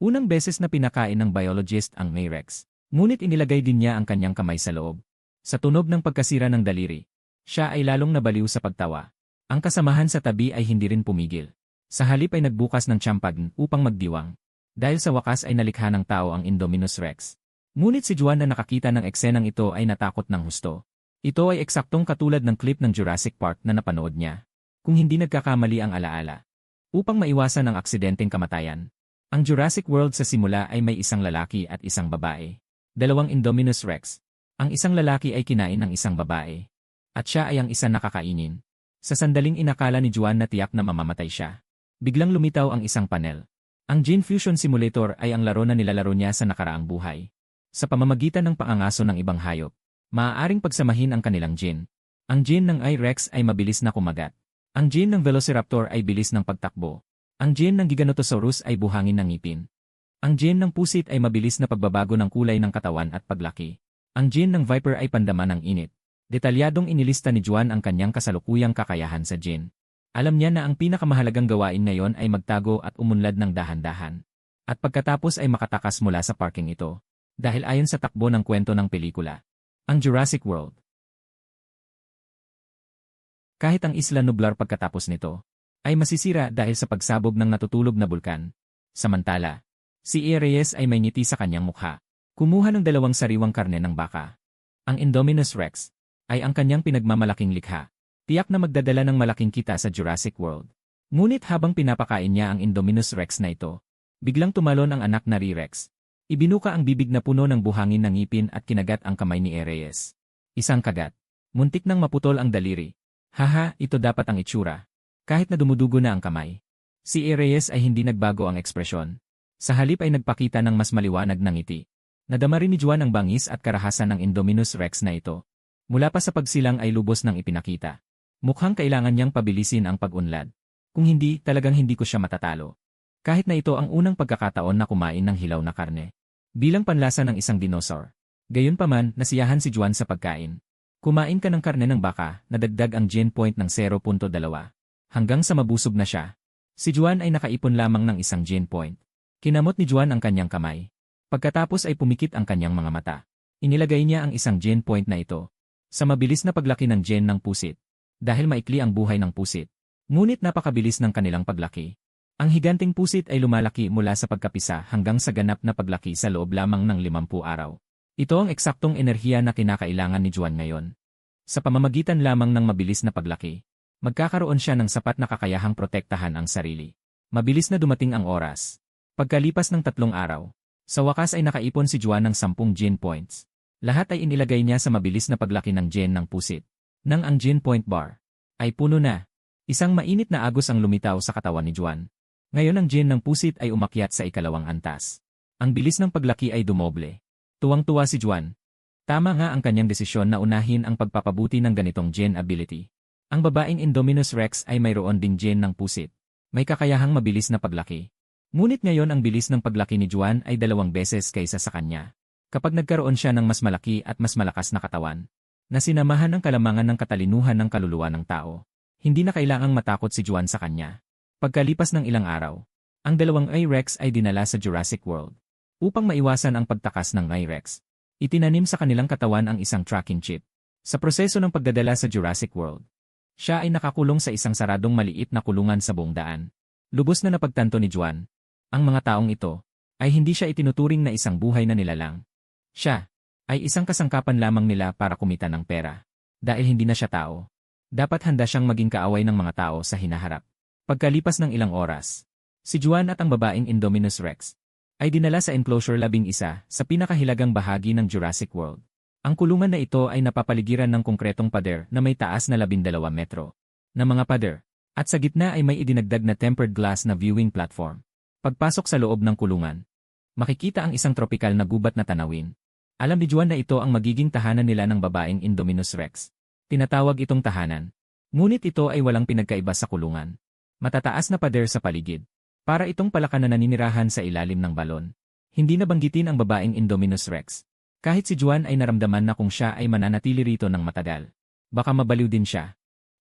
Unang beses na pinakain ng biologist ang Mayrex. Ngunit inilagay din niya ang kanyang kamay sa loob. Sa tunog ng pagkasira ng daliri, siya ay lalong nabaliw sa pagtawa. Ang kasamahan sa tabi ay hindi rin pumigil. Sa halip ay nagbukas ng champagne upang magdiwang. Dahil sa wakas ay nalikha ng tao ang Indominus Rex. Ngunit si Juan na nakakita ng eksenang ito ay natakot ng husto. Ito ay eksaktong katulad ng clip ng Jurassic Park na napanood niya. Kung hindi nagkakamali ang alaala. Upang maiwasan ang aksidenteng kamatayan. Ang Jurassic World sa simula ay may isang lalaki at isang babae. Dalawang Indominus Rex. Ang isang lalaki ay kinain ng isang babae. At siya ay ang isa nakakainin. Sa sandaling inakala ni Juan na tiyak na mamamatay siya. Biglang lumitaw ang isang panel. Ang Gene Fusion Simulator ay ang laro na nilalaro niya sa nakaraang buhay. Sa pamamagitan ng pangangaso ng ibang hayop, maaaring pagsamahin ang kanilang gene. Ang gene ng I-Rex ay mabilis na kumagat. Ang gene ng Velociraptor ay bilis ng pagtakbo. Ang gene ng Giganotosaurus ay buhangin ng ngipin. Ang gene ng pusit ay mabilis na pagbabago ng kulay ng katawan at paglaki. Ang gene ng Viper ay pandaman ng init. Detalyadong inilista ni Juan ang kanyang kasalukuyang kakayahan sa gene. Alam niya na ang pinakamahalagang gawain ngayon ay magtago at umunlad ng dahan-dahan. At pagkatapos ay makatakas mula sa parking ito. Dahil ayon sa takbo ng kwento ng pelikula. Ang Jurassic World. Kahit ang Isla Nublar pagkatapos nito, ay masisira dahil sa pagsabog ng natutulog na bulkan. Samantala, si E. Reyes ay may ngiti sa kanyang mukha. Kumuha ng 2 sariwang karne ng baka. Ang Indominus Rex ay ang kanyang pinagmamalaking likha. Tiyak na magdadala ng malaking kita sa Jurassic World. Ngunit habang pinapakain niya ang Indominus Rex na ito, biglang tumalon ang anak na Rex. Ibinuka ang bibig na puno ng buhangin ng ngipin at kinagat ang kamay ni E. Reyes. Isang kagat. Muntik nang maputol ang daliri. Haha, ito dapat ang itsura. Kahit na dumudugo na ang kamay. Si E. Reyes ay hindi nagbago ang ekspresyon. Sa halip ay nagpakita ng mas maliwanag na ngiti. Nadama rin ni Juan ang bangis at karahasan ng Indominus Rex na ito. Mula pa sa pagsilang ay lubos nang ipinakita. Mukhang kailangan niyang pabilisin ang pag-unlad. Kung hindi, talagang hindi ko siya matatalo. Kahit na ito ang unang pagkakataon na kumain ng hilaw na karne. Bilang panlasa ng isang dinosaur. Gayunpaman, nasiyahan si Juan sa pagkain. Kumain ka ng karne ng baka, nadagdag ang gene point ng 0.2. Hanggang sa mabusog na siya. Si Juan ay nakaipon lamang ng isang gene point. Kinamot ni Juan ang kanyang kamay. Pagkatapos ay pumikit ang kanyang mga mata. Inilagay niya ang isang gene point na ito. Sa mabilis na paglaki ng gene ng pusit. Dahil maikli ang buhay ng pusit. Ngunit napakabilis ng kanilang paglaki. Ang higanting pusit ay lumalaki mula sa pagkapisa hanggang sa ganap na paglaki sa loob lamang ng 50 araw. Ito ang eksaktong enerhiya na kinakailangan ni Juan ngayon. Sa pamamagitan lamang ng mabilis na paglaki, magkakaroon siya ng sapat na kakayahang protektahan ang sarili. Mabilis na dumating ang oras. Pagkalipas ng 3 araw, sa wakas ay nakaipon si Juan ng 10 gene points. Lahat ay inilagay niya sa mabilis na paglaki ng gene ng pusit. Nang ang gene point bar ay puno na, isang mainit na agos ang lumitaw sa katawan ni Juan. Ngayon ang gene ng pusit ay umakyat sa 2nd antas. Ang bilis ng paglaki ay dumoble. Tuwang-tuwa si Juan. Tama nga ang kanyang desisyon na unahin ang pagpapabuti ng ganitong gene ability. Ang babaeng Indominus Rex ay mayroon ding gene ng pusit. May kakayahang mabilis na paglaki. Ngunit ngayon ang bilis ng paglaki ni Juan ay 2 beses kaysa sa kanya. Kapag nagkaroon siya ng mas malaki at mas malakas na katawan, na sinamahan ng kalamangan ng katalinuhan ng kaluluwa ng tao, hindi na kailangang matakot si Juan sa kanya. Pagkalipas ng ilang araw, ang 2 I-Rex ay dinala sa Jurassic World. Upang maiwasan ang pagtakas ng I-Rex, itinanim sa kanilang katawan ang isang tracking chip. Sa proseso ng pagdadala sa Jurassic World, siya ay nakakulong sa isang saradong maliit na kulungan sa buong daan. Lubos na napagtanto ni Juan, ang mga taong ito, ay hindi siya itinuturing na isang buhay na nilalang. Siya, ay isang kasangkapan lamang nila para kumita ng pera. Dahil hindi na siya tao, dapat handa siyang maging kaaway ng mga tao sa hinaharap. Pagkalipas ng ilang oras, si Juan at ang babaeng Indominus Rex ay dinala sa enclosure 11 sa pinakahilagang bahagi ng Jurassic World. Ang kulungan na ito ay napapaligiran ng konkretong pader na may taas na 12 metro na mga pader, at sa gitna ay may idinagdag na tempered glass na viewing platform. Pagpasok sa loob ng kulungan, makikita ang isang tropikal na gubat na tanawin. Alam ni Juan na ito ang magiging tahanan nila ng babaeng Indominus Rex. Tinatawag itong tahanan. Ngunit ito ay walang pinagkaiba sa kulungan. Matataas na pader sa paligid. Para itong palakan na naninirahan sa ilalim ng balon. Hindi nabanggitin ang babaeng Indominus Rex. Kahit si Juan ay naramdaman na kung siya ay mananatili rito ng matagal. Baka mabaliw din siya.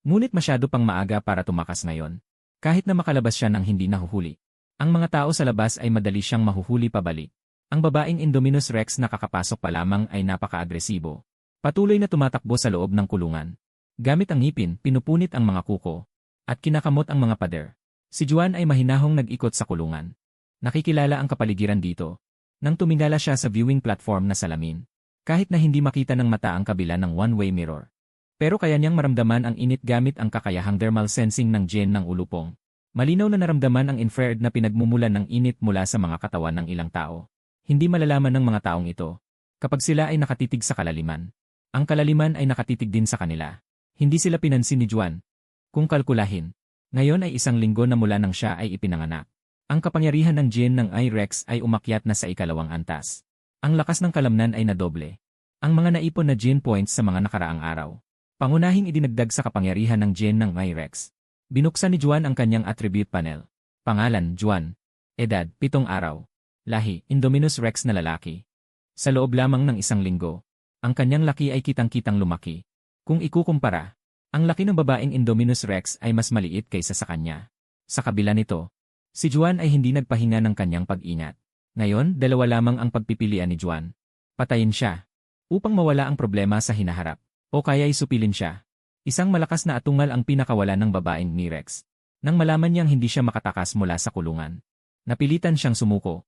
Ngunit masyado pang maaga para tumakas ngayon. Kahit na makalabas siya ng hindi nahuhuli. Ang mga tao sa labas ay madali siyang mahuhuli pabalik. Ang babaeng Indominus Rex na kakapasok pa lamang ay napaka-agresibo. Patuloy na tumatakbo sa loob ng kulungan. Gamit ang ngipin, pinupunit ang mga kuko, at kinakamot ang mga pader. Si Juan ay mahinahong nag-ikot sa kulungan. Nakikilala ang kapaligiran dito. Nang tumingala siya sa viewing platform na salamin. Kahit na hindi makita ng mata ang kabila ng one-way mirror. Pero kaya niyang maramdaman ang init gamit ang kakayahang thermal sensing ng gen ng ulupong. Malinaw na naramdaman ang infrared na pinagmumulan ng init mula sa mga katawan ng ilang tao. Hindi malalaman ng mga taong ito kapag sila ay nakatitig sa kalaliman. Ang kalaliman ay nakatitig din sa kanila. Hindi sila pinansin ni Juan. Kung kalkulahin, ngayon ay 1 linggo na mula nang siya ay ipinanganak. Ang kapangyarihan ng gen ng I-Rex ay umakyat na sa ikalawang antas. Ang lakas ng kalamnan ay nadoble. Ang mga naipon na gen points sa mga nakaraang araw. Pangunahing idinagdag sa kapangyarihan ng gen ng I-Rex. Binuksan ni Juan ang kanyang attribute panel. Pangalan, Juan. Edad, 7 araw. Lahi, Indominus Rex na lalaki. Sa loob lamang ng 1 linggo, ang kanyang laki ay kitang-kitang lumaki. Kung ikukumpara, ang laki ng babaeng Indominus Rex ay mas maliit kaysa sa kanya. Sa kabila nito, si Juan ay hindi nagpahinga ng kanyang pag-ingat. Ngayon, 2 lamang ang pagpipilian ni Juan. Patayin siya, upang mawala ang problema sa hinaharap, o kaya isupilin siya. Isang malakas na atungal ang pinakawala ng babaeng ni Rex. Nang malaman niyang hindi siya makatakas mula sa kulungan, napilitan siyang sumuko.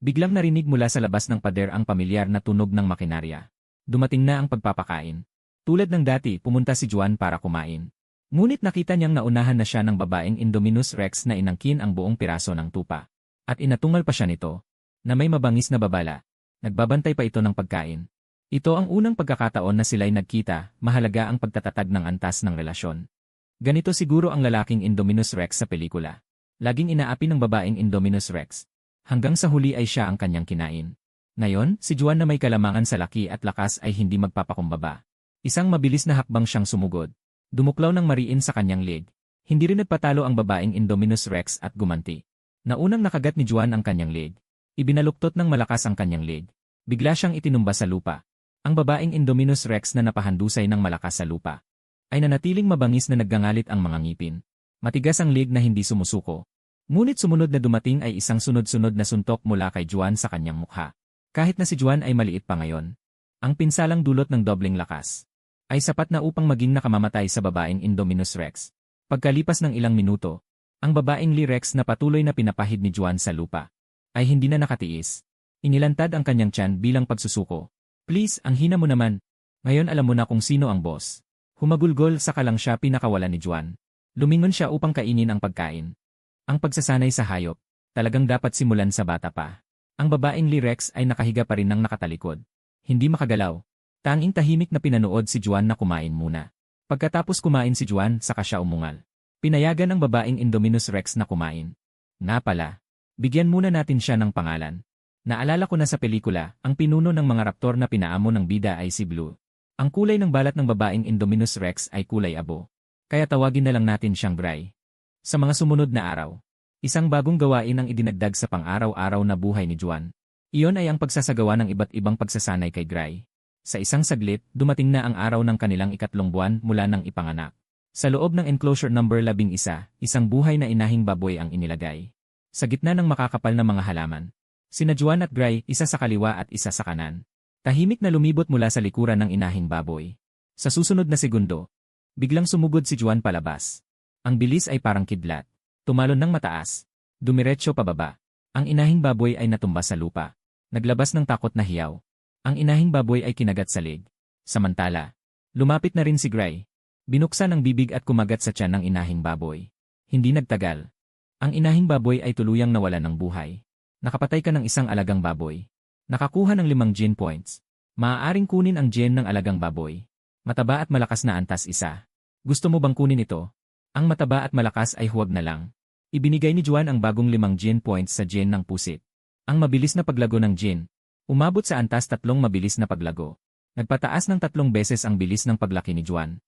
Biglang narinig mula sa labas ng pader ang pamilyar na tunog ng makinarya. Dumating na ang pagpapakain. Tulad ng dati, pumunta si Juan para kumain. Ngunit nakita niyang naunahan na siya ng babaeng Indominus Rex na inangkin ang buong piraso ng tupa. At inatungal pa siya nito, na may mabangis na babala. Nagbabantay pa ito ng pagkain. Ito ang unang pagkakataon na sila'y nagkita, mahalaga ang pagtatatag ng antas ng relasyon. Ganito siguro ang lalaking Indominus Rex sa pelikula. Laging inaapi ng babaeng Indominus Rex. Hanggang sa huli ay siya ang kanyang kinain. Ngayon, si Juan na may kalamangan sa laki at lakas ay hindi magpapakumbaba. Isang mabilis na hakbang siyang sumugod. Dumuklaw ng mariin sa kanyang leg. Hindi rin nagpatalo ang babaeng Indominus Rex at gumanti. Naunang nakagat ni Juan ang kanyang leg. Ibinaluktot ng malakas ang kanyang leg. Bigla siyang itinumba sa lupa. Ang babaeng Indominus Rex na napahandusay ng malakas sa lupa ay nanatiling mabangis na naggangalit ang mga ngipin. Matigas ang leg na hindi sumusuko. Ngunit sumunod na dumating ay isang sunod-sunod na suntok mula kay Juan sa kanyang mukha. Kahit na si Juan ay maliit pa ngayon, ang pinsalang dulot ng dobleng lakas ay sapat na upang maging nakamamatay sa babaeng Indominus Rex. Pagkalipas ng ilang minuto, ang babaeng Rex na patuloy na pinapahid ni Juan sa lupa ay hindi na nakatiis. Inilantad ang kanyang tiyan bilang pagsusuko. Please, ang hina mo naman. Ngayon alam mo na kung sino ang boss. Humagulgol saka lang siya pinakawalan ni Juan. Lumingon siya upang kainin ang pagkain. Ang pagsasanay sa hayop, talagang dapat simulan sa bata pa. Ang babaeng Rex ay nakahiga pa rin ng nakatalikod. Hindi makagalaw. Tanging tahimik na pinanood si Juan na kumain muna. Pagkatapos kumain si Juan, saka siya umungal. Pinayagan ng babaeng Indominus Rex na kumain. Nga pala, bigyan muna natin siya ng pangalan. Naalala ko na sa pelikula, ang pinuno ng mga raptor na pinaamo ng bida ay si Blue. Ang kulay ng balat ng babaeng Indominus Rex ay kulay abo. Kaya tawagin na lang natin siyang Gray. Sa mga sumunod na araw, isang bagong gawain ang idinagdag sa pang-araw-araw na buhay ni Juan. Iyon ay ang pagsasagawa ng iba't ibang pagsasanay kay Gray. Sa isang saglit, dumating na ang araw ng kanilang 3 buwan mula nang ipanganak. Sa loob ng enclosure number 11, isang buhay na inahing baboy ang inilagay. Sa gitna ng makakapal na mga halaman, sina Juan at Gray, isa sa kaliwa at isa sa kanan. Tahimik na lumibot mula sa likuran ng inahing baboy. Sa susunod na segundo, biglang sumugod si Juan palabas. Ang bilis ay parang kidlat. Tumalon ng mataas. Dumiretso pababa. Ang inahing baboy ay natumba sa lupa. Naglabas ng takot na hiyaw. Ang inahing baboy ay kinagat sa leg. Samantala, lumapit na rin si Gray. Binuksan ang bibig at kumagat sa tiyan ng inahing baboy. Hindi nagtagal. Ang inahing baboy ay tuluyang nawala ng buhay. Nakapatay ka ng isang alagang baboy. Nakakuha ng 5 gen points. Maaaring kunin ang gen ng alagang baboy. Mataba at malakas na antas isa. Gusto mo bang kunin ito? Ang mataba at malakas ay huwag na lang. Ibinigay ni Juan ang bagong 5 gen points sa gen ng pusit. Ang mabilis na paglago ng gen. Umabot sa antas 3 mabilis na paglago. Nagpataas ng 3 beses ang bilis ng paglaki ni Juan.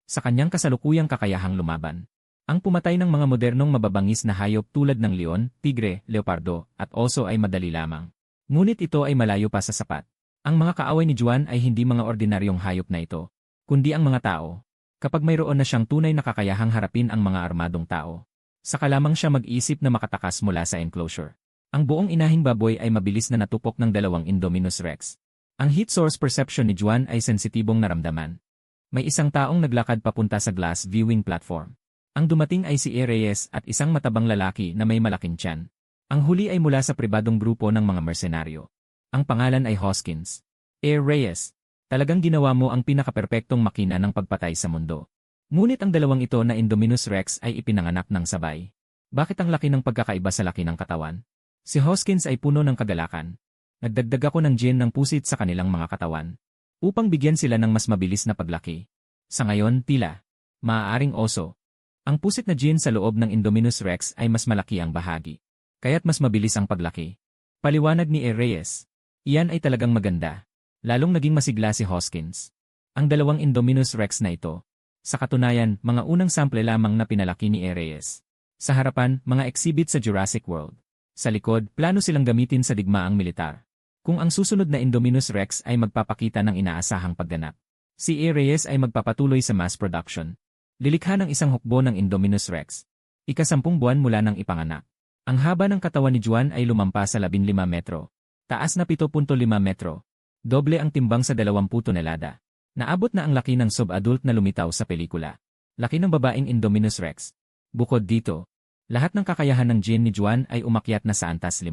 Sa kanyang kasalukuyang kakayahang lumaban. Ang pumatay ng mga modernong mababangis na hayop tulad ng leon, tigre, leopardo, at oso ay madali lamang. Ngunit ito ay malayo pa sa sapat. Ang mga kaaway ni Juan ay hindi mga ordinaryong hayop na ito, kundi ang mga tao. Kapag mayroon na siyang tunay na kakayahang harapin ang mga armadong tao. Saka lamang siya mag-isip na makatakas mula sa enclosure. Ang buong inahing baboy ay mabilis na natupok ng dalawang Indominus Rex. Ang heat source perception ni Juan ay sensitibong naramdaman. May isang taong naglakad papunta sa glass viewing platform. Ang dumating ay si A. Reyes at isang matabang lalaki na may malaking tiyan. Ang huli ay mula sa pribadong grupo ng mga mersenaryo. Ang pangalan ay Hoskins. A. Reyes, talagang ginawa mo ang pinakaperpektong makina ng pagpatay sa mundo. Ngunit ang dalawang ito na Indominus Rex ay ipinanganak ng sabay. Bakit ang laki ng pagkakaiba sa laki ng katawan? Si Hoskins ay puno ng kagalakan. Nagdagdag ako ng gin ng pusit sa kanilang mga katawan upang bigyan sila ng mas mabilis na paglaki. Sa ngayon, tila maaaring oso. Ang pusit na gin sa loob ng Indominus Rex ay mas malaki ang bahagi, kaya't mas mabilis ang paglaki. Paliwanag ni A. Reyes. Iyan ay talagang maganda. Lalong naging masigla si Hoskins. Ang dalawang Indominus Rex na ito, sa katunayan, mga unang sample lamang na pinalaki ni A. Reyes. Sa harapan, mga exhibit sa Jurassic World. Sa likod, plano silang gamitin sa digmaang militar. Kung ang susunod na Indominus Rex ay magpapakita ng inaasahang pagganap, si A. Reyes ay magpapatuloy sa mass production. Lilikha ng isang hukbo ng Indominus Rex. Ika-10 buwan mula ng ipanganak. Ang haba ng katawan ni Juan ay lumampas sa 15 metro. Taas na 7.5 metro. Doble ang timbang sa 20 tonelada. Naabot na ang laki ng sub-adult na lumitaw sa pelikula. Laki ng babaeng Indominus Rex. Bukod dito, lahat ng kakayahan ng gene ni Juan ay umakyat na sa antas 5.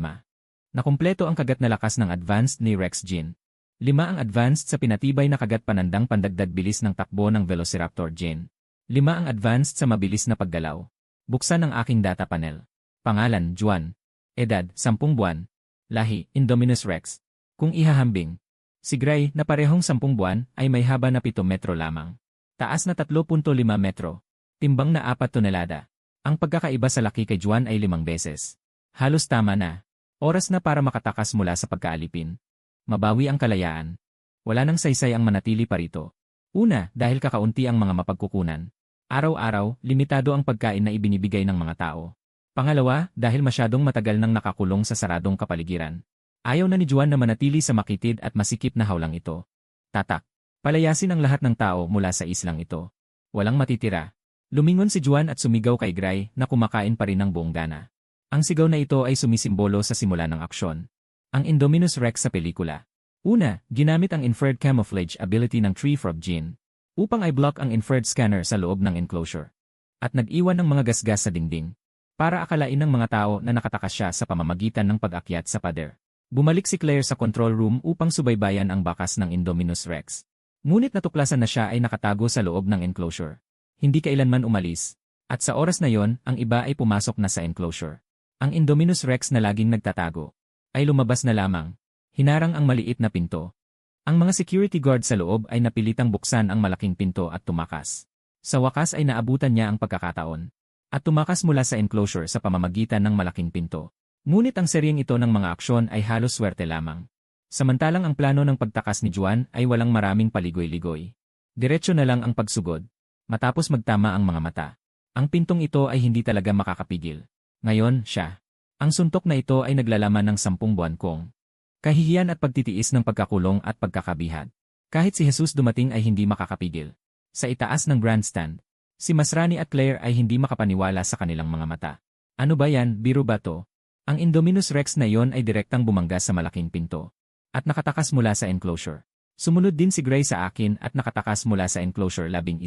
Nakumpleto ang kagat na lakas ng advanced ni Rex gene. 5 ang advanced sa pinatibay na kagat panandang pandagdag bilis ng takbo ng Velociraptor gene. 5 ang advanced sa mabilis na paggalaw. Buksan ang aking data panel. Pangalan, Juan. Edad, 10 buwan. Lahi, Indominus Rex. Kung ihahambing, si Gray na parehong 10 buwan ay may haba na 7 metro lamang. Taas na 3.5 metro. Timbang na 4 tonelada. Ang pagkakaiba sa laki kay Juan ay 5 beses. Halos tama na. Oras na para makatakas mula sa pagkaalipin. Mabawi ang kalayaan. Wala nang saysay ang manatili pa rito. Una, dahil kakaunti ang mga mapagkukunan. Araw-araw, limitado ang pagkain na ibinibigay ng mga tao. Pangalawa, dahil masyadong matagal nang nakakulong sa saradong kapaligiran. Ayaw na ni Juan na manatili sa makitid at masikip na hawlang ito. Tatak. Palayasin ang lahat ng tao mula sa islang ito. Walang matitira. Lumingon si Juan at sumigaw kay Gray na kumakain pa rin ng buong gana. Ang sigaw na ito ay sumisimbolo sa simula ng aksyon. Ang Indominus Rex sa pelikula. Una, ginamit ang inferred camouflage ability ng Tree Frog gene upang i-block ang inferred scanner sa loob ng enclosure. At nag-iwan ng mga gasgas sa dingding para akalain ng mga tao na nakatakas siya sa pamamagitan ng pag-akyat sa pader. Bumalik si Claire sa control room upang subaybayan ang bakas ng Indominus Rex. Ngunit natuklasan na siya ay nakatago sa loob ng enclosure. Hindi kailanman umalis. At sa oras na yon, ang iba ay pumasok na sa enclosure. Ang Indominus Rex na laging nagtatago ay lumabas na lamang. Hinarang ang maliit na pinto. Ang mga security guard sa loob ay napilitang buksan ang malaking pinto at tumakas. Sa wakas ay naabutan niya ang pagkakataon. At tumakas mula sa enclosure sa pamamagitan ng malaking pinto. Ngunit ang seryeng ito ng mga aksyon ay halos swerte lamang. Samantalang ang plano ng pagtakas ni Juan ay walang maraming paligoy-ligoy. Diretso na lang ang pagsugod. Matapos magtama ang mga mata. Ang pintong ito ay hindi talaga makakapigil. Ngayon, siya. Ang suntok na ito ay naglalaman ng 10 buwan kong kahihiyan at pagtitiis ng pagkakulong at pagkakabihag. Kahit si Jesus dumating ay hindi makakapigil. Sa itaas ng grandstand, si Masrani at Claire ay hindi makapaniwala sa kanilang mga mata. Ano ba yan, biro ba to? Ang Indominus Rex na yon ay direktang bumangga sa malaking pinto. At nakatakas mula sa enclosure. Sumunod din si Gray sa akin at nakatakas mula sa enclosure 11.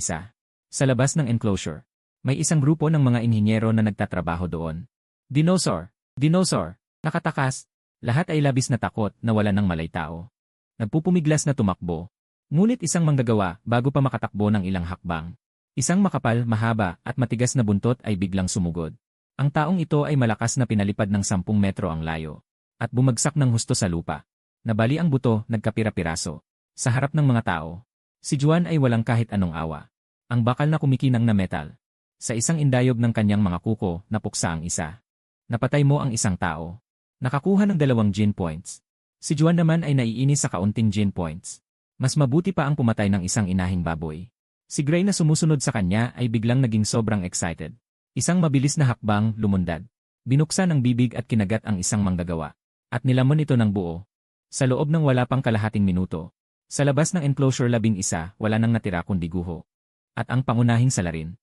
Sa labas ng enclosure, may isang grupo ng mga inhinyero na nagtatrabaho doon. Dinosaur! Dinosaur! Nakatakas! Lahat ay labis na takot na wala ng malay tao. Nagpupumiglas na tumakbo. Ngunit isang manggagawa bago pa makatakbo ng ilang hakbang. Isang makapal, mahaba at matigas na buntot ay biglang sumugod. Ang taong ito ay malakas na pinalipad ng 10 metro ang layo. At bumagsak ng husto sa lupa. Nabali ang buto, nagkapira-piraso. Sa harap ng mga tao, si Juan ay walang kahit anong awa. Ang bakal na kumikinang na metal. Sa isang indayog ng kanyang mga kuko, napuksa ang isa. Napatay mo ang isang tao. Nakakuha ng 2 gene points. Si Juan naman ay naiinis sa kaunting gene points. Mas mabuti pa ang pumatay ng isang inahing baboy. Si Gray na sumusunod sa kanya ay biglang naging sobrang excited. Isang mabilis na hakbang, lumundad. Binuksan ang bibig at kinagat ang isang manggagawa. At nilamon ito ng buo. Sa loob ng wala pang kalahating minuto. Sa labas ng enclosure 11, wala nang natira kundi guho. At ang pangunahing salarin.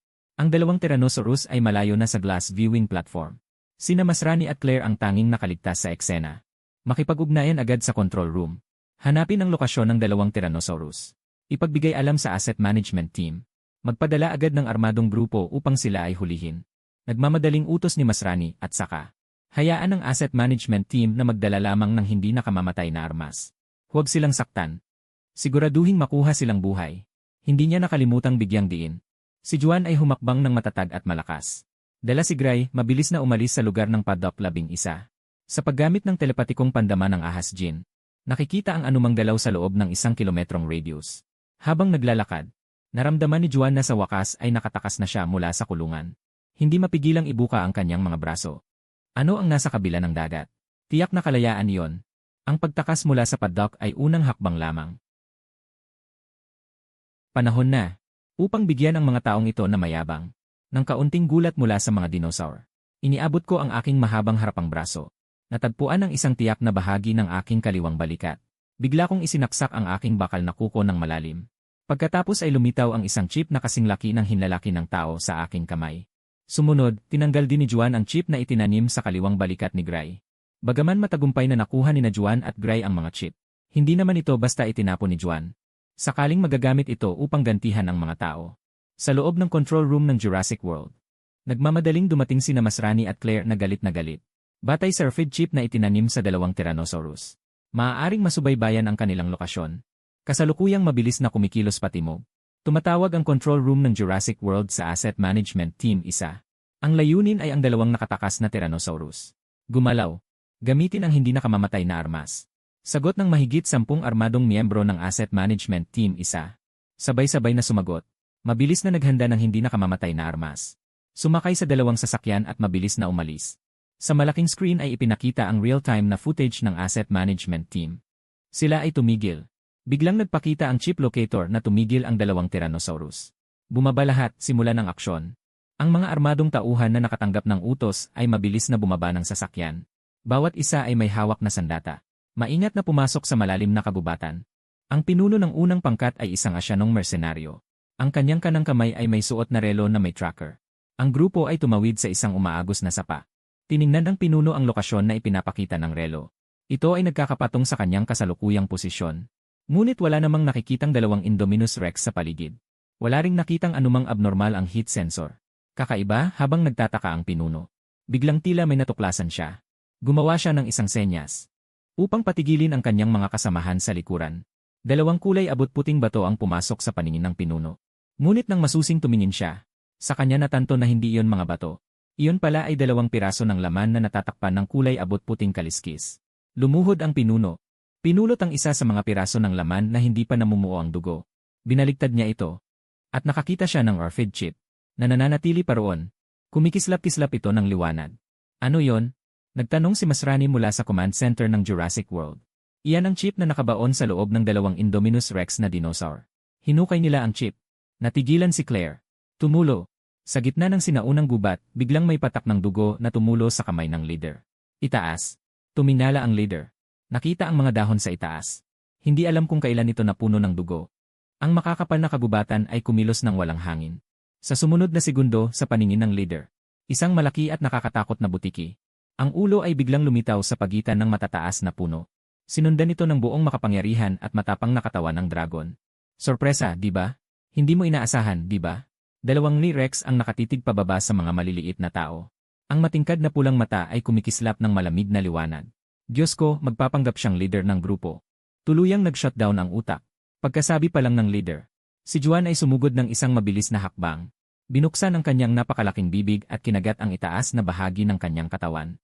Ang dalawang Tyrannosaurus ay malayo na sa glass viewing platform. Sina Masrani at Claire ang tanging nakaligtas sa eksena. Makipag-ugnayan agad sa control room. Hanapin ang lokasyon ng dalawang Tyrannosaurus. Ipagbigay alam sa asset management team. Magpadala agad ng armadong grupo upang sila ay hulihin. Nagmamadaling utos ni Masrani at saka. Hayaan ng asset management team na magdala lamang ng hindi nakamamatay na armas. Huwag silang saktan. Siguraduhing makuha silang buhay. Hindi niya nakalimutang bigyang diin. Si Juan ay humakbang ng matatag at malakas. Dala si Gray, mabilis na umalis sa lugar ng paddock 11. Sa paggamit ng telepatikong pandama ng ahas Jin, nakikita ang anumang galaw sa loob ng 1 kilometrong radius. Habang naglalakad, naramdaman ni Juan na sa wakas ay nakatakas na siya mula sa kulungan. Hindi mapigilang ibuka ang kanyang mga braso. Ano ang nasa kabila ng dagat? Tiyak na kalayaan iyon. Ang pagtakas mula sa paddock ay unang hakbang lamang. Panahon na upang bigyan ang mga taong ito na mayabang ng kaunting gulat mula sa mga dinosaur. Iniabot ko ang aking mahabang harapang braso. Natagpuan ang isang tiyak na bahagi ng aking kaliwang balikat. Bigla kong isinaksak ang aking bakal na kuko ng malalim. Pagkatapos ay lumitaw ang isang chip na kasing laki ng hinlalaki ng tao sa aking kamay. Sumunod, tinanggal din ni Juan ang chip na itinanim sa kaliwang balikat ni Gray. Bagaman matagumpay na nakuha ni na Juan at Gray ang mga chip, hindi naman ito basta itinapon ni Juan. Sakaling magagamit ito upang gantihan ang mga tao. Sa loob ng control room ng Jurassic World, nagmamadaling dumating sina Masrani at Claire na galit. Batay sa RFID chip na itinanim sa dalawang Tyrannosaurus. Maaaring masubaybayan ang kanilang lokasyon. Kasalukuyang mabilis na kumikilos patimog. Tumatawag ang control room ng Jurassic World sa Asset Management Team 1. Ang layunin ay ang dalawang nakatakas na Tyrannosaurus. Gumalaw. Gamitin ang hindi nakamamatay na armas. Sagot ng mahigit 10 armadong miyembro ng Asset Management Team 1. Sabay-sabay na sumagot. Mabilis na naghanda ng hindi nakamamatay na armas. Sumakay sa dalawang sasakyan at mabilis na umalis. Sa malaking screen ay ipinakita ang real-time na footage ng Asset Management Team. Sila ay tumigil. Biglang nagpakita ang chip locator na tumigil ang dalawang Tyrannosaurus. Bumaba lahat, simulan ang aksyon. Ang mga armadong tauhan na nakatanggap ng utos ay mabilis na bumaba ng sasakyan. Bawat isa ay may hawak na sandata. Maingat na pumasok sa malalim na kabubatan. Ang pinuno ng unang pangkat ay isang Asyanong mersenaryo. Ang kanyang kanang kamay ay may suot na relo na may tracker. Ang grupo ay tumawid sa isang umaagos na sapa. Tiningnan ng pinuno ang lokasyon na ipinapakita ng relo. Ito ay nagkakapatong sa kanyang kasalukuyang posisyon. Ngunit wala namang nakikitang dalawang Indominus Rex sa paligid. Wala ring nakitang anumang abnormal ang heat sensor. Kakaiba habang nagtataka ang pinuno. Biglang tila may natuklasan siya. Gumawa siya ng isang senyas. Upang patigilin ang kanyang mga kasamahan sa likuran. Dalawang kulay abot puting bato ang pumasok sa paningin ng pinuno. Ngunit nang masusing tumingin siya, sa kanya natanto na hindi iyon mga bato. Iyon pala ay 2 piraso ng laman na natatakpan ng kulay abot puting kaliskis. Lumuhod ang pinuno. Pinulot ang isa sa mga piraso ng laman na hindi pa namumuo ang dugo. Binaligtad niya ito. At nakakita siya ng RFID chip na nananatili pa roon. Kumikislap-kislap ito ng liwanag. Ano yon? Nagtanong si Masrani mula sa command center ng Jurassic World. Iyan ang chip na nakabaon sa loob ng 2 Indominus Rex na dinosaur. Hinukay nila ang chip. Natigilan si Claire. Tumulo. Sa gitna ng sinaunang gubat, biglang may patak ng dugo na tumulo sa kamay ng leader. Itaas. Tuminala ang leader. Nakita ang mga dahon sa itaas. Hindi alam kung kailan ito napuno ng dugo. Ang makakapal na kagubatan ay kumilos ng walang hangin. Sa sumunod na segundo sa paningin ng leader, isang malaki at nakakatakot na butiki. Ang ulo ay biglang lumitaw sa pagitan ng matataas na puno. Sinundan ito ng buong makapangyarihan at matapang na katawan ng dragon. Sorpresa, di ba? Hindi mo inaasahan, di ba? 2 T-Rex ang nakatitig pababa sa mga maliliit na tao. Ang matingkad na pulang mata ay kumikislap ng malamig na liwanag. Diyos ko, magpapanggap siyang leader ng grupo. Tuluyang nag-shutdown ang utak. Pagkasabi pa lang ng leader, si Juan ay sumugod ng isang mabilis na hakbang. Binuksan ang kanyang napakalaking bibig at kinagat ang itaas na bahagi ng kanyang katawan.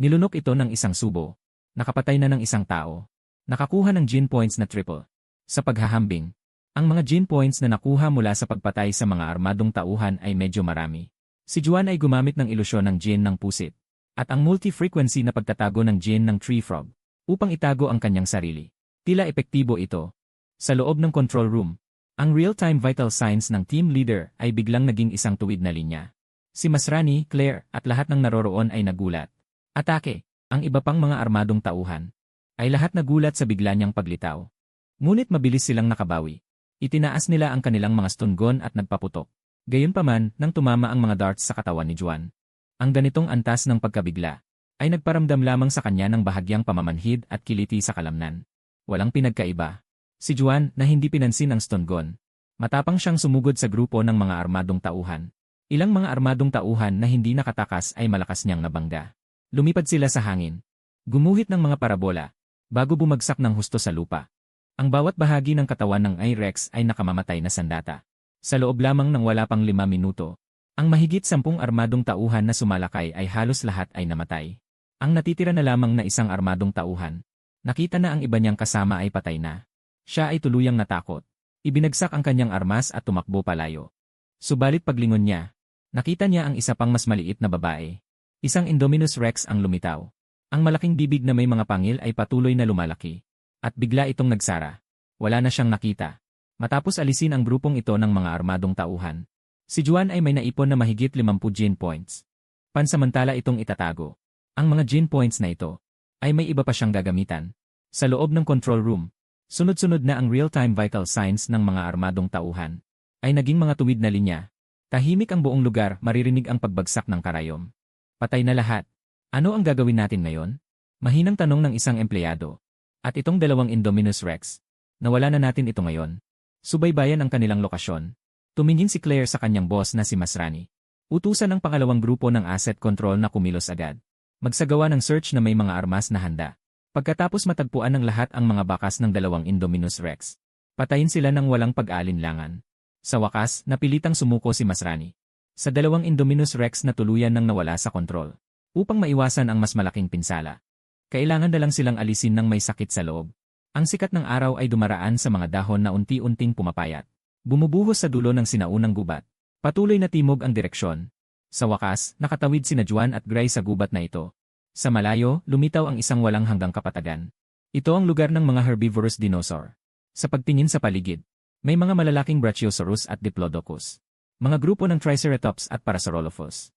Nilunok ito ng isang subo. Nakapatay na ng isang tao. Nakakuha ng gene points na triple. Sa paghahambing, ang mga gene points na nakuha mula sa pagpatay sa mga armadong tauhan ay medyo marami. Si Juan ay gumamit ng ilusyon ng gene ng pusit at ang multi-frequency na pagtatago ng gene ng tree frog upang itago ang kanyang sarili. Tila epektibo ito. Sa loob ng control room, ang real-time vital signs ng team leader ay biglang naging isang tuwid na linya. Si Masrani, Claire at lahat ng naroroon ay nagulat. Atake, ang iba pang mga armadong tauhan, ay lahat nagulat sa bigla niyang paglitaw. Ngunit mabilis silang nakabawi. Itinaas nila ang kanilang mga stun gun at nagpaputok. Gayunpaman, nang tumama ang mga darts sa katawan ni Juan, ang ganitong antas ng pagkabigla ay nagparamdam lamang sa kanya ng bahagyang pamamanhid at kiliti sa kalamnan. Walang pinagkaiba. Si Juan na hindi pinansin ang stun gun. Matapang siyang sumugod sa grupo ng mga armadong tauhan. Ilang mga armadong tauhan na hindi nakatakas ay malakas niyang nabangga. Lumipad sila sa hangin. Gumuhit ng mga parabola bago bumagsak ng husto sa lupa. Ang bawat bahagi ng katawan ng I-Rex ay nakamamatay na sandata. Sa loob lamang ng wala pang 5 minuto, ang mahigit 10 armadong tauhan na sumalakay ay halos lahat ay namatay. Ang natitira na lamang na isang armadong tauhan, nakita na ang iba niyang kasama ay patay na. Siya ay tuluyang natakot. Ibinagsak ang kanyang armas at tumakbo palayo. Subalit paglingon niya, nakita niya ang isa pang mas maliit na babae. Isang Indominus Rex ang lumitaw. Ang malaking bibig na may mga pangil ay patuloy na lumalaki. At bigla itong nagsara. Wala na siyang nakita. Matapos alisin ang grupong ito ng mga armadong tauhan, si Juan ay may naipon na mahigit 50 gene points. Pansamantala itong itatago. Ang mga gene points na ito ay may iba pa siyang gagamitan. Sa loob ng control room, sunod-sunod na ang real-time vital signs ng mga armadong tauhan ay naging mga tuwid na linya. Tahimik ang buong lugar, maririnig ang pagbagsak ng karayom. Patay na lahat. Ano ang gagawin natin ngayon? Mahinang tanong ng isang empleyado. At itong 2 Indominus Rex, nawala na natin ito ngayon. Subaybayan ang kanilang lokasyon. Tumingin si Claire sa kanyang boss na si Masrani. Utusan ng pangalawang grupo ng asset control na kumilos agad. Magsagawa ng search na may mga armas na handa. Pagkatapos matagpuan ng lahat ang mga bakas ng 2 Indominus Rex, patayin sila ng walang pag-aalinlangan. Sa wakas, napilitang sumuko si Masrani sa 2 Indominus Rex na tuluyan nang nawala sa kontrol. Upang maiwasan ang mas malaking pinsala, kailangan na lang silang alisin ng may sakit sa loob. Ang sikat ng araw ay dumaraan sa mga dahon na unti-unting pumapayat. Bumubuhos sa dulo ng sinaunang gubat. Patuloy na timog ang direksyon. Sa wakas, nakatawid sina Juan at Gray sa gubat na ito. Sa malayo, lumitaw ang isang walang hanggang kapatagan. Ito ang lugar ng mga herbivorous dinosaur. Sa pagtingin sa paligid, may mga malalaking Brachiosaurus at Diplodocus. Mga grupo ng Triceratops at Parasaurolophus.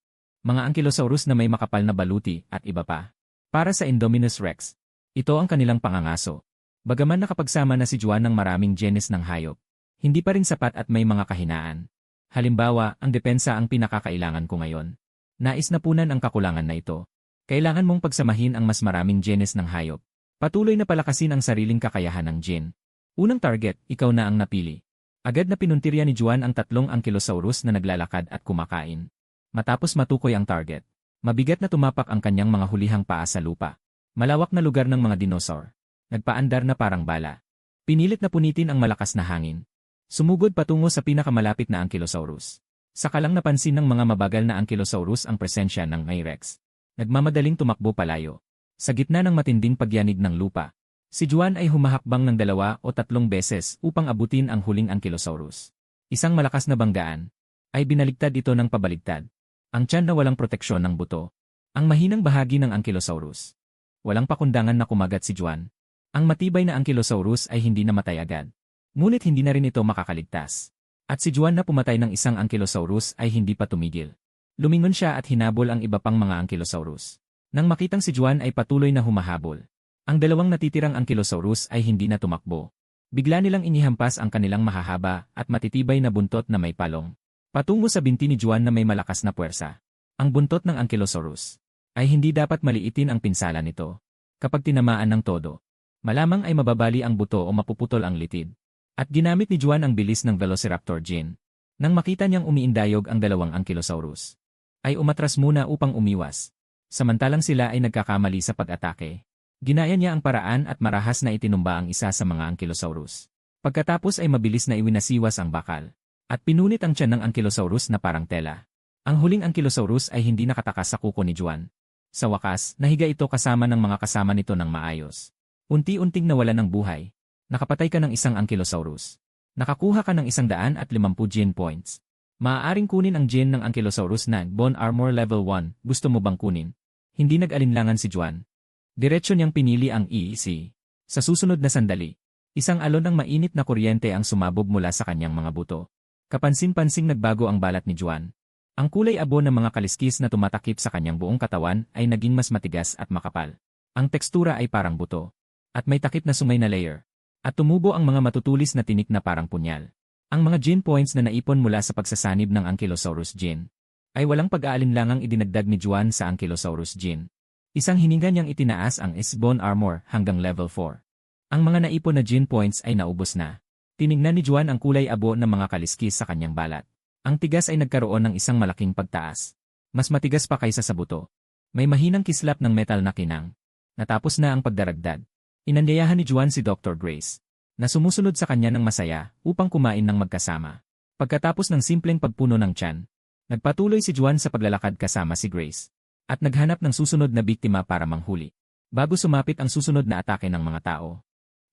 Mga Ankylosaurus na may makapal na baluti at iba pa. Para sa Indominus Rex, ito ang kanilang pangangaso. Bagaman nakapagsama na si Juan ng maraming genes ng hayop, hindi pa rin sapat at may mga kahinaan. Halimbawa, ang depensa ang pinakakailangan ko ngayon. Nais na punan ang kakulangan na ito. Kailangan mong pagsamahin ang mas maraming genes ng hayop. Patuloy na palakasin ang sariling kakayahan ng gene. Unang target, ikaw na ang napili. Agad na pinuntirya ni Juan ang 3 Ankylosaurus na naglalakad at kumakain. Matapos matukoy ang target, mabigat na tumapak ang kanyang mga hulihang paa sa lupa. Malawak na lugar ng mga dinosaur. Nagpaandar na parang bala. Pinilit na punitin ang malakas na hangin. Sumugod patungo sa pinakamalapit na Ankylosaurus. Saka lang napansin ng mga mabagal na Ankylosaurus ang presensya ng I-Rex. Nagmamadaling tumakbo palayo. Sa gitna ng matinding pagyanig ng lupa, si Juan ay humahakbang ng 2 o 3 beses upang abutin ang huling Ankylosaurus. Isang malakas na banggaan ay binaligtad ito ng pabaligtad. Ang tiyan na walang proteksyon ng buto. Ang mahinang bahagi ng Ankylosaurus. Walang pakundangan na kumagat si Juan. Ang matibay na Ankylosaurus ay hindi namatay agad. Ngunit hindi na rin ito makakaligtas. At si Juan na pumatay ng isang Ankylosaurus ay hindi pa tumigil. Lumingon siya at hinabol ang iba pang mga Ankylosaurus. Nang makitang si Juan ay patuloy na humahabol, ang 2 natitirang Ankylosaurus ay hindi na tumakbo. Bigla nilang inihampas ang kanilang mahahaba at matitibay na buntot na may palong. Patungo sa binti ni Juan na may malakas na puwersa. Ang buntot ng Ankylosaurus ay hindi dapat maliitin ang pinsala nito. Kapag tinamaan ng todo, malamang ay mababali ang buto o mapuputol ang litid. At ginamit ni Juan ang bilis ng Velociraptor gene. Nang makita niyang umiindayog ang 2 Ankylosaurus, ay umatras muna upang umiwas. Samantalang sila ay nagkakamali sa pag-atake. Ginaya niya ang paraan at marahas na itinumba ang isa sa mga Ankylosaurus. Pagkatapos ay mabilis na iwinasiwas ang bakal. At pinunit ang tiyan ng Ankylosaurus na parang tela. Ang huling Ankylosaurus ay hindi nakatakas sa kuko ni Juan. Sa wakas, nahiga ito kasama ng mga kasama nito ng maayos. Unti-unting nawala ng buhay. Nakapatay ka ng isang Ankylosaurus. Nakakuha ka ng 150 gene points. Maaaring kunin ang gene ng Ankylosaurus na Bone Armor Level 1, gusto mo bang kunin? Hindi nag-alinlangan si Juan. Diretso niyang pinili ang EEC. Sa susunod na sandali, isang alon ng mainit na kuryente ang sumabog mula sa kanyang mga buto. Kapansin-pansing nagbago ang balat ni Juan. Ang kulay abo ng mga kaliskis na tumatakip sa kanyang buong katawan ay naging mas matigas at makapal. Ang tekstura ay parang buto. At may takip na sungay na layer. At tumubo ang mga matutulis na tinik na parang punyal. Ang mga gene points na naipon mula sa pagsasanib ng Ankylosaurus gene ay walang pag-aalinlangang idinagdag ni Juan sa Ankylosaurus gene. Isang hininga niyang itinaas ang S-bone armor hanggang level 4. Ang mga naipon na gene points ay naubos na. Tinignan ni Juan ang kulay abo ng mga kaliskis sa kanyang balat. Ang tigas ay nagkaroon ng isang malaking pagtaas. Mas matigas pa kaysa sa buto. May mahinang kislap ng metal na kinang. Natapos na ang pagdaragdag. Inanyayahan ni Juan si Dr. Grace na sumusunod sa kanya ng masaya upang kumain ng magkasama. Pagkatapos ng simpleng pagpuno ng tiyan, nagpatuloy si Juan sa paglalakad kasama si Grace at naghanap ng susunod na biktima para manghuli. Bago sumapit ang susunod na atake ng mga tao,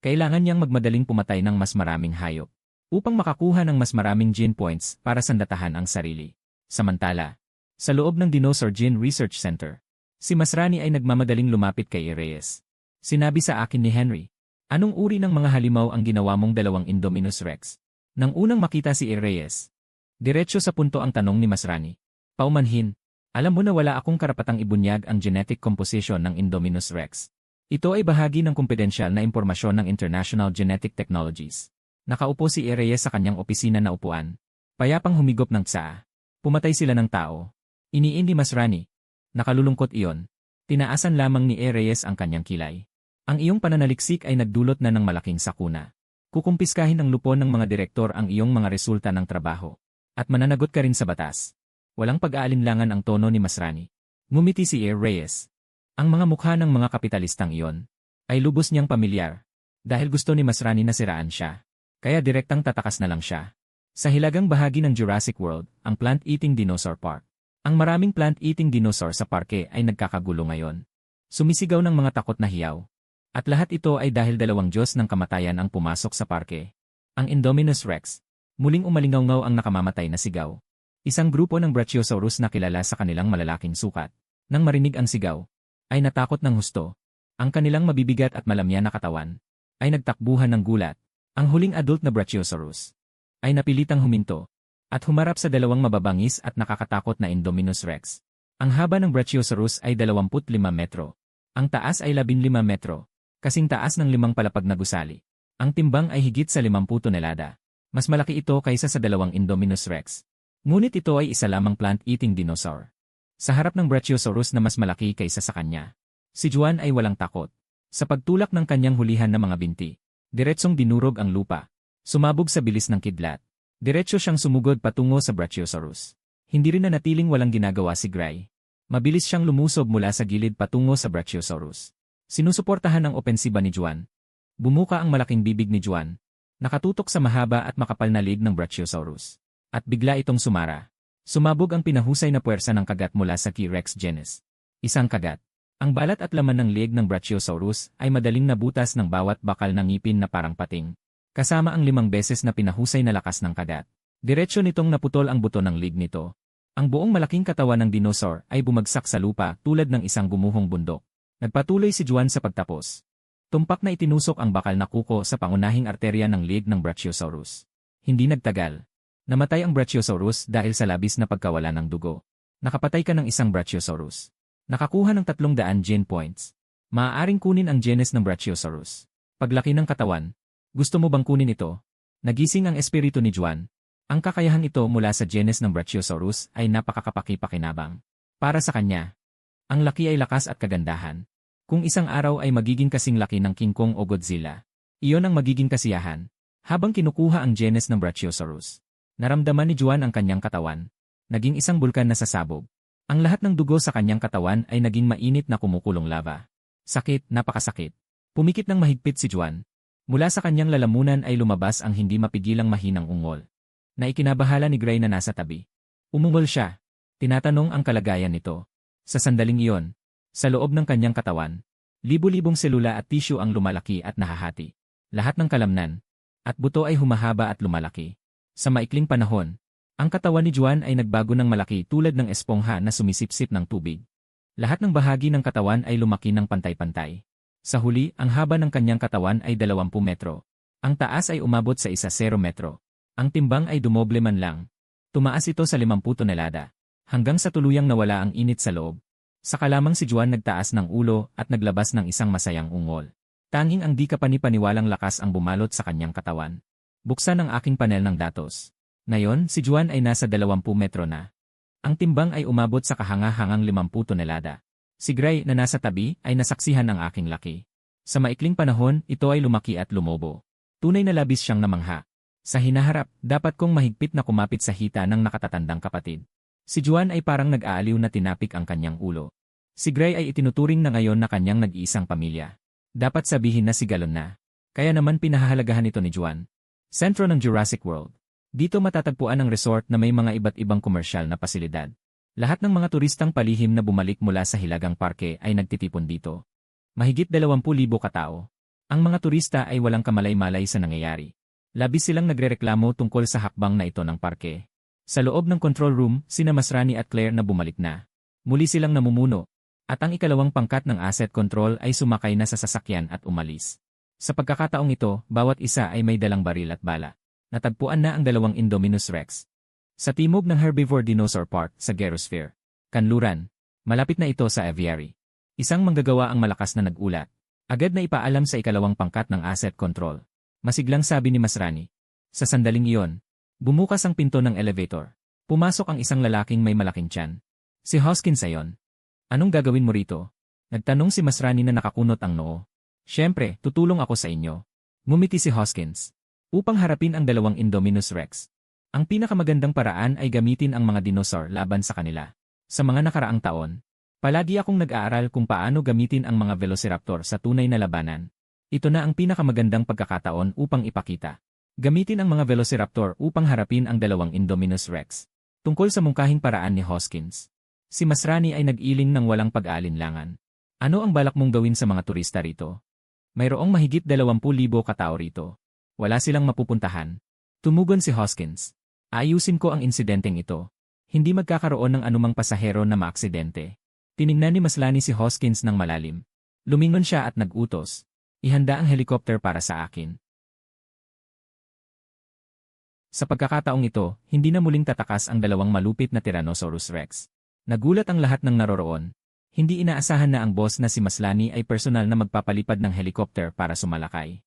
kailangan niyang magmadaling pumatay ng mas maraming hayop upang makakuha ng mas maraming gene points para sandatahan ang sarili. Samantala, sa loob ng Dinosaur Gene Research Center, si Masrani ay nagmamadaling lumapit kay Reyes. Sinabi sa akin ni Henry, anong uri ng mga halimaw ang ginawa mong dalawang Indominus Rex? Nang unang makita si Reyes, diretso sa punto ang tanong ni Masrani. Paumanhin, alam mo na wala akong karapatang ibunyag ang genetic composition ng Indominus Rex. Ito ay bahagi ng kumpidensyal na impormasyon ng International Genetic Technologies. Nakaupo si Reyes sa kanyang opisina na upuan. Payapang humigop ng tsaa. Pumatay sila ng tao. Iniin ni Masrani. Nakalulungkot iyon. Tinaasan lamang ni Reyes ang kanyang kilay. Ang iyong pananaliksik ay nagdulot na ng malaking sakuna. Kukumpiskahin ng lupon ng mga direktor ang iyong mga resulta ng trabaho. At mananagot ka rin sa batas. Walang pag-aalinlangan ang tono ni Masrani. Ngumiti si Reyes. Ang mga mukha ng mga kapitalistang iyon ay lubos niyang pamilyar. Dahil gusto ni Masrani na siraan siya. Kaya direktang tatakas na lang siya. Sa hilagang bahagi ng Jurassic World, ang plant-eating dinosaur park. Ang maraming plant-eating dinosaur sa parke ay nagkakagulo ngayon. Sumisigaw ng mga takot na hiyaw. At lahat ito ay dahil dalawang Diyos ng kamatayan ang pumasok sa parke. Ang Indominus Rex. Muling umalingaw-ngaw ang nakamamatay na sigaw. Isang grupo ng Brachiosaurus na kilala sa kanilang malalaking sukat. Nang marinig ang sigaw, ay natakot ng husto. Ang kanilang mabibigat at malamya na katawan ay nagtakbuhan ng gulat. Ang huling adult na Brachiosaurus ay napilitang huminto at humarap sa dalawang mababangis at nakakatakot na Indominus Rex. Ang haba ng Brachiosaurus ay 25 metro. Ang taas ay 15 metro, kasing taas ng 5 palapag na gusali. Ang timbang ay higit sa 50 tonelada. Mas malaki ito kaysa sa dalawang Indominus Rex. Ngunit ito ay isa lamang plant-eating dinosaur. Sa harap ng Brachiosaurus na mas malaki kaysa sa kanya, si Juan ay walang takot. Sa pagtulak ng kanyang hulihan na mga binti, diretsong dinurog ang lupa. Sumabog sa bilis ng kidlat. Diretso siyang sumugod patungo sa Brachiosaurus. Hindi rin nanatiling walang ginagawa si Gray. Mabilis siyang lumusob mula sa gilid patungo sa Brachiosaurus. Sinusuportahan ang opensiba ni Juan. Bumuka ang malaking bibig ni Juan. Nakatutok sa mahaba at makapal na leg ng Brachiosaurus. At bigla itong sumara. Sumabog ang pinahusay na puwersa ng kagat mula sa T-Rex genus. Isang kagat. Ang balat at laman ng leg ng Brachiosaurus ay madaling nabutas ng bawat bakal ng ngipin na parang pating. Kasama ang 5 beses na pinahusay na lakas ng kagat. Diretso nitong naputol ang buto ng leg nito. Ang buong malaking katawan ng dinosaur ay bumagsak sa lupa tulad ng isang gumuhong bundok. Nagpatuloy si Juan sa pagtapos. Tumpak na itinusok ang bakal na kuko sa pangunahing arterya ng leg ng Brachiosaurus. Hindi nagtagal. Namatay ang Brachiosaurus dahil sa labis na pagkawala ng dugo. Nakapatay ka ng isang Brachiosaurus. Nakakuha ng 300 gene points. Maaaring kunin ang genes ng Brachiosaurus. Paglaki ng katawan, gusto mo bang kunin ito? Nagising ang espiritu ni Juan. Ang kakayahan ito mula sa genes ng Brachiosaurus ay napakakapaki-pakinabang. Para sa kanya, ang laki ay lakas at kagandahan. Kung isang araw ay magiging kasing laki ng King Kong o Godzilla, iyon ang magiging kasiyahan. Habang kinukuha ang genes ng Brachiosaurus, naramdaman ni Juan ang kanyang katawan. Naging isang bulkan na sasabog. Ang lahat ng dugo sa kanyang katawan ay naging mainit na kumukulong lava. Sakit, napakasakit. Pumikit ng mahigpit si Juan. Mula sa kanyang lalamunan ay lumabas ang hindi mapigilang mahinang ungol. Na ikinabahala ni Gray na nasa tabi. Umungol siya. Tinatanong ang kalagayan nito. Sa sandaling iyon, sa loob ng kanyang katawan, libu-libong selula at tissue ang lumalaki at nahahati. Lahat ng kalamnan at buto ay humahaba at lumalaki. Sa maikling panahon, ang katawan ni Juan ay nagbago ng malaki tulad ng espongha na sumisipsip ng tubig. Lahat ng bahagi ng katawan ay lumaki ng pantay-pantay. Sa huli, ang haba ng kanyang katawan ay 20 metro. Ang taas ay umabot sa 10 metro. Ang timbang ay dumoble man lang. Tumaas ito sa 50 tonelada. Hanggang sa tuluyang nawala ang init sa loob. Saka lamang si Juan nagtaas ng ulo at naglabas ng isang masayang ungol. Tanging ang di kapanipaniwalang lakas ang bumalot sa kanyang katawan. Buksan ang aking panel ng datos. Ngayon, si Juan ay nasa 20 metro na. Ang timbang ay umabot sa kahanga-hangang 50 tonelada. Si Gray na nasa tabi ay nasaksihan ng aking laki. Sa maikling panahon, ito ay lumaki at lumobo. Tunay na labis siyang namangha. Sa hinaharap, dapat kong mahigpit na kumapit sa hita ng nakatatandang kapatid. Si Juan ay parang nag-aaliw na tinapik ang kanyang ulo. Si Gray ay itinuturing na ngayon na kanyang nag-iisang pamilya. Dapat sabihin na sigalon na. Kaya naman pinahahalagahan ito ni Juan. Sentro ng Jurassic World. Dito matatagpuan ang resort na may mga iba't ibang komersyal na pasilidad. Lahat ng mga turistang palihim na bumalik mula sa Hilagang Parke ay nagtitipon dito. Mahigit 20,000 katao. Ang mga turista ay walang kamalay-malay sa nangyayari. Labis silang nagrereklamo tungkol sa hakbang na ito ng parke. Sa loob ng control room, sina Masrani at Claire na bumalik na. Muli silang namumuno. At ang ikalawang pangkat ng asset control ay sumakay na sa sasakyan at umalis. Sa pagkakataong ito, bawat isa ay may dalang baril at bala. Natagpuan na ang 2 Indominus Rex. Sa timog ng Herbivore Dinosaur Park sa Gerosphere, Kanluran, malapit na ito sa aviary. Isang manggagawa ang malakas na nag-ulat. Agad na ipaalam sa ikalawang pangkat ng asset control. Masiglang sabi ni Masrani. Sa sandaling iyon, bumukas ang pinto ng elevator. Pumasok ang isang lalaking may malaking tiyan. Si Hoskins ayon. Anong gagawin mo rito? Nagtanong si Masrani na nakakunot ang noo. Siyempre, tutulong ako sa inyo. Ngumiti si Hoskins. Upang harapin ang 2 Indominus Rex. Ang pinakamagandang paraan ay gamitin ang mga dinosaur laban sa kanila. Sa mga nakaraang taon, palagi akong nag-aaral kung paano gamitin ang mga velociraptor sa tunay na labanan. Ito na ang pinakamagandang pagkakataon upang ipakita. Gamitin ang mga velociraptor upang harapin ang 2 Indominus Rex. Tungkol sa mungkahing paraan ni Hoskins. Si Masrani ay nag-iling ng walang pag-aalinlangan. Ano ang balak mong gawin sa mga turista rito? Mayroong mahigit 20,000 katao rito. Wala silang mapupuntahan. Tumugon si Hoskins. Ayusin ko ang insidenteng ito. Hindi magkakaroon ng anumang pasahero na maaksidente. Tiningnan ni Maslany si Hoskins ng malalim. Lumingon siya at nag-utos. Ihanda ang helicopter para sa akin. Sa pagkakataong ito, hindi na muling tatakas ang 2 malupit na Tyrannosaurus Rex. Nagulat ang lahat ng naroroon. Hindi inaasahan na ang boss na si Maslany ay personal na magpapalipad ng helicopter para sumalakay.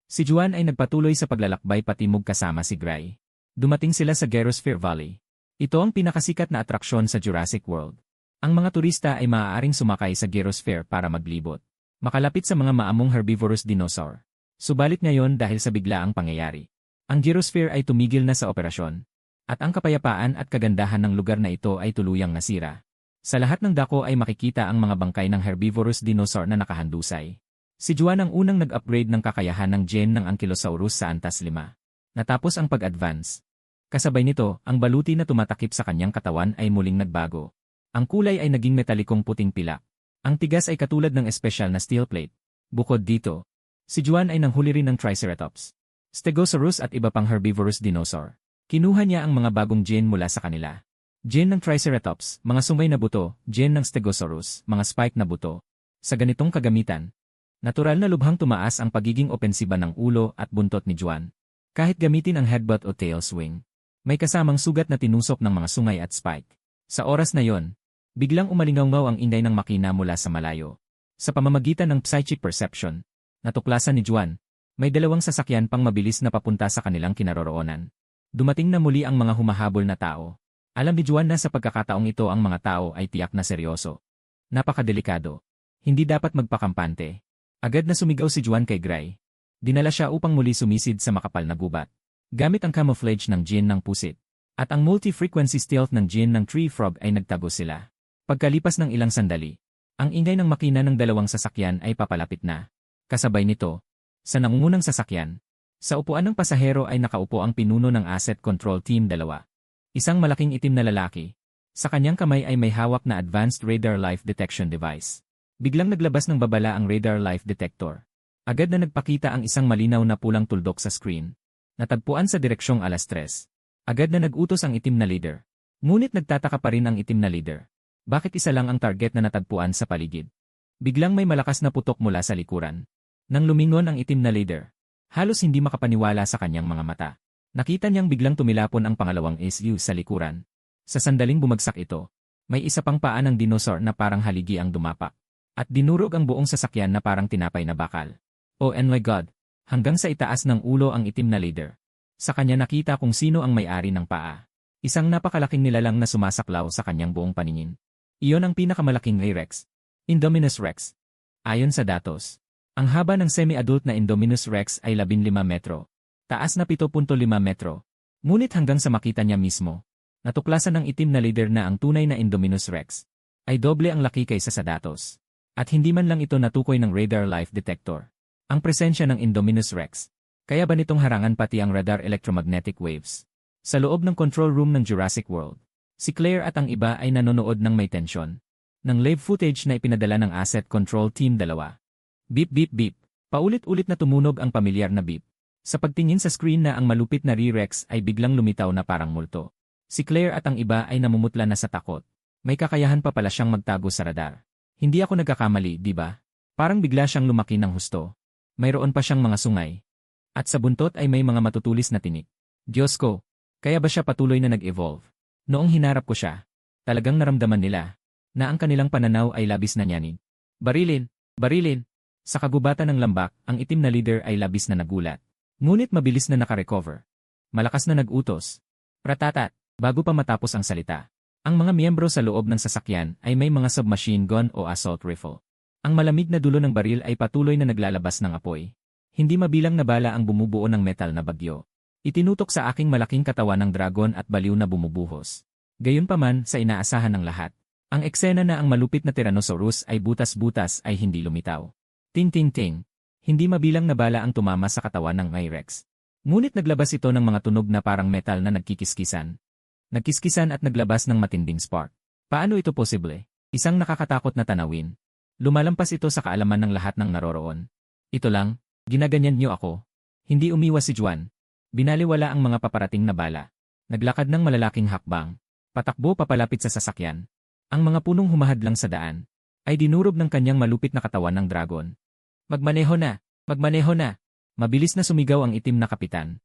Si Juan ay nagpatuloy sa paglalakbay patimog kasama si Gray. Dumating sila sa Gerosphere Valley. Ito ang pinakasikat na atraksyon sa Jurassic World. Ang mga turista ay maaaring sumakay sa Gerosphere para maglibot. Makalapit sa mga maamong herbivorous dinosaur. Subalit ngayon dahil sa biglaang pangyayari, ang Gerosphere ay tumigil na sa operasyon. At ang kapayapaan at kagandahan ng lugar na ito ay tuluyang nasira. Sa lahat ng dako ay makikita ang mga bangkay ng herbivorous dinosaur na nakahandusay. Si Juan ang unang nag-upgrade ng kakayahan ng gen ng Ankylosaurus sa Antas 5. Natapos ang pag-advance. Kasabay nito, ang baluti na tumatakip sa kanyang katawan ay muling nagbago. Ang kulay ay naging metalikong puting pila. Ang tigas ay katulad ng espesyal na steel plate. Bukod dito, si Juan ay nanghuli rin ng Triceratops, Stegosaurus at iba pang herbivorous dinosaur. Kinuha niya ang mga bagong gen mula sa kanila. Gen ng Triceratops, mga sungay na buto, gen ng Stegosaurus, mga spike na buto. Sa ganitong kagamitan, natural na lubhang tumaas ang pagiging opensiba ng ulo at buntot ni Juan. Kahit gamitin ang headbutt o tail swing, may kasamang sugat na tinusok ng mga sungay at spike. Sa oras na yon, biglang umalingaw ang inday ng makina mula sa malayo. Sa pamamagitan ng psychic perception, natuklasan ni Juan, may 2 sasakyan pang mabilis na papunta sa kanilang kinaroroonan. Dumating na muli ang mga humahabol na tao. Alam ni Juan na sa pagkakataong ito ang mga tao ay tiyak na seryoso. Napakadelikado. Hindi dapat magpakampante. Agad na sumigaw si Juan kay Gray. Dinala siya upang muli sumisid sa makapal na gubat. Gamit ang camouflage ng gene ng pusit. At ang multi-frequency stealth ng gene ng tree frog ay nagtago sila. Pagkalipas ng ilang sandali, ang ingay ng makina ng 2 sasakyan ay papalapit na. Kasabay nito, sa nangungunang sasakyan, sa upuan ng pasahero ay nakaupo ang pinuno ng Asset Control Team 2. Isang malaking itim na lalaki. Sa kanyang kamay ay may hawak na Advanced Radar Life Detection Device. Biglang naglabas ng babala ang radar life detector. Agad na nagpakita ang isang malinaw na pulang tuldok sa screen. Natagpuan sa direksyong 3:00. Agad na nag-utos ang itim na leader. Ngunit nagtataka pa rin ang itim na leader. Bakit isa lang ang target na natagpuan sa paligid? Biglang may malakas na putok mula sa likuran. Nang lumingon ang itim na leader, halos hindi makapaniwala sa kanyang mga mata. Nakita niyang biglang tumilapon ang pangalawang SU sa likuran. Sa sandaling bumagsak ito, may isa pang paa ng dinosaur na parang haligi ang dumapak. At dinurog ang buong sasakyan na parang tinapay na bakal. Oh my God! Hanggang sa itaas ng ulo ang itim na leader. Sa kanya nakita kung sino ang may-ari ng paa. Isang napakalaking nilalang na sumasaklaw sa kanyang buong paningin. Iyon ang pinakamalaking Rex. Indominus Rex. Ayon sa datos, ang haba ng semi-adult na Indominus Rex ay 15 metro. Taas na 7.5 metro. Ngunit hanggang sa makita niya mismo, natuklasan ng itim na leader na ang tunay na Indominus Rex ay doble ang laki kaysa sa datos. At hindi man lang ito natukoy ng radar life detector. Ang presensya ng Indominus Rex. Kaya ba nitong harangan pati ang radar electromagnetic waves? Sa loob ng control room ng Jurassic World, si Claire at ang iba ay nanonood ng may tensyon. Ng live footage na ipinadala ng Asset Control Team 2. Beep beep beep. Paulit-ulit na tumunog ang pamilyar na beep. Sa pagtingin sa screen na ang malupit na Rex ay biglang lumitaw na parang multo. Si Claire at ang iba ay namumutla na sa takot. May kakayahan pa pala siyang magtago sa radar. Hindi ako nagkakamali, di ba? Parang bigla siyang lumaki ng husto. Mayroon pa siyang mga sungay. At sa buntot ay may mga matutulis na tinik. Diyos ko, kaya ba siya patuloy na nag-evolve? Noong hinarap ko siya, talagang naramdaman nila na ang kanilang pananaw ay labis na nyanig. Barilin! Barilin! Sa kagubatan ng lambak, ang itim na leader ay labis na nagulat. Ngunit mabilis na nakarecover. Malakas na nag-utos. Ratatat! Bago pa matapos ang salita. Ang mga miyembro sa loob ng sasakyan ay may mga submachine gun o assault rifle. Ang malamig na dulo ng baril ay patuloy na naglalabas ng apoy. Hindi mabilang na bala ang bumubuo ng metal na bagyo. Itinutok sa aking malaking katawan ng dragon at baliw na bumubuhos. Gayunpaman, sa inaasahan ng lahat, ang eksena na ang malupit na Tyrannosaurus ay butas-butas ay hindi lumitaw. Ting-ting-ting. Hindi mabilang na bala ang tumama sa katawan ng Rex. Ngunit naglabas ito ng mga tunog na parang metal na nagkikiskisan. Nagkiskisan at naglabas ng matinding spark. Paano ito posible? Isang nakakatakot na tanawin. Lumalampas ito sa kaalaman ng lahat ng naroroon. Ito lang, ginaganyan niyo ako. Hindi umiwas si Juan. Binaliwala ang mga paparating na bala. Naglakad ng malalaking hakbang. Patakbo papalapit sa sasakyan. Ang mga punong humahadlang sa daan ay dinurob ng kanyang malupit na katawan ng dragon. Magmaneho na! Magmaneho na! Mabilis na sumigaw ang itim na kapitan.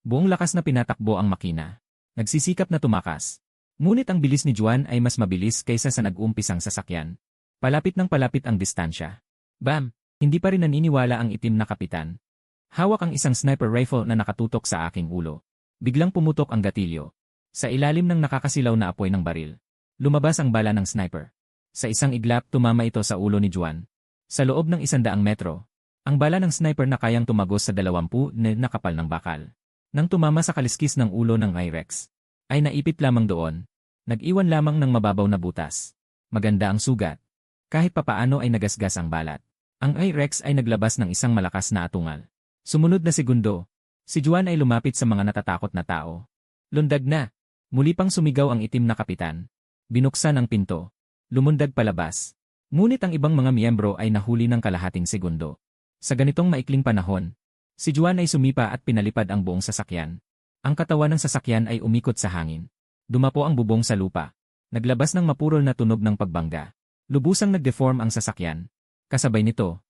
Buong lakas na pinatakbo ang makina. Nagsisikap na tumakas. Ngunit ang bilis ni Juan ay mas mabilis kaysa sa nag-uumpisang sasakyan. Palapit ng palapit ang distansya. Bam! Hindi pa rin naniniwala ang itim na kapitan. Hawak ang isang sniper rifle na nakatutok sa aking ulo. Biglang pumutok ang gatilyo. Sa ilalim ng nakakasilaw na apoy ng baril, lumabas ang bala ng sniper. Sa isang iglap tumama ito sa ulo ni Juan. Sa loob ng 100 metro, ang bala ng sniper na kayang tumagos sa 20 na kapal ng bakal. Nang tumama sa kaliskis ng ulo ng Rex, ay naipit lamang doon. Nag-iwan lamang ng mababaw na butas. Maganda ang sugat. Kahit papaano ay nagasgas ang balat. Ang Rex ay naglabas ng isang malakas na atungal. Sumunod na segundo, si Juan ay lumapit sa mga natatakot na tao. Lundag na! Muli pang sumigaw ang itim na kapitan. Binuksan ang pinto. Lumundag palabas. Ngunit ang ibang mga miyembro ay nahuli ng kalahating segundo. Sa ganitong maikling panahon, si Juan ay sumipa at pinalipad ang buong sasakyan. Ang katawan ng sasakyan ay umikot sa hangin. Dumapo ang bubong sa lupa. Naglabas ng mapurol na tunog ng pagbangga. Lubusang nag-deform ang sasakyan. Kasabay nito,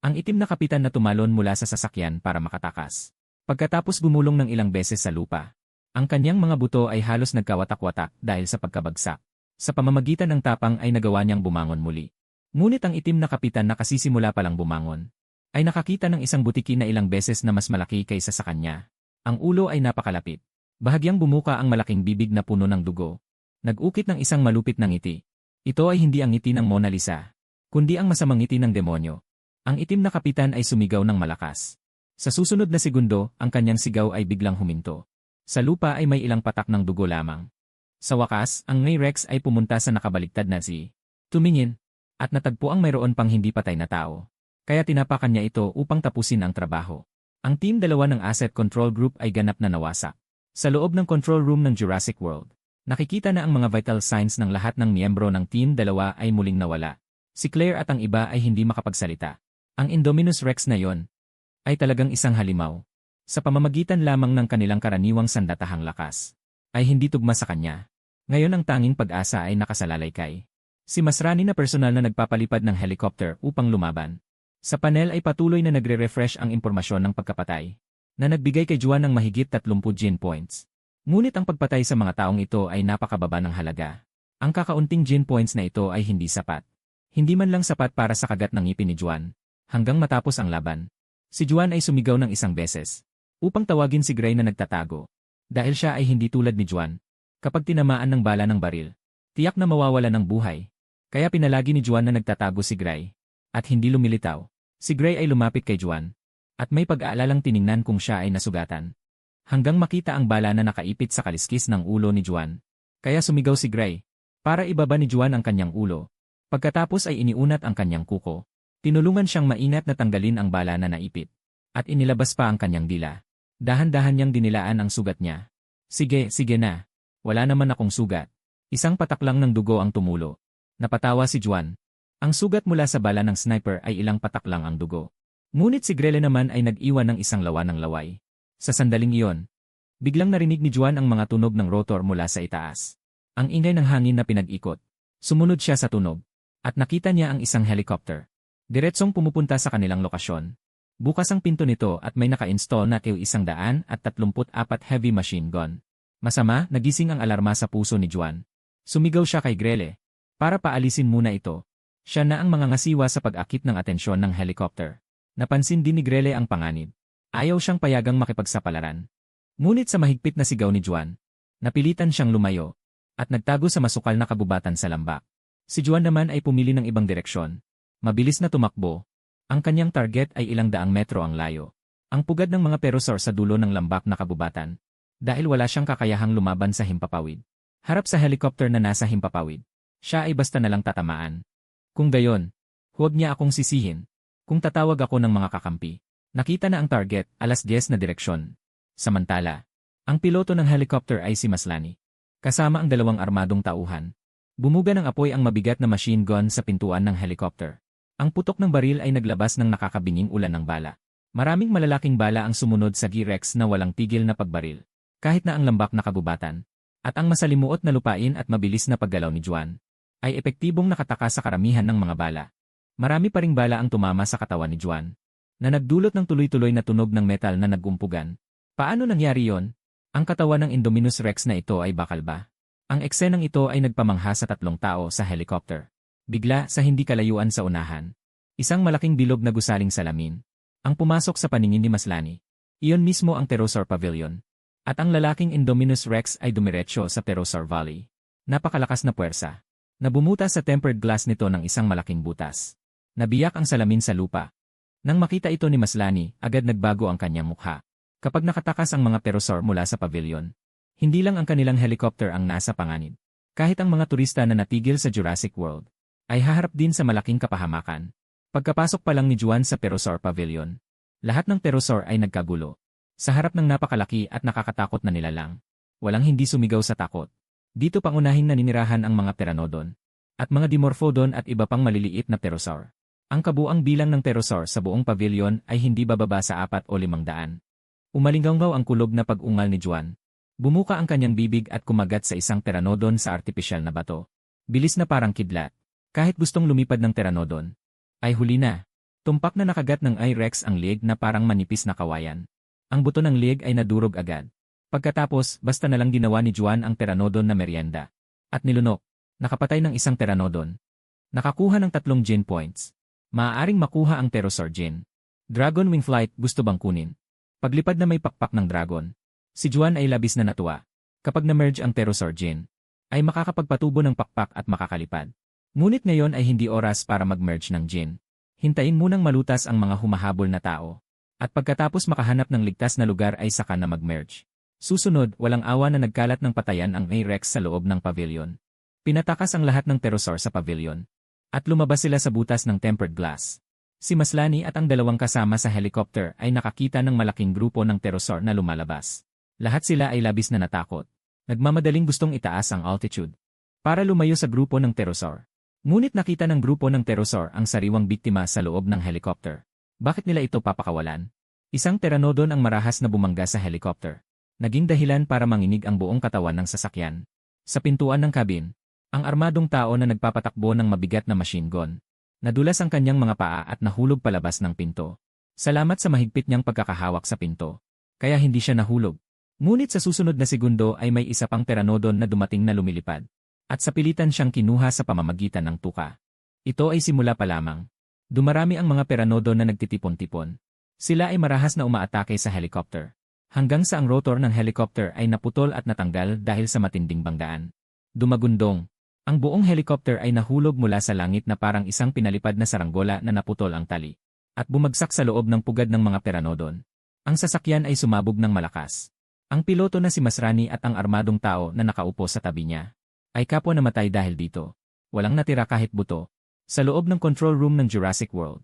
ang itim na kapitan na tumalon mula sa sasakyan para makatakas. Pagkatapos gumulong ng ilang beses sa lupa, ang kanyang mga buto ay halos nagkawatak-watak dahil sa pagkabagsak. Sa pamamagitan ng tapang ay nagawa niyang bumangon muli. Ngunit ang itim na kapitan na kasisimula palang bumangon ay nakakita ng isang butiki na ilang beses na mas malaki kaysa sa kanya. Ang ulo ay napakalapit. Bahagyang bumuka ang malaking bibig na puno ng dugo. Nag-ukit ng isang malupit na ngiti. Ito ay hindi ang ngiti ng Mona Lisa, kundi ang masamang ngiti ng demonyo. Ang itim na kapitan ay sumigaw ng malakas. Sa susunod na segundo, ang kanyang sigaw ay biglang huminto. Sa lupa ay may ilang patak ng dugo lamang. Sa wakas, ang Rex ay pumunta sa nakabaliktad na tumingin, at natagpo ang mayroon pang hindi patay na tao. Kaya tinapakan niya ito upang tapusin ang trabaho. Ang Team 2 ng Asset Control Group ay ganap na nawasak. Sa loob ng control room ng Jurassic World, nakikita na ang mga vital signs ng lahat ng miyembro ng Team 2 ay muling nawala. Si Claire at ang iba ay hindi makapagsalita. Ang Indominus Rex na yon ay talagang isang halimaw. Sa pamamagitan lamang ng kanilang karaniwang sandatahang lakas, ay hindi tugma sa kanya. Ngayon ang tanging pag-asa ay nakasalalay kay si Masrani na personal na nagpapalipad ng helicopter upang lumaban. Sa panel ay patuloy na nagre-refresh ang impormasyon ng pagkapatay, na nagbigay kay Juan ng mahigit 30 gene points. Ngunit ang pagpatay sa mga taong ito ay napakababa ng halaga. Ang kakaunting gene points na ito ay hindi sapat. Hindi man lang sapat para sa kagat ng ngipin ni Juan, hanggang matapos ang laban. Si Juan ay sumigaw ng isang beses upang tawagin si Gray na nagtatago. Dahil siya ay hindi tulad ni Juan. Kapag tinamaan ng bala ng baril, tiyak na mawawala ng buhay. Kaya pinalagi ni Juan na nagtatago si Gray. At hindi lumilitaw. Si Gray ay lumapit kay Juan. At may pag-aalalang tiningnan kung siya ay nasugatan. Hanggang makita ang bala na nakaipit sa kaliskis ng ulo ni Juan. Kaya sumigaw si Gray para ibaba ni Juan ang kanyang ulo. Pagkatapos ay iniunat ang kanyang kuko. Tinulungan siyang maingat na tanggalin ang bala na naipit. At inilabas pa ang kanyang dila. Dahan-dahan niyang dinilaan ang sugat niya. Sige, sige na. Wala naman akong sugat. Isang patak lang ng dugo ang tumulo. Napatawa si Juan. Ang sugat mula sa bala ng sniper ay ilang patak lang ang dugo. Ngunit si Grele naman ay nag-iwan ng isang lawa ng laway. Sa sandaling iyon, biglang narinig ni Juan ang mga tunog ng rotor mula sa itaas. Ang ingay ng hangin na pinag-ikot. Sumunod siya sa tunog. At nakita niya ang isang helicopter. Diretsong pumupunta sa kanilang lokasyon. Bukas ang pinto nito at may naka-install na Q-134 heavy machine gun. Masama, nagising ang alarma sa puso ni Juan. Sumigaw siya kay Grele para paalisin muna ito. Siya na ang mga ngasiwa sa pag-akit ng atensyon ng helicopter. Napansin din ni Grele ang panganib. Ayaw siyang payagang makipagsapalaran. Ngunit sa mahigpit na sigaw ni Juan, napilitan siyang lumayo at nagtago sa masukal na kabubatan sa lambak. Si Juan naman ay pumili ng ibang direksyon. Mabilis na tumakbo. Ang kanyang target ay ilang daang metro ang layo. Ang pugad ng mga perosor sa dulo ng lambak na kabubatan. Dahil wala siyang kakayahang lumaban sa himpapawid. Harap sa helicopter na nasa himpapawid. Siya ay basta nalang tatamaan. Kung gayon, huwag niya akong sisihin. Kung tatawag ako ng mga kakampi. Nakita na ang target, alas 10 na direksyon. Samantala, ang piloto ng helicopter ay si Maslany. Kasama ang dalawang armadong tauhan. Bumuga ng apoy ang mabigat na machine gun sa pintuan ng helicopter. Ang putok ng baril ay naglabas ng nakakabinging ulan ng bala. Maraming malalaking bala ang sumunod sa G-Rex na walang tigil na pagbaril. Kahit na ang lambak na kabubatan. At ang masalimuot na lupain at mabilis na paggalaw ni Juan ay epektibong nakataka sa karamihan ng mga bala. Marami pa ring bala ang tumama sa katawan ni Juan na nagdulot ng tuloy-tuloy na tunog ng metal na nagumpugan. Paano nangyari yon? Ang katawan ng Indominus Rex na ito ay bakal ba? Ang eksenang ito ay nagpamangha sa tatlong tao sa helicopter. Bigla sa hindi kalayuan sa unahan. Isang malaking bilog na gusaling salamin. Ang pumasok sa paningin ni Maslany. Iyon mismo ang Pterosaur Pavilion. At ang lalaking Indominus Rex ay dumiretso sa Pterosaur Valley. Napakalakas na puwersa. Nabumuta sa tempered glass nito ng isang malaking butas. Nabiyak ang salamin sa lupa. Nang makita ito ni Maslany, agad nagbago ang kanyang mukha. Kapag nakatakas ang mga Pterosaur mula sa pavilion, hindi lang ang kanilang helicopter ang nasa panganib. Kahit ang mga turista na natigil sa Jurassic World, ay haharap din sa malaking kapahamakan. Pagkapasok pa lang ni Juan sa Pterosaur Pavilion, lahat ng Pterosaur ay nagkagulo. Sa harap ng napakalaki at nakakatakot na nilalang, walang hindi sumigaw sa takot. Dito pangunahing naninirahan ang mga Pteranodon, at mga Dimorphodon at iba pang maliliit na Pterosaur. Ang kabuang bilang ng Pterosaur sa buong pavilion ay hindi bababa sa 4 o 500. Umalinggaw ang kulog na pag-ungal ni Juan. Bumuka ang kanyang bibig at kumagat sa isang Pteranodon sa artipisyal na bato. Bilis na parang kidlat. Kahit gustong lumipad ng Pteranodon, ay huli na. Tumpak na nakagat ng I-Rex ang lieg na parang manipis na kawayan. Ang buto ng lieg ay nadurog agad. Pagkatapos, basta na lang ginawa ni Juan ang Pteranodon na merienda. At nilunok. Nakapatay ng isang Pteranodon. Nakakuha ng 3 gene points. Maaaring makuha ang Pterosaur gene. Dragon Wing Flight, gusto bang kunin? Paglipad na may pakpak ng dragon. Si Juan ay labis na natuwa. Kapag na-merge ang Pterosaur gene, ay makakapagpatubo ng pakpak at makakalipad. Ngunit ngayon ay hindi oras para mag-merge ng gene. Hintayin munang malutas ang mga humahabol na tao. At pagkatapos makahanap ng ligtas na lugar ay saka na mag-merge. Susunod, walang awa na nagkalat ng patayan ang A-Rex sa loob ng pavilion. Pinatakas ang lahat ng Pterosaur sa pavilion. At lumabas sila sa butas ng tempered glass. Si Maslany at ang dalawang kasama sa helicopter ay nakakita ng malaking grupo ng Pterosaur na lumalabas. Lahat sila ay labis na natakot. Nagmamadaling gustong itaas ang altitude para lumayo sa grupo ng Pterosaur. Ngunit nakita ng grupo ng Pterosaur ang sariwang biktima sa loob ng helicopter. Bakit nila ito papakawalan? Isang Pteranodon ang marahas na bumangga sa helicopter. Naging dahilan para manginig ang buong katawan ng sasakyan. Sa pintuan ng cabin, ang armadong tao na nagpapatakbo ng mabigat na machine gun. Nadulas ang kanyang mga paa at nahulog palabas ng pinto. Salamat sa mahigpit niyang pagkakahawak sa pinto. Kaya hindi siya nahulog. Ngunit sa susunod na segundo ay may isa pang Pteranodon na dumating na lumilipad. At sa pilitan siyang kinuha sa pamamagitan ng tuka. Ito ay simula pa lamang. Dumarami ang mga Pteranodon na nagtitipon-tipon. Sila ay marahas na umaatake sa helicopter. Hanggang sa ang rotor ng helicopter ay naputol at natanggal dahil sa matinding banggaan. Dumagundong. Ang buong helicopter ay nahulog mula sa langit na parang isang pinalipad na saranggola na naputol ang tali. At bumagsak sa loob ng pugad ng mga pteranodon. Ang sasakyan ay sumabog ng malakas. Ang piloto na si Masrani at ang armadong tao na nakaupo sa tabi niya ay kapwa namatay dahil dito. Walang natira kahit buto. Sa loob ng control room ng Jurassic World.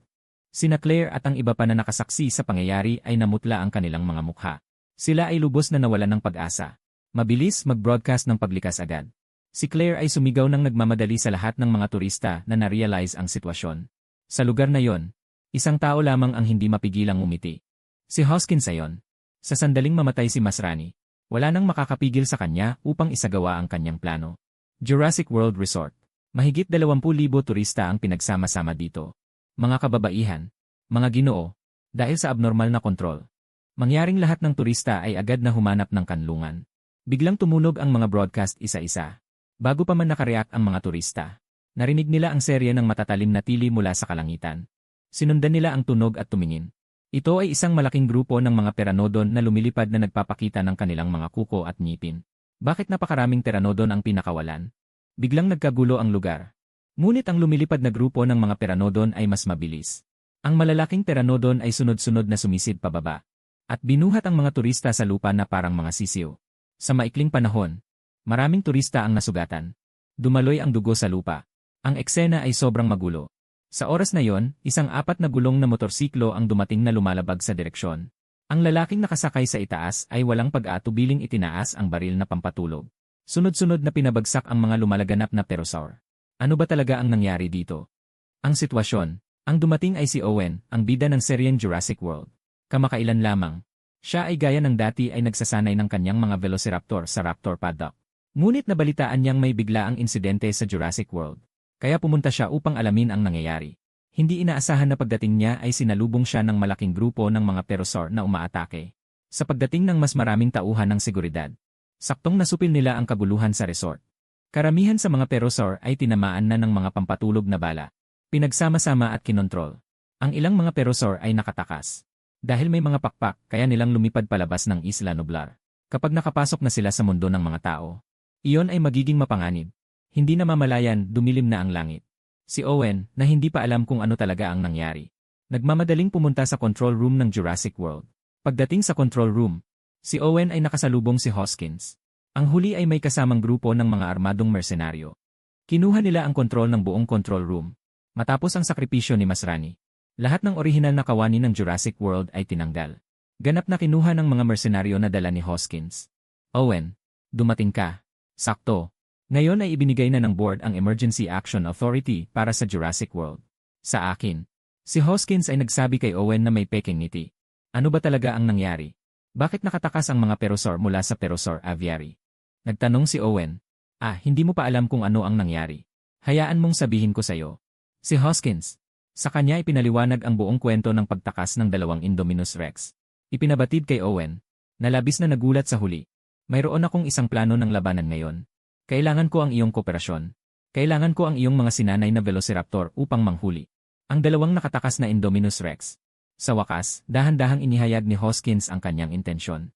Sina Claire at ang iba pa na nakasaksi sa pangyayari ay namutla ang kanilang mga mukha. Sila ay lubos na nawalan ng pag-asa. Mabilis mag-broadcast ng paglikas agad. Si Claire ay sumigaw ng nagmamadali sa lahat ng mga turista na na-realize ang sitwasyon. Sa lugar na yon, isang tao lamang ang hindi mapigilang umiti. Si Hoskins ayon. Sa sandaling mamatay si Masrani, wala nang makakapigil sa kanya upang isagawa ang kanyang plano. Jurassic World Resort. Mahigit 20,000 turista ang pinagsama-sama dito. Mga kababaihan, mga ginoo, dahil sa abnormal na kontrol. Mangyaring lahat ng turista ay agad na humanap ng kanlungan. Biglang tumunog ang mga broadcast isa-isa. Bago pa man nakareact ang mga turista, narinig nila ang serye ng matatalim na tili mula sa kalangitan. Sinundan nila ang tunog at tumingin. Ito ay isang malaking grupo ng mga pteranodon na lumilipad na nagpapakita ng kanilang mga kuko at ngipin. Bakit napakaraming pteranodon ang pinakawalan? Biglang nagkagulo ang lugar. Ngunit ang lumilipad na grupo ng mga pteranodon ay mas mabilis. Ang malalaking pteranodon ay sunod-sunod na sumisid pababa. At binuhat ang mga turista sa lupa na parang mga sisiw. Sa maikling panahon, maraming turista ang nasugatan. Dumaloy ang dugo sa lupa. Ang eksena ay sobrang magulo. Sa oras na yon, isang 4 na gulong na motorsiklo ang dumating na lumalabag sa direksyon. Ang lalaking nakasakay sa itaas ay walang pag-aatubiling itinaas ang baril na pampatulog. Sunod-sunod na pinabagsak ang mga lumalaganap na pterosaur. Ano ba talaga ang nangyari dito? Ang sitwasyon, ang dumating ay si Owen, ang bida ng seryeng Jurassic World. Kamakailan lamang. Siya ay gaya ng dati ay nagsasanay ng kanyang mga velociraptor sa Raptor Paddock. Ngunit nabalitaan niyang may biglaang insidente sa Jurassic World. Kaya pumunta siya upang alamin ang nangyayari. Hindi inaasahan na pagdating niya ay sinalubong siya ng malaking grupo ng mga pterosaur na umaatake. Sa pagdating ng mas maraming tauhan ng seguridad, saktong nasupil nila ang kaguluhan sa resort. Karamihan sa mga pterosaur ay tinamaan na ng mga pampatulog na bala. Pinagsama-sama at kinontrol. Ang ilang mga pterosaur ay nakatakas. Dahil may mga pakpak, kaya nilang lumipad palabas ng Isla Nublar. Kapag nakapasok na sila sa mundo ng mga tao, iyon ay magiging mapanganib. Hindi na mamalayan, dumilim na ang langit. Si Owen, na hindi pa alam kung ano talaga ang nangyari, nagmamadaling pumunta sa control room ng Jurassic World. Pagdating sa control room, si Owen ay nakasalubong si Hoskins. Ang huli ay may kasamang grupo ng mga armadong mersenaryo. Kinuha nila ang kontrol ng buong control room. Matapos ang sakripisyo ni Masrani, lahat ng orihinal na kawani ng Jurassic World ay tinanggal. Ganap na kinuha ng mga mersenaryo na dala ni Hoskins. Owen, dumating ka. Sakto. Ngayon ay ibinigay na ng board ang Emergency Action Authority para sa Jurassic World. Sa akin. Si Hoskins ay nagsabi kay Owen na may peking ngiti. Ano ba talaga ang nangyari? Bakit nakatakas ang mga pterosaur mula sa Pterosaur aviary? Nagtanong si Owen. Hindi mo pa alam kung ano ang nangyari. Hayaan mong sabihin ko sa'yo. Si Hoskins. Sa kanya ipinaliwanag ang buong kwento ng pagtakas ng 2 Indominus Rex. Ipinabatid kay Owen. Nalabis na nagulat sa huli. Mayroon akong isang plano ng labanan ngayon. Kailangan ko ang iyong kooperasyon. Kailangan ko ang iyong mga sinanay na velociraptor upang manghuli. Ang 2 nakatakas na Indominus Rex. Sa wakas, dahan-dahang inihayag ni Hoskins ang kanyang intensyon.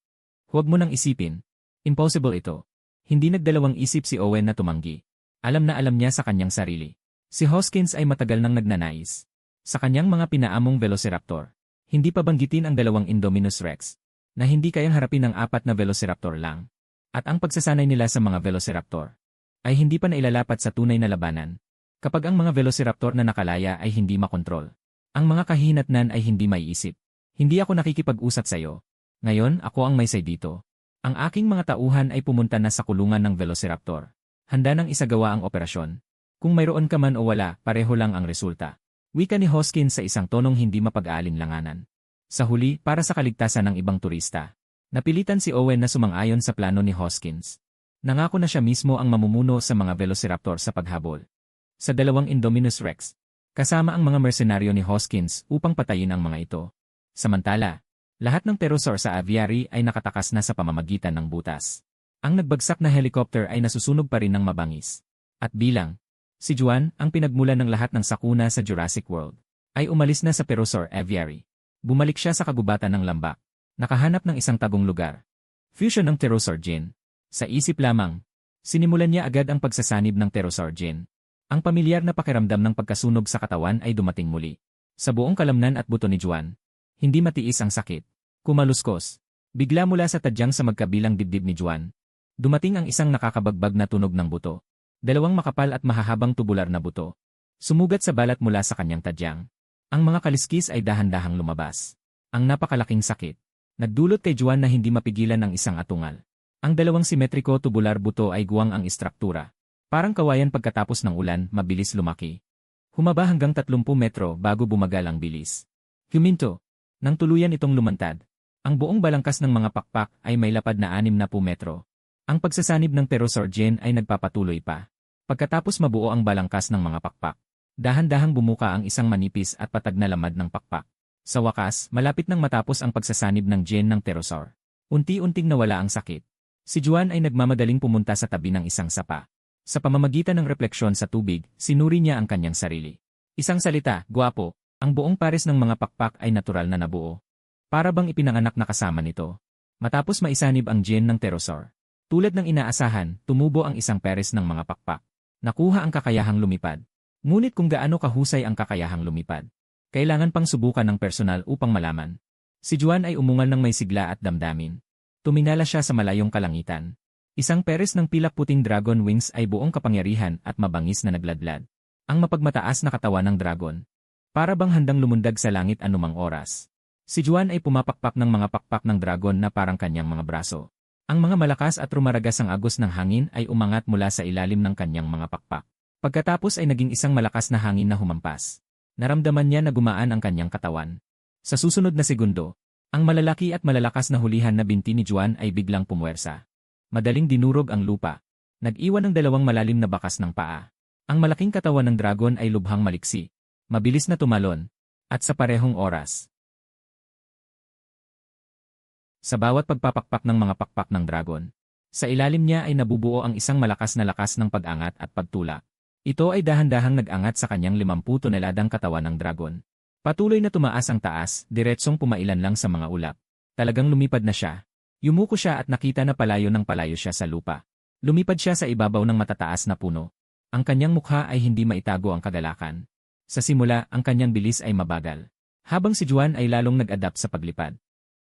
Huwag mo nang isipin. Impossible ito. Hindi nagdalawang isip si Owen na tumanggi. Alam na alam niya sa kanyang sarili. Si Hoskins ay matagal nang nagnanais. Sa kanyang mga pinaamong velociraptor, hindi pa banggitin ang 2 Indominus Rex, na hindi kayang harapin ng 4 na velociraptor lang. At ang pagsasanay nila sa mga velociraptor ay hindi pa nailalapat sa tunay na labanan. Kapag ang mga velociraptor na nakalaya ay hindi makontrol, ang mga kahihinatnan ay hindi maiisip. Hindi ako nakikipag-usap sa iyo. Ngayon, ako ang may say dito. Ang aking mga tauhan ay pumunta na sa kulungan ng velociraptor. Handa nang isagawa ang operasyon. Kung mayroon ka man o wala, pareho lang ang resulta. Wika ni Hoskins sa isang tonong hindi mapag-aalinlanganan. Sa huli, para sa kaligtasan ng ibang turista, napilitan si Owen na sumang-ayon sa plano ni Hoskins. Nangako na siya mismo ang mamumuno sa mga velociraptor sa paghabol sa 2 Indominus Rex, kasama ang mga mersenaryo ni Hoskins upang patayin ang mga ito. Samantala, lahat ng pterosaur sa aviary ay nakatakas na sa pamamagitan ng butas. Ang nagbagsak na helicopter ay nasusunog pa rin ng mabangis. At bilang si Juan, ang pinagmulan ng lahat ng sakuna sa Jurassic World, ay umalis na sa Pterosaur aviary. Bumalik siya sa kagubatan ng lambak. Nakahanap ng isang tagong lugar. Fusion ng Pterosaur gene. Sa isip lamang, sinimulan niya agad ang pagsasanib ng Pterosaur gene. Ang pamilyar na pakiramdam ng pagkasunog sa katawan ay dumating muli. Sa buong kalamnan at buto ni Juan, hindi matiis ang sakit. Kumaluskos. Bigla mula sa tadyang sa magkabilang dibdib ni Juan. Dumating ang isang nakakabagbag na tunog ng buto. Dalawang makapal at mahahabang tubular na buto. Sumugat sa balat mula sa kanyang tadyang. Ang mga kaliskis ay dahan-dahang lumabas. Ang napakalaking sakit. Nagdulot kay Juan na hindi mapigilan ang isang atungal. Ang dalawang simetriko tubular buto ay guwang ang istruktura. Parang kawayan pagkatapos ng ulan, mabilis lumaki. Humaba hanggang 30 metro bago bumagal ang bilis. Huminto. Nang tuluyan itong lumantad. Ang buong balangkas ng mga pakpak ay may lapad na 60 metro. Ang pagsasanib ng Pterosaur gene ay nagpapatuloy pa. Pagkatapos mabuo ang balangkas ng mga pakpak, dahan-dahang bumuka ang isang manipis at patag na lamad ng pakpak. Sa wakas, malapit nang matapos ang pagsasanib ng gene ng Pterosaur. Unti-unting nawala ang sakit. Si Juan ay nagmamadaling pumunta sa tabi ng isang sapa. Sa pamamagitan ng refleksyon sa tubig, sinuri niya ang kanyang sarili. Isang salita, gwapo, ang buong pares ng mga pakpak ay natural na nabuo. Para bang ipinanganak na kasama nito. Matapos maisanib ang gene ng Pterosaur. Tulad ng inaasahan, tumubo ang isang pares ng mga pakpak. Nakuha ang kakayahang lumipad. Ngunit kung gaano kahusay ang kakayahang lumipad, kailangan pang subukan ng personal upang malaman. Si Juan ay umungal ng may sigla at damdamin. Tuminala siya sa malayong kalangitan. Isang pares ng pilak-puting dragon wings ay buong kapangyarihan at mabangis na nagladlad. Ang mapagmataas na katawan ng dragon. Para bang handang lumundag sa langit anumang oras. Si Juan ay pumapakpak ng mga pakpak ng dragon na parang kanyang mga braso. Ang mga malakas at rumaragas ang agos ng hangin ay umangat mula sa ilalim ng kanyang mga pakpak. Pagkatapos ay naging isang malakas na hangin na humampas. Naramdaman niya na gumaan ang kanyang katawan. Sa susunod na segundo, ang malalaki at malalakas na hulihan na binti ni Juan ay biglang pumuwersa. Madaling dinurog ang lupa. Nag-iwan ng dalawang malalim na bakas ng paa. Ang malaking katawan ng dragon ay lubhang maliksi. Mabilis na tumalon. At sa parehong oras. Sa bawat pagpapakpak ng mga pakpak ng dragon, sa ilalim niya ay nabubuo ang isang malakas na lakas ng pag-angat at pagtulak. Ito ay dahan-dahang nag-angat sa kanyang 50 toneladang katawan ng dragon. Patuloy na tumaas ang taas, diretsong pumailan lang sa mga ulap. Talagang lumipad na siya. Yumuko siya at nakita na palayo ng palayo siya sa lupa. Lumipad siya sa ibabaw ng matataas na puno. Ang kanyang mukha ay hindi maitago ang kagalakan. Sa simula, ang kanyang bilis ay mabagal. Habang si Juan ay lalong nag-adapt sa paglipad.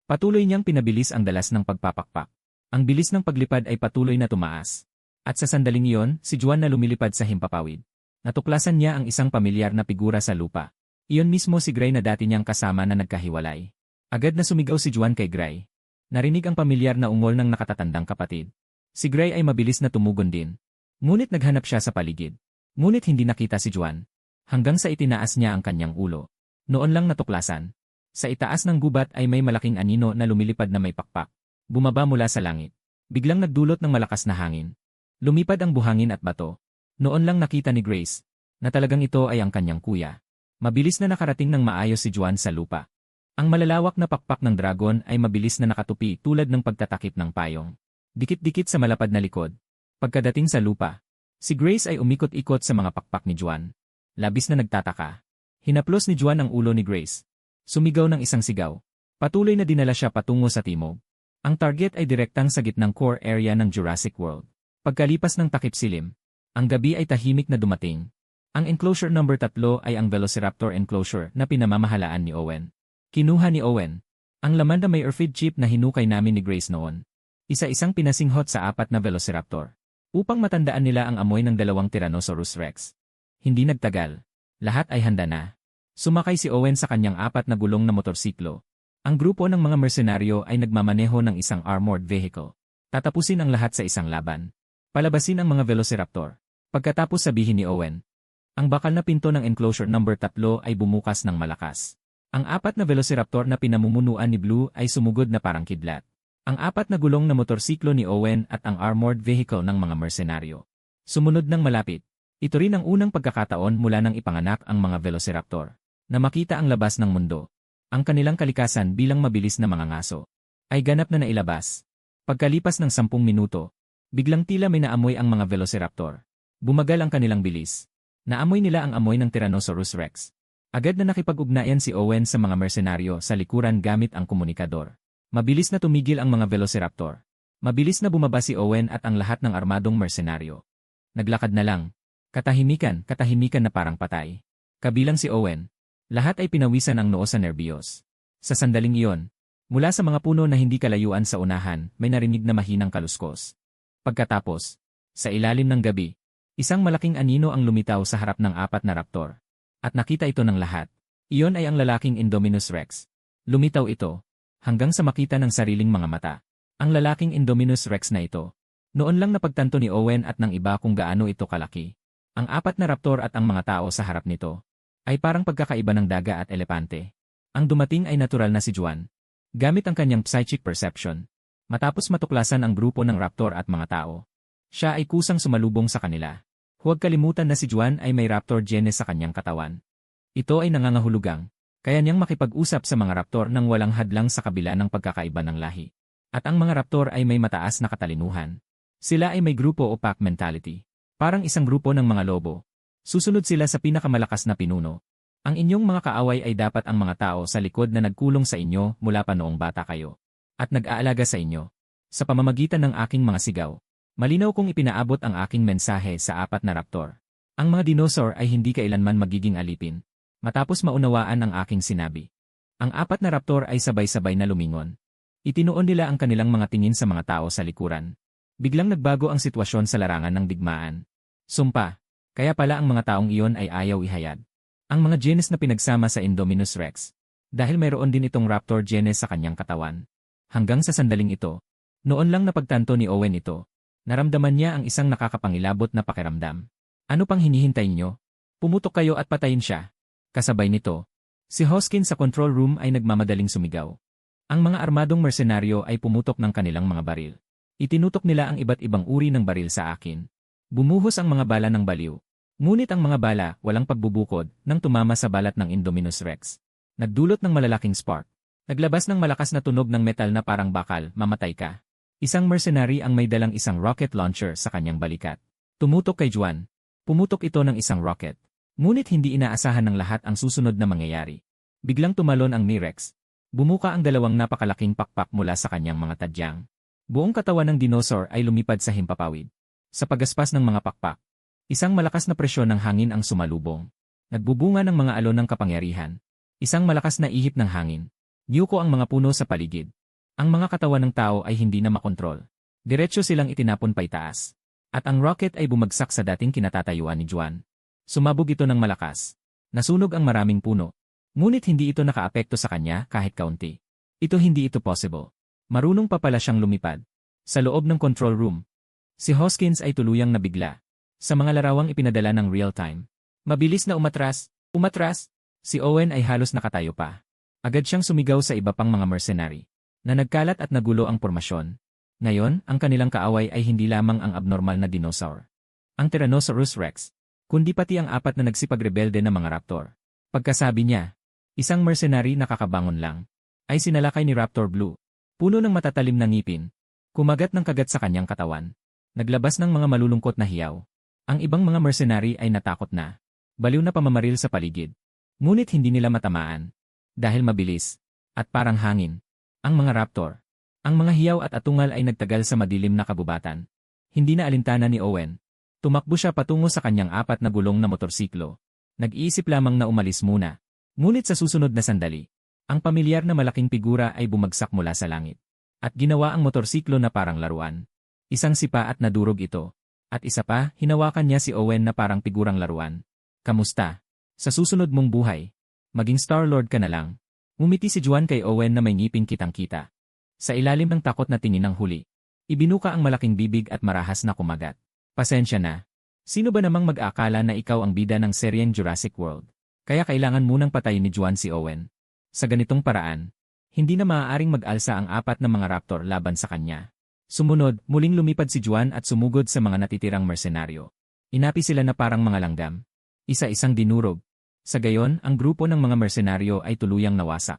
Patuloy niyang pinabilis ang dalas ng pagpapakpak. Ang bilis ng paglipad ay patuloy na tumaas. At sa sandaling iyon, si Juan na lumilipad sa himpapawid. Natuklasan niya ang isang pamilyar na figura sa lupa. Iyon mismo si Gray na dati niyang kasama na nagkahiwalay. Agad na sumigaw si Juan kay Gray. Narinig ang pamilyar na ungol ng nakatatandang kapatid. Si Gray ay mabilis na tumugon din. Ngunit naghanap siya sa paligid. Ngunit hindi nakita si Juan. Hanggang sa itinaas niya ang kanyang ulo. Noon lang natuklasan. Sa itaas ng gubat ay may malaking anino na lumilipad na may pakpak. Bumaba mula sa langit. Biglang nagdulot ng malakas na hangin. Lumipad ang buhangin at bato. Noon lang nakita ni Grace na talagang ito ay ang kanyang kuya. Mabilis na nakarating ng maayos si Juan sa lupa. Ang malalawak na pakpak ng dragon ay mabilis na nakatupi tulad ng pagtatakip ng payong. Dikit-dikit sa malapad na likod. Pagkadating sa lupa, si Grace ay umikot-ikot sa mga pakpak ni Juan. Labis na nagtataka. Hinaplos ni Juan ang ulo ni Grace. Sumigaw ng isang sigaw. Patuloy na dinala siya patungo sa timog. Ang target ay direktang sa gitnang core area ng Jurassic World. Pagkalipas ng takip silim, ang gabi ay tahimik na dumating. Ang enclosure number 3 ay ang Velociraptor enclosure na pinamamahalaan ni Owen. Kinuha ni Owen ang laman na may earthfeed chip na hinukay namin ni Grace noon. Isa-isang pinasinghot sa 4 na Velociraptor. Upang matandaan nila ang amoy ng 2 Tyrannosaurus Rex. Hindi nagtagal. Lahat ay handa na. Sumakay si Owen sa kanyang 4 na gulong na motorsiklo. Ang grupo ng mga mersenaryo ay nagmamaneho ng isang armored vehicle. Tatapusin ang lahat sa isang laban. Palabasin ang mga Velociraptor. Pagkatapos sabihin ni Owen, ang bakal na pinto ng enclosure number 3 ay bumukas ng malakas. Ang 4 na Velociraptor na pinamumunuan ni Blue ay sumugod na parang kidlat. Ang 4 na gulong na motorsiklo ni Owen at ang armored vehicle ng mga mersenaryo. Sumunod ng malapit. Ito rin ang unang pagkakataon mula nang ipanganak ang mga Velociraptor na makita ang labas ng mundo. Ang kanilang kalikasan bilang mabilis na mga ngaso ay ganap na nailabas. Pagkalipas ng 10 minuto, biglang tila may naamoy ang mga Velociraptor. Bumagal ang kanilang bilis. Naamoy nila ang amoy ng Tyrannosaurus Rex. Agad na nakipag-ugnayan si Owen sa mga mersenaryo sa likuran gamit ang komunikador. Mabilis na tumigil ang mga Velociraptor. Mabilis na bumaba si Owen at ang lahat ng armadong mersenaryo. Naglakad na lang. Katahimikan na parang patay. Kabilang si Owen. Lahat ay pinawisan ang noo sa nerbiyos. Sa sandaling iyon, mula sa mga puno na hindi kalayuan sa unahan, may narinig na mahinang kaluskos. Pagkatapos, sa ilalim ng gabi, isang malaking anino ang lumitaw sa harap ng 4 na raptor. At nakita ito ng lahat. Iyon ay ang lalaking Indominus Rex. Lumitaw ito, hanggang sa makita ng sariling mga mata. Ang lalaking Indominus Rex na ito. Noon lang napagtanto ni Owen at ng iba kung gaano ito kalaki. Ang 4 na raptor at ang mga tao sa harap nito ay parang pagkakaiba ng daga at elepante. Ang dumating ay natural na si Juan. Gamit ang kanyang psychic perception. Matapos matuklasan ang grupo ng raptor at mga tao, siya ay kusang sumalubong sa kanila. Huwag kalimutan na si Juan ay may raptor gene sa kanyang katawan. Ito ay nangangahulugang, kaya niyang makipag-usap sa mga raptor nang walang hadlang sa kabila ng pagkakaiba ng lahi. At ang mga raptor ay may mataas na katalinuhan. Sila ay may grupo o pack mentality. Parang isang grupo ng mga lobo. Susunod sila sa pinakamalakas na pinuno. Ang inyong mga kaaway ay dapat ang mga tao sa likod na nagkulong sa inyo mula pa noong bata kayo. At nag-aalaga sa inyo. Sa pamamagitan ng aking mga sigaw. Malinaw kong ipinaabot ang aking mensahe sa 4 na raptor. Ang mga dinosaur ay hindi kailanman magiging alipin. Matapos maunawaan ang aking sinabi. Ang 4 na raptor ay sabay-sabay na lumingon. Itinuon nila ang kanilang mga tingin sa mga tao sa likuran. Biglang nagbago ang sitwasyon sa larangan ng digmaan. Sumpa, kaya pala ang mga taong iyon ay ayaw ihayag. Ang mga genes na pinagsama sa Indominus Rex. Dahil mayroon din itong raptor genes sa kanyang katawan. Hanggang sa sandaling ito, noon lang napagtanto ni Owen ito. Naramdaman niya ang isang nakakapangilabot na pakiramdam. Ano pang hinihintay niyo? Pumutok kayo at patayin siya. Kasabay nito, si Hoskins sa control room ay nagmamadaling sumigaw. Ang mga armadong mersenaryo ay pumutok ng kanilang mga baril. Itinutok nila ang iba't ibang uri ng baril sa akin. Bumuhos ang mga bala ng baliw. Ngunit ang mga bala walang pagbubukod nang tumama sa balat ng Indominus Rex. Nagdulot ng malalaking spark. Naglabas ng malakas na tunog ng metal na parang bakal, mamatay ka. Isang mercenary ang may dalang isang rocket launcher sa kanyang balikat. Tumutok kay Juan. Pumutok ito ng isang rocket. Ngunit hindi inaasahan ng lahat ang susunod na mangyayari. Biglang tumalon ang T-Rex. Bumuka ang dalawang napakalaking pakpak mula sa kanyang mga tadyang. Buong katawan ng dinosaur ay lumipad sa himpapawid. Sa pagaspas ng mga pakpak, isang malakas na presyon ng hangin ang sumalubong. Nagbubunga ng mga alon ng kapangyarihan. Isang malakas na ihip ng hangin. Niyuko ang mga puno sa paligid. Ang mga katawan ng tao ay hindi na makontrol. Diretso silang itinapon pa itaas. At ang rocket ay bumagsak sa dating kinatatayuan ni Juan. Sumabog ito ng malakas. Nasunog ang maraming puno. Ngunit hindi ito nakaapekto sa kanya kahit kaunti. Hindi ito possible. Marunong pa pala siyang lumipad. Sa loob ng control room, si Hoskins ay tuluyang nabigla. Sa mga larawang ipinadala ng real-time. Mabilis na umatras. Si Owen ay halos nakatayo pa. Agad siyang sumigaw sa iba pang mga mercenary. Na nagkalat at nagulo ang pormasyon. Ngayon, ang kanilang kaaway ay hindi lamang ang abnormal na dinosaur. Ang Tyrannosaurus Rex. Kundi pati ang 4 na nagsipagrebelde na mga raptor. Pagkasabi niya, isang mercenary na kakabangon lang, ay sinalakay ni Raptor Blue. Puno ng matatalim na ngipin. Kumagat ng kagat sa kanyang katawan. Naglabas ng mga malulungkot na hiyaw. Ang ibang mga mercenary ay natakot na. Baliw na pamamaril sa paligid. Ngunit hindi nila matamaan. Dahil mabilis. At parang hangin. Ang mga raptor. Ang mga hiyaw at atungal ay nagtagal sa madilim na kabubatan. Hindi na alintana ni Owen. Tumakbo siya patungo sa kanyang 4 na gulong na motorsiklo. Nag-iisip lamang na umalis muna. Ngunit sa susunod na sandali, ang pamilyar na malaking figura ay bumagsak mula sa langit. At ginawa ang motorsiklo na parang laruan. Isang sipa at nadurog ito. At isa pa, hinawakan niya si Owen na parang figurang laruan. Kamusta? Sa susunod mong buhay, maging Star-Lord ka na lang. Ngumiti si Juan kay Owen na may ngiping kitang-kita. Sa ilalim ng takot na tingin ng huli, ibinuka ang malaking bibig at marahas na kumagat. Pasensya na. Sino ba namang mag-aakala na ikaw ang bida ng seryeng Jurassic World? Kaya kailangan munang patayin ni Juan si Owen. Sa ganitong paraan, hindi na maaaring mag-alsa ang 4 na mga raptor laban sa kanya. Sumunod, muling lumipad si Juan at sumugod sa mga natitirang mersenaryo. Inapi sila na parang mga langgam. Isa-isang dinurog. Sa gayon, ang grupo ng mga mersenaryo ay tuluyang nawasak.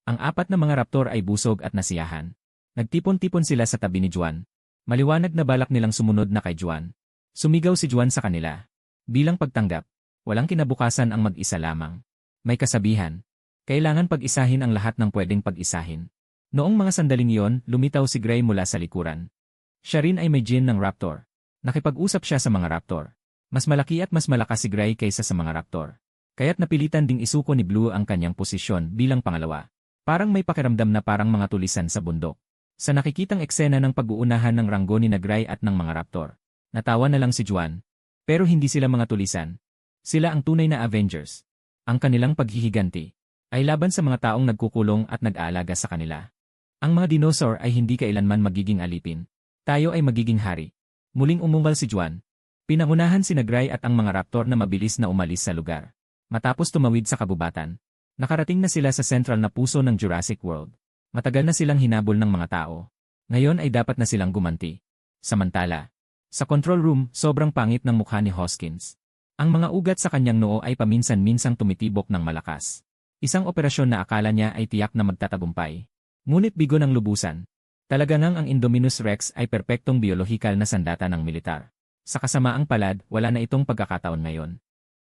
Ang 4 na mga raptor ay busog at nasiyahan. Nagtipon-tipon sila sa tabi ni Juan. Maliwanag na balak nilang sumunod na kay Juan. Sumigaw si Juan sa kanila. Bilang pagtanggap, walang kinabukasan ang mag-isa lamang. May kasabihan. Kailangan pag-isahin ang lahat ng pwedeng pag-isahin. Noong mga sandaling iyon, lumitaw si Gray mula sa likuran. Siya rin ay may gene ng raptor. Nakipag-usap siya sa mga raptor. Mas malaki at mas malakas si Gray kaysa sa mga raptor. Kaya't napilitan ding isuko ni Blue ang kanyang posisyon bilang pangalawa. Parang may pakiramdam na parang mga tulisan sa bundok. Sa nakikitang eksena ng pag-uunahan ng ranggo ni Gray at ng mga raptor, natawa na lang si Juan. Pero hindi sila mga tulisan. Sila ang tunay na Avengers. Ang kanilang paghihiganti ay laban sa mga taong nagkukulong at nag-aalaga sa kanila. Ang mga dinosaur ay hindi kailanman magiging alipin. Tayo ay magiging hari. Muling umumbal si Juan. Pinangunahan si Gray at ang mga raptor na mabilis na umalis sa lugar. Matapos tumawid sa kabubatan, nakarating na sila sa sentral na puso ng Jurassic World. Matagal na silang hinabol ng mga tao. Ngayon ay dapat na silang gumanti. Samantala, sa control room, sobrang pangit ng mukha ni Hoskins. Ang mga ugat sa kanyang noo ay paminsan-minsang tumitibok ng malakas. Isang operasyon na akala niya ay tiyak na magtatagumpay. Ngunit bigo ng lubusan. Talaga ngang ang Indominus Rex ay perpektong biolohikal na sandata ng militar. Sa kasamaang palad, wala na itong pagkakataon ngayon.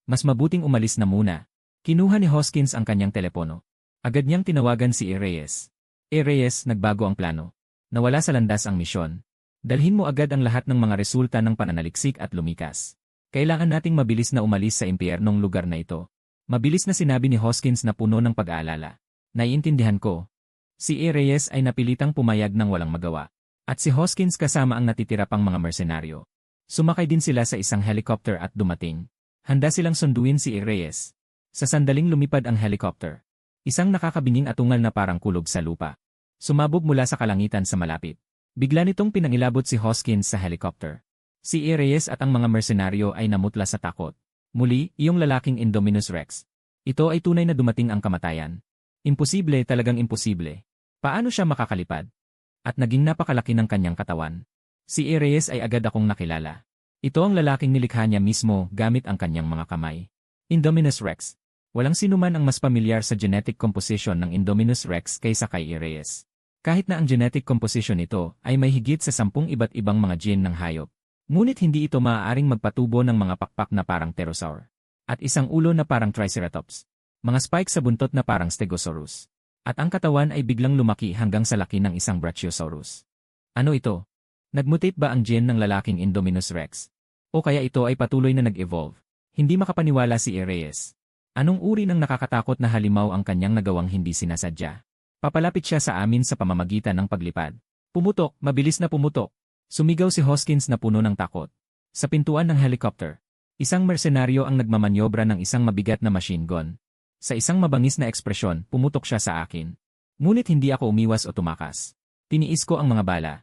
Mas mabuting umalis na muna. Kinuha ni Hoskins ang kanyang telepono. Agad niyang tinawagan si Reyes. Reyes, nagbago ang plano. Nawala sa landas ang misyon. Dalhin mo agad ang lahat ng mga resulta ng pananaliksik at lumikas. Kailangan nating mabilis na umalis sa impyernong lugar na ito. Mabilis na sinabi ni Hoskins na puno ng pag-aalala. Naiintindihan ko. Si Reyes ay napilitang pumayag ng walang magawa. At si Hoskins kasama ang natitira pang mga mersenaryo. Sumakay din sila sa isang helicopter at dumating. Handa silang sunduin si Reyes. Sa sandaling lumipad ang helicopter. Isang nakakabinging atungal na parang kulog sa lupa. Sumabog mula sa kalangitan sa malapit. Bigla nitong pinangilabot si Hoskins sa helicopter. Si Reyes at ang mga mersenaryo ay namutla sa takot. Muli, iyong lalaking Indominus Rex. Ito ay tunay na dumating ang kamatayan. Imposible, talagang imposible. Paano siya makakalipad? At naging napakalaki ng kanyang katawan. Si Reyes ay agad akong nakilala. Ito ang lalaking nilikha niya mismo gamit ang kanyang mga kamay. Indominus Rex. Walang sinuman ang mas pamilyar sa genetic composition ng Indominus Rex kaysa kay Reyes. Kahit na ang genetic composition nito ay may higit sa 10 iba't ibang mga gene ng hayop. Ngunit hindi ito maaaring magpatubo ng mga pakpak na parang pterosaur. At isang ulo na parang triceratops. Mga spike sa buntot na parang stegosaurus. At ang katawan ay biglang lumaki hanggang sa laki ng isang brachiosaurus. Ano ito? Nagmutate ba ang gene ng lalaking Indominus Rex? O kaya ito ay patuloy na nag-evolve? Hindi makapaniwala si Reyes. Anong uri ng nakakatakot na halimaw ang kanyang nagawang hindi sinasadya? Papalapit siya sa amin sa pamamagitan ng paglipad. Pumutok, mabilis na pumutok. Sumigaw si Hoskins na puno ng takot. Sa pintuan ng helicopter, isang mersenaryo ang nagmamanyobra ng isang mabigat na machine gun. Sa isang mabangis na ekspresyon, pumutok siya sa akin. Ngunit hindi ako umiwas o tumakas. Tiniis ko ang mga bala.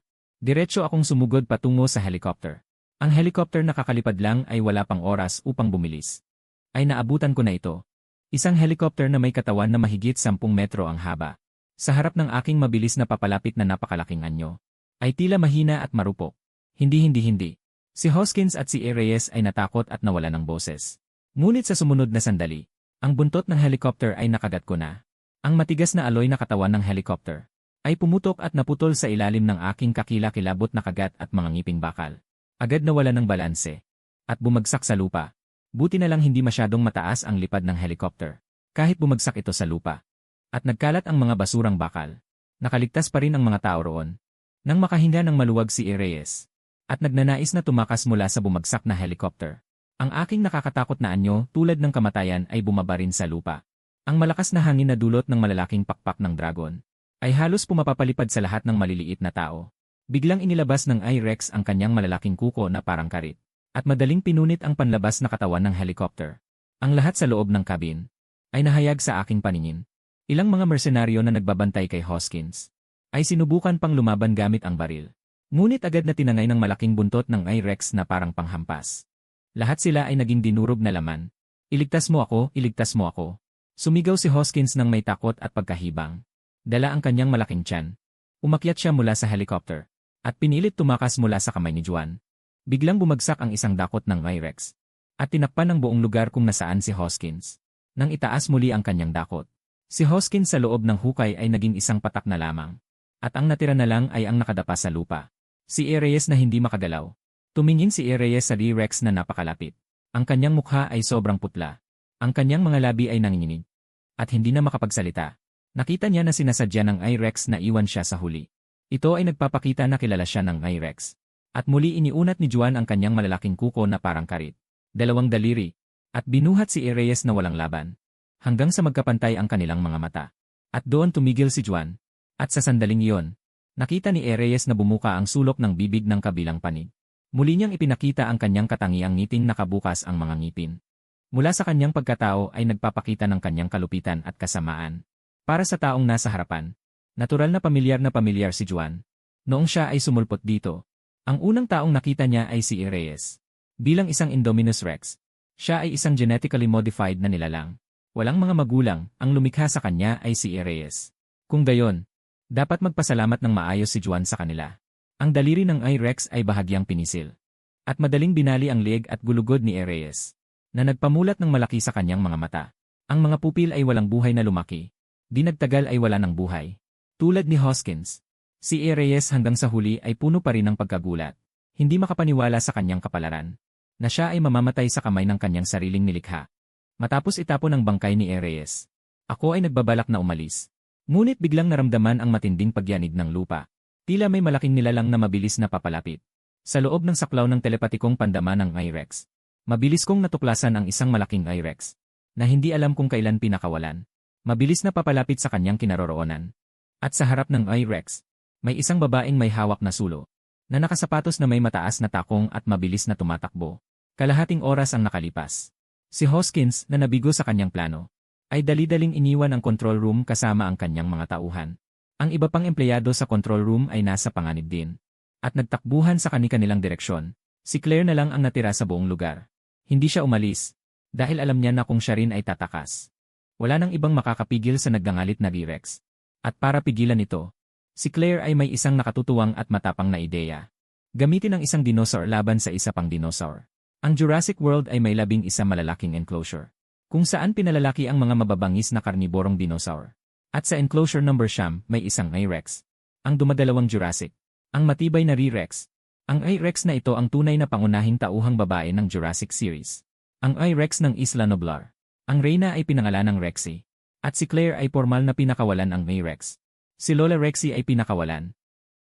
Diretso akong sumugod patungo sa helicopter. Ang helicopter na kakalipad lang ay wala pang oras upang bumilis. Ay naabutan ko na ito. Isang helicopter na may katawan na mahigit 10 metro ang haba. Sa harap ng aking mabilis na papalapit na napakalaking anyo, ay tila mahina at marupok. Hindi. Si Hoskins at si Reyes ay natakot at nawala ng boses. Ngunit sa sumunod na sandali, ang buntot ng helicopter ay nakagat ko na. Ang matigas na aloy na katawan ng helicopter ay pumutok at naputol sa ilalim ng aking kakilakilabot na kagat at mga ngiping bakal. Agad nawala ng balanse at bumagsak sa lupa. Buti na lang hindi masyadong mataas ang lipad ng helicopter. Kahit bumagsak ito sa lupa. At nagkalat ang mga basurang bakal. Nakaligtas pa rin ang mga tao roon. Nang makahinga ng maluwag si Reyes. At nagnanais na tumakas mula sa bumagsak na helicopter. Ang aking nakakatakot na anyo tulad ng kamatayan ay bumaba rin sa lupa. Ang malakas na hangin na dulot ng malalaking pakpak ng dragon ay halos pumapapalipad sa lahat ng maliliit na tao. Biglang inilabas ng I-Rex ang kanyang malalaking kuko na parang karit. At madaling pinunit ang panlabas na katawan ng helicopter. Ang lahat sa loob ng cabin ay nahayag sa aking paningin. Ilang mga mersenaryo na nagbabantay kay Hoskins ay sinubukan pang lumaban gamit ang baril. Ngunit agad na tinangay ng malaking buntot ng I-Rex na parang panghampas. Lahat sila ay naging dinurog na laman. Iligtas mo ako, iligtas mo ako. Sumigaw si Hoskins ng may takot at pagkahibang. Dala ang kanyang malaking tiyan. Umakyat siya mula sa helicopter at pinilit tumakas mula sa kamay ni Juan. Biglang bumagsak ang isang dakot ng I-Rex at tinakpan ng buong lugar kung nasaan si Hoskins. Nang itaas muli ang kanyang dakot, si Hoskins sa loob ng hukay ay naging isang patak na lamang. At ang natira na lang ay ang nakadapa sa lupa. Si Reyes na hindi makagalaw. Tumingin si Reyes sa T-Rex na napakalapit. Ang kanyang mukha ay sobrang putla. Ang kanyang mga labi ay nanginginig. at hindi na makapagsalita. Nakita niya na sinasadya ng I-Rex na iwan siya sa huli. Ito ay nagpapakita na kilala siya ng I-Rex. At muli iniunat ni Juan ang kanyang malalaking kuko na parang karit. 2 daliri. At binuhat si Reyes na walang laban. Hanggang sa magkapantay ang kanilang mga mata. At doon tumigil si Juan. At sa sandaling iyon, nakita ni Reyes na bumuka ang sulok ng bibig ng kabilang panig. Muli niyang ipinakita ang kanyang katangiang ngiting nakabukas ang mga ngipin. Mula sa kanyang pagkatao ay nagpapakita ng kanyang kalupitan at kasamaan. Para sa taong nasa harapan, natural na pamilyar si Juan. Noong siya ay sumulpot dito, ang unang taong nakita niya ay si Reyes. Bilang isang Indominus Rex, siya ay isang genetically modified na nilalang. Walang mga magulang, ang lumikha sa kanya ay si Reyes. Kung gayon, dapat magpasalamat ng maayos si Juan sa kanila. Ang daliri ng I-Rex ay bahagyang pinisil. At madaling binali ang leeg at gulugod ni Reyes, na nagpamulat ng malaki sa kanyang mga mata. Ang mga pupil ay walang buhay na lumaki. Di nagtagal ay wala ng buhay. Tulad ni Hoskins, si Reyes hanggang sa huli ay puno pa rin ng pagkagulat. Hindi makapaniwala sa kanyang kapalaran, na siya ay mamamatay sa kamay ng kanyang sariling nilikha. Matapos itapon ang bangkay ni Reyes, ako ay nagbabalak na umalis. Ngunit biglang naramdaman ang matinding pagyanig ng lupa. Tila may malaking nilalang na mabilis na papalapit. Sa loob ng saklaw ng telepatikong pandama ng I-Rex, mabilis kong natuklasan ang isang malaking I-Rex, na hindi alam kung kailan pinakawalan. Mabilis na papalapit sa kanyang kinaroroonan. At sa harap ng I-Rex, may isang babaeng may hawak na sulo, na nakasapatos na may mataas na takong at mabilis na tumatakbo. Kalahating oras ang nakalipas. Si Hoskins, na nabigo sa kanyang plano, ay dali-daling iniwan ang control room kasama ang kanyang mga tauhan. Ang iba pang empleyado sa control room ay nasa panganib din. At nagtakbuhan sa kani-kanilang direksyon. Si Claire na lang ang natira sa buong lugar. Hindi siya umalis, dahil alam niya na kung siya rin ay tatakas, wala nang ibang makakapigil sa nagngangalit na T-Rex. At para pigilan ito, si Claire ay may isang nakatutuwang at matapang na ideya. Gamitin ang isang dinosaur laban sa isa pang dinosaur. Ang Jurassic World ay may 11 malalaking enclosure, kung saan pinalalaki ang mga mababangis na karniborong dinosaur. At sa enclosure number 9 may isang I-Rex, ang dumadalawang Jurassic, ang matibay na T-Rex. Ang I-Rex na ito ang tunay na pangunahing tauhang babae ng Jurassic series. Ang I-Rex ng Isla Nublar. Ang Reyna ay pinangalan ng Rexy. At si Claire ay formal na pinakawalan ang I-Rex. Si Lola Rexy ay pinakawalan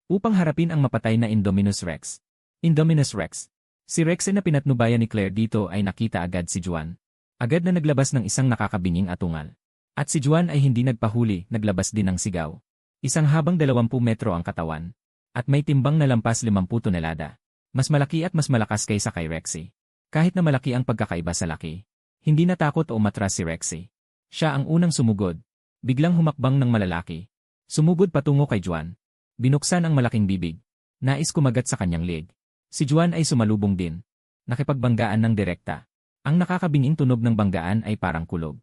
upang harapin ang mapatay na Indominus Rex. Indominus Rex. Si Rexy na pinatnubayan ni Claire dito ay nakita agad si Juan. Agad na naglabas ng isang nakakabinging atungal. At si Juan ay hindi nagpahuli, naglabas din ng sigaw. Isang habang 20 metro ang katawan. At may timbang na lampas 50 tonelada. Mas malaki at mas malakas kaysa kay Rexy. Kahit na malaki ang pagkakaiba sa laki, hindi natakot o umatras si Rexy. Siya ang unang sumugod. Biglang humakbang ng malalaki. Sumugod patungo kay Juan. Binuksan ang malaking bibig. Nais kumagat sa kanyang leg. Si Juan ay sumalubong din. Nakipagbanggaan ng direkta. Ang nakakabinging tunog ng banggaan ay parang kulog.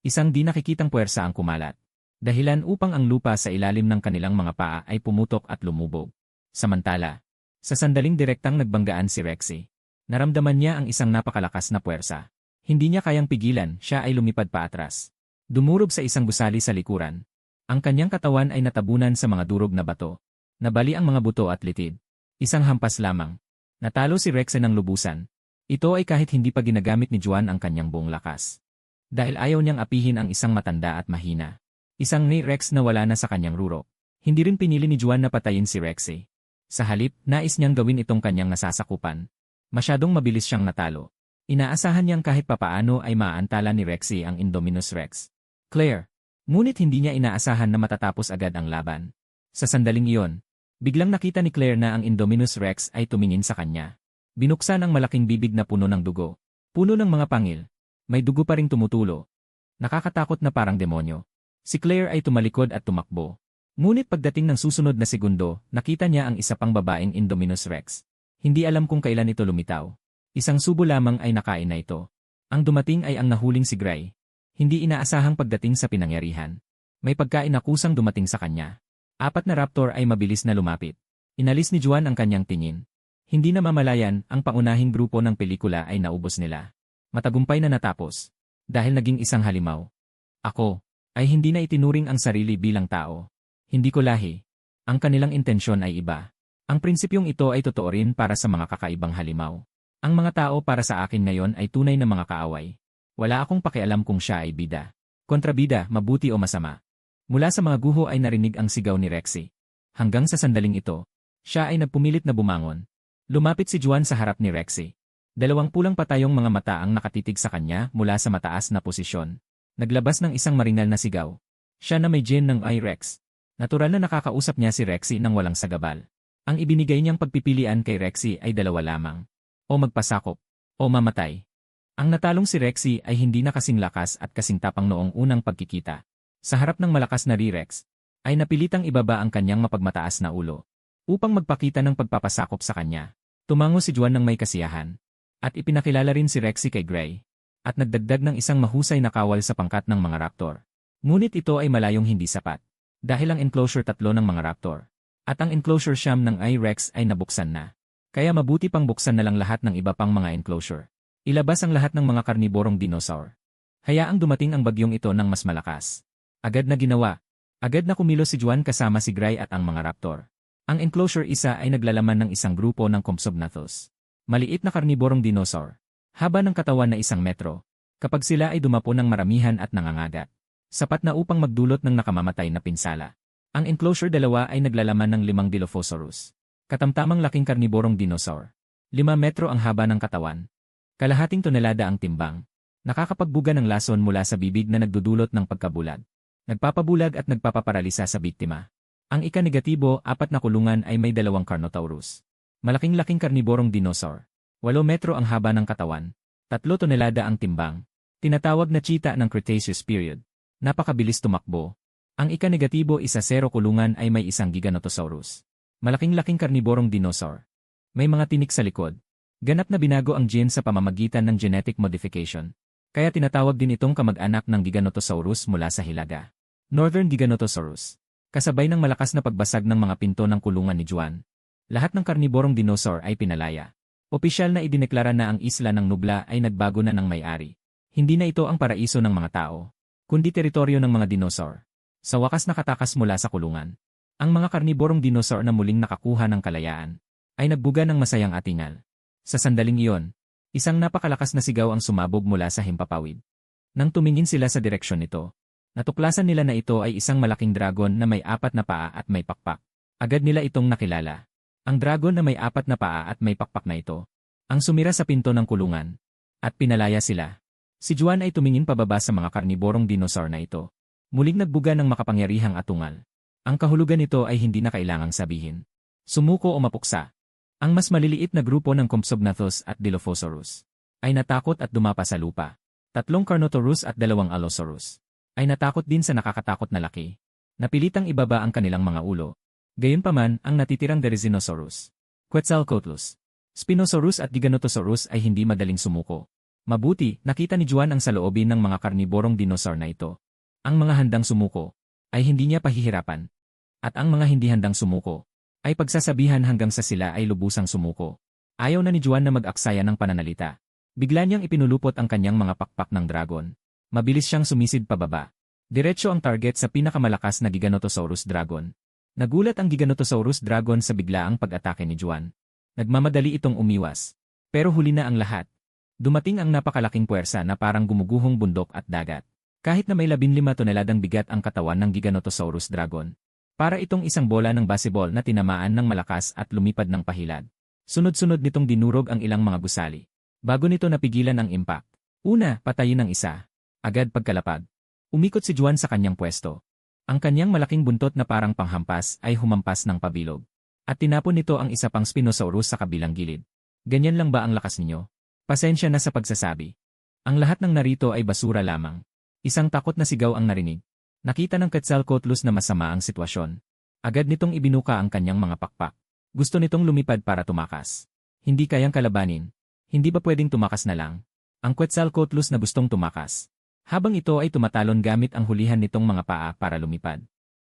Isang di nakikitang puwersa ang kumalat. Dahilan upang ang lupa sa ilalim ng kanilang mga paa ay pumutok at lumubog. Samantala, sa sandaling direktang nagbanggaan si Rexy, naramdaman niya ang isang napakalakas na puwersa. Hindi niya kayang pigilan, siya ay lumipad pa atras. Dumurog sa isang gusali sa likuran. Ang kanyang katawan ay natabunan sa mga durog na bato. Nabali ang mga buto at litid. Isang hampas lamang. Natalo si Rexy ng lubusan. Ito ay kahit hindi pa ginagamit ni Juan ang kanyang buong lakas. Dahil ayaw niyang apihin ang isang matanda at mahina. Isang ni Rex na wala na sa kanyang rurok. Hindi rin pinili ni Juan na patayin si Rexy. Sa halip, nais niyang gawin itong kanyang nasasakupan. Masyadong mabilis siyang natalo. Inaasahan niyang kahit papaano ay maaantala ni Rexy ang Indominus Rex. Claire. Ngunit hindi niya inaasahan na matatapos agad ang laban. Sa sandaling iyon, biglang nakita ni Claire na ang Indominus Rex ay tumingin sa kanya. Binuksan ang malaking bibig na puno ng dugo. Puno ng mga pangil. May dugo pa ring tumutulo. Nakakatakot na parang demonyo. Si Claire ay tumalikod at tumakbo. Ngunit pagdating ng susunod na segundo, nakita niya ang isa pang babaeng Indominus Rex. Hindi alam kung kailan ito lumitaw. Isang subo lamang ay nakain na ito. Ang dumating ay ang nahuling si Gray. Hindi inaasahang pagdating sa pinangyarihan. May pagkain na kusang dumating sa kanya. 4 na raptor ay mabilis na lumapit. Inalis ni Juan ang kanyang tingin. Hindi na mamalayan, ang pangunahing grupo ng pelikula ay naubos nila. Matagumpay na natapos. Dahil naging isang halimaw. Ako ay hindi na itinuring ang sarili bilang tao. Hindi ko lahi. Ang kanilang intensyon ay iba. Ang prinsipyong ito ay totoo rin para sa mga kakaibang halimaw. Ang mga tao para sa akin ngayon ay tunay na mga kaaway. Wala akong pakialam kung siya ay bida. Kontrabida, mabuti o masama. Mula sa mga guho ay narinig ang sigaw ni Rexy. Hanggang sa sandaling ito, siya ay nagpumilit na bumangon. Lumapit si Juan sa harap ni Rexy. Dalawang pulang patayong mga mata ang nakatitig sa kanya mula sa mataas na posisyon. Naglabas ng isang marinal na sigaw. Siya na may gen ng I-Rex. Natural na nakakausap niya si Rexy nang walang sagabal. Ang ibinigay niyang pagpipilian kay Rexy ay dalawa lamang. O magpasakop, o mamatay. Ang natalong si Rexy ay hindi na kasing lakas at kasing tapang noong unang pagkikita. Sa harap ng malakas na Rex, ay napilitang ibaba ang kanyang mapagmataas na ulo. Upang magpakita ng pagpapasakop sa kanya, tumango si Juan ng may kasiyahan. At ipinakilala rin si Rexy kay Gray. At nagdagdag ng isang mahusay na kawal sa pangkat ng mga raptor. Ngunit ito ay malayong hindi sapat. Dahil ang enclosure 3 ng mga raptor. At ang enclosure 9 ng I-Rex ay nabuksan na. Kaya mabuti pang buksan na lang lahat ng iba pang mga enclosure. Ilabas ang lahat ng mga karniborong dinosaur. Hayaang dumating ang bagyong ito ng mas malakas. Agad na ginawa. Agad na kumilos si Juan kasama si Gray at ang mga raptor. Ang enclosure 1 ay naglalaman ng isang grupo ng Compsognathus. Maliit na karniborong dinosaur. Haba ng katawan na 1 metro. Kapag sila ay dumapo ng maramihan at nangangagat. Sapat na upang magdulot ng nakamamatay na pinsala. Ang enclosure 2 ay naglalaman ng 5 Dilophosaurus. Katamtamang laking karniborong dinosaur. 5 metro ang haba ng katawan. Kalahating tonelada ang timbang. Nakakapagbuga ng lason mula sa bibig na nagdudulot ng pagkabulag. Nagpapabulag at nagpapaparalisa sa biktima. Ang ika-negatibo, 4 na kulungan ay may 2 Carnotaurus. Malaking-laking karniborong dinosaur. 8 metro ang haba ng katawan. 3 tonelada ang timbang. Tinatawag na cheetah ng Cretaceous period. Napakabilis tumakbo. Ang ika-negatibo 1-0 kulungan ay may 1 Giganotosaurus. Malaking-laking karniborong dinosaur. May mga tinik sa likod. Ganap na binago ang gene sa pamamagitan ng genetic modification. Kaya tinatawag din itong kamag-anak ng Giganotosaurus mula sa Hilaga. Northern Giganotosaurus. Kasabay ng malakas na pagbasag ng mga pinto ng kulungan ni Juan. Lahat ng karniborong dinosaur ay pinalaya. Opisyal na idineklara na ang isla ng Nubla ay nagbago na ng may-ari. Hindi na ito ang paraiso ng mga tao, kundi teritoryo ng mga dinosaur. Sa wakas nakatakas mula sa kulungan. Ang mga karniborong dinosaur na muling nakakuha ng kalayaan ay nagbuga ng masayang atingal. Sa sandaling iyon, isang napakalakas na sigaw ang sumabog mula sa himpapawid. Nang tumingin sila sa direksyon nito, natuklasan nila na ito ay isang malaking dragon na may 4 na paa at may pakpak. Agad nila itong nakilala. Ang dragon na may 4 na paa at may pakpak na ito, ang sumira sa pinto ng kulungan. At pinalaya sila. Si Juan ay tumingin pababa sa mga karniborong dinosaur na ito. Muling nagbuga ng makapangyarihang atungal. Ang kahulugan nito ay hindi na kailangang sabihin. Sumuko o mapuksa. Ang mas maliliit na grupo ng Compsognathus at Dilophosaurus ay natakot at dumapa sa lupa. 3 Carnotaurus at 2 Allosaurus ay natakot din sa nakakatakot na laki. Napilitang ibaba ang kanilang mga ulo. Gayunpaman, ang natitirang Derizinosaurus, Quetzalcoatlus, Spinosaurus at Giganotosaurus ay hindi madaling sumuko. Mabuti, nakita ni Juan ang saloobin ng mga karniborong dinosaur na ito. Ang mga handang sumuko ay hindi niya pahihirapan. At ang mga hindi handang sumuko ay pagsasabihan hanggang sa sila ay lubusang sumuko. Ayaw na ni Juan na mag-aksaya ng pananalita. Bigla niyang ipinulupot ang kanyang mga pakpak ng dragon. Mabilis siyang sumisid pababa. Diretso ang target sa pinakamalakas na Giganotosaurus dragon. Nagulat ang Giganotosaurus dragon sa biglaang pag-atake ni Juan. Nagmamadali itong umiwas. Pero huli na ang lahat. Dumating ang napakalaking puwersa na parang gumuguhong bundok at dagat. Kahit na may 15 toneladang bigat ang katawan ng Giganotosaurus dragon. Para itong isang bola ng baseball na tinamaan ng malakas at lumipad ng pahilad. Sunod-sunod nitong dinurog ang ilang mga gusali. Bago nito napigilan ang impact. Una, patayin ng isa. Agad pagkalapag. Umikot si Juan sa kanyang pwesto. Ang kanyang malaking buntot na parang panghampas ay humampas ng pabilog. At tinapon nito ang isa pang Spinosaurus sa kabilang gilid. Ganyan lang ba ang lakas ninyo? Pasensya na sa pagsasabi. Ang lahat ng narito ay basura lamang. Isang takot na sigaw ang narinig. Nakita ng Quetzalcoatlus na masama ang sitwasyon. Agad nitong ibinuka ang kanyang mga pakpak. Gusto nitong lumipad para tumakas. Hindi kayang kalabanin. Hindi ba pwedeng tumakas na lang? Ang Quetzalcoatlus na gustong tumakas. Habang ito ay tumatalon gamit ang hulihan nitong mga paa para lumipad.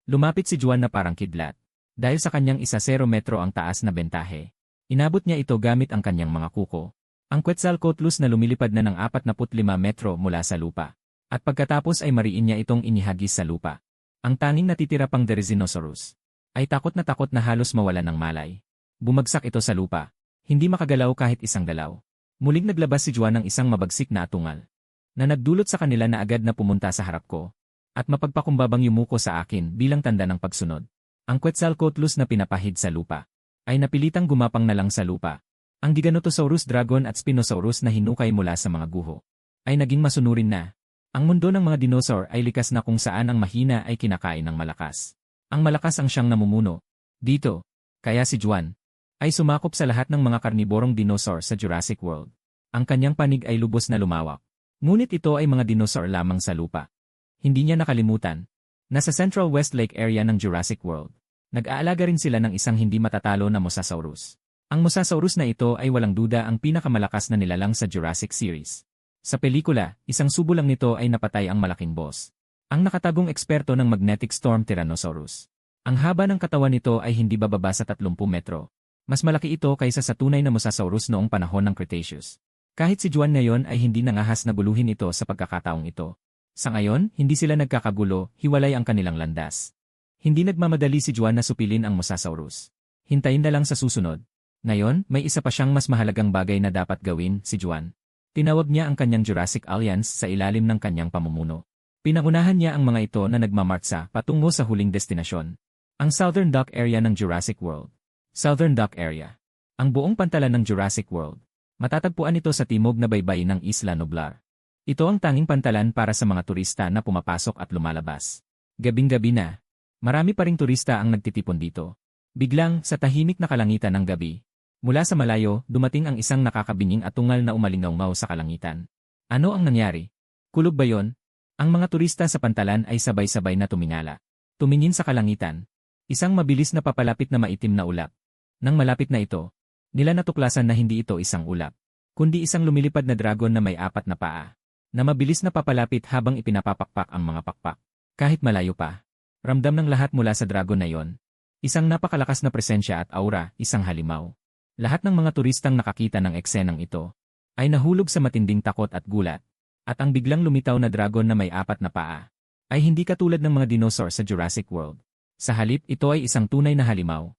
Lumapit si Juan na parang kidlat. Dahil sa kanyang 1-0 metro ang taas na bentahe. Inabot niya ito gamit ang kanyang mga kuko. Ang Quetzalcoatlus na lumilipad na ng 45 metro mula sa lupa. At pagkatapos ay mariin niya itong inihagis sa lupa. Ang tanging natitira pang Derizinosaurus ay takot na halos mawala ng malay. Bumagsak ito sa lupa. Hindi makagalaw kahit isang galaw. Muling naglabas si Juan ng isang mabagsik na atungal. na nagdulot sa kanila na agad na pumunta sa harap ko at mapagpakumbabang yumuko sa akin bilang tanda ng pagsunod. Ang Quetzalcoatlus na pinapahid sa lupa ay napilitang gumapang na lang sa lupa. Ang Giganotosaurus dragon at Spinosaurus na hinukay mula sa mga guho ay naging masunurin na. Ang mundo ng mga dinosaur ay likas na kung saan ang mahina ay kinakain ng malakas. Ang malakas ang siyang namumuno. Dito, kaya si Juan ay sumakop sa lahat ng mga karniborong dinosaur sa Jurassic World. Ang kanyang panig ay lubos na lumawak. Ngunit ito ay mga dinosaur lamang sa lupa. Hindi niya nakalimutan na sa Central Westlake area ng Jurassic World, nag-aalaga rin sila ng isang hindi matatalo na Mosasaurus. Ang Mosasaurus na ito ay walang duda ang pinakamalakas na nilalang sa Jurassic series. Sa pelikula, isang subo lang nito ay napatay ang malaking boss. Ang nakatagong eksperto ng magnetic storm Tyrannosaurus. Ang haba ng katawan nito ay hindi bababa sa 30 metro. Mas malaki ito kaysa sa tunay na Mosasaurus noong panahon ng Cretaceous. Kahit si Juan ngayon ay hindi nangahas na guluhin ito sa pagkakataong ito. Sa ngayon, hindi sila nagkakagulo, hiwalay ang kanilang landas. Hindi nagmamadali si Juan na supilin ang Mosasaurus. Hintayin na lang sa susunod. Ngayon, may isa pa siyang mas mahalagang bagay na dapat gawin, si Juan. Tinawag niya ang kanyang Jurassic Alliance sa ilalim ng kanyang pamumuno. Pinangunahan niya ang mga ito na nagmamartsa patungo sa huling destinasyon. Ang Southern Dock Area ng Jurassic World. Southern Dock Area. Ang buong pantalan ng Jurassic World. Matatagpuan ito sa timog na baybayin ng Isla Nublar. Ito ang tanging pantalan para sa mga turista na pumapasok at lumalabas. Gabing-gabi na. Marami pa ring turista ang nagtitipon dito. Biglang, sa tahimik na kalangitan ng gabi, mula sa malayo, dumating ang isang nakakabinging atungal na umalingaw-ngaw sa kalangitan. Ano ang nangyari? Kulob ba yon? Ang mga turista sa pantalan ay sabay-sabay na tumingala. Tumingin sa kalangitan. Isang mabilis na papalapit na maitim na ulap. Nang malapit na ito, nila natuklasan na hindi ito isang ulap, kundi isang lumilipad na dragon na may 4 na paa, na mabilis na papalapit habang ipinapapakpak ang mga pakpak. Kahit malayo pa, ramdam ng lahat mula sa dragon na yon. Isang napakalakas na presensya at aura, isang halimaw. Lahat ng mga turistang nakakita ng eksenang ito ay nahulog sa matinding takot at gulat. At ang biglang lumitaw na dragon na may 4 na paa ay hindi katulad ng mga dinosaur sa Jurassic World. Sa halip, ito ay isang tunay na halimaw.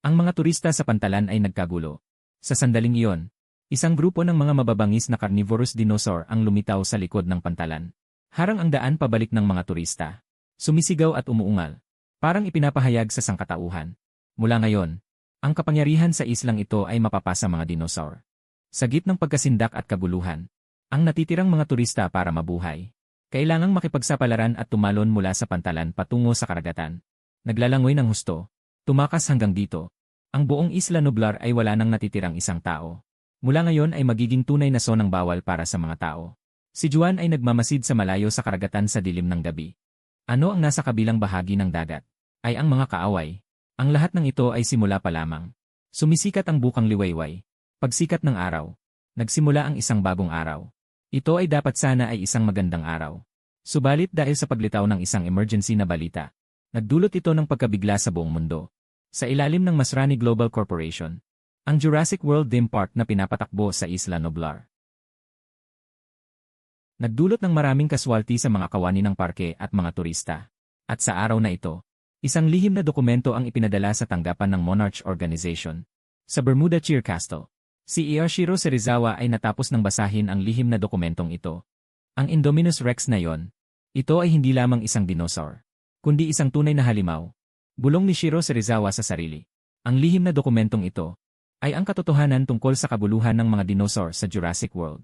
Ang mga turista sa pantalan ay nagkagulo. Sa sandaling iyon, isang grupo ng mga mababangis na carnivorous dinosaur ang lumitaw sa likod ng pantalan. Harang ang daan pabalik ng mga turista. Sumisigaw at umuungal. Parang ipinapahayag sa sangkatauhan. Mula ngayon, ang kapangyarihan sa islang ito ay mapapasa mga dinosaur. Sa gitnang pagkasindak at kaguluhan, ang natitirang mga turista para mabuhay, kailangang makipagsapalaran at tumalon mula sa pantalan patungo sa karagatan. Naglalangoy ng husto. Tumakas hanggang dito. Ang buong Isla Nublar ay wala nang natitirang isang tao. Mula ngayon ay magiging tunay na zonang bawal para sa mga tao. Si Juan ay nagmamasid sa malayo sa karagatan sa dilim ng gabi. Ano ang nasa kabilang bahagi ng dagat? Ay ang mga kaaway. Ang lahat ng ito ay simula pa lamang. Sumisikat ang bukang liwayway. Pagsikat ng araw. Nagsimula ang isang bagong araw. Ito ay dapat sana ay isang magandang araw. Subalit dahil sa paglitaw ng isang emergency na balita, nagdulot ito ng pagkabigla sa buong mundo. Sa ilalim ng Masrani Global Corporation, ang Jurassic World Theme Park na pinapatakbo sa Isla Nublar. Nagdulot ng maraming kaswalti sa mga kawani ng parke at mga turista. At sa araw na ito, isang lihim na dokumento ang ipinadala sa tanggapan ng Monarch Organization. Sa Bermuda Cheer Castle, si Iyashiro Serizawa ay natapos ng basahin ang lihim na dokumentong ito. Ang Indominus Rex na yon, ito ay hindi lamang isang dinosaur, kundi isang tunay na halimaw. Bulong ni Shiro Serizawa sa sarili. Ang lihim na dokumentong ito ay ang katotohanan tungkol sa kabuluhan ng mga dinosaur sa Jurassic World.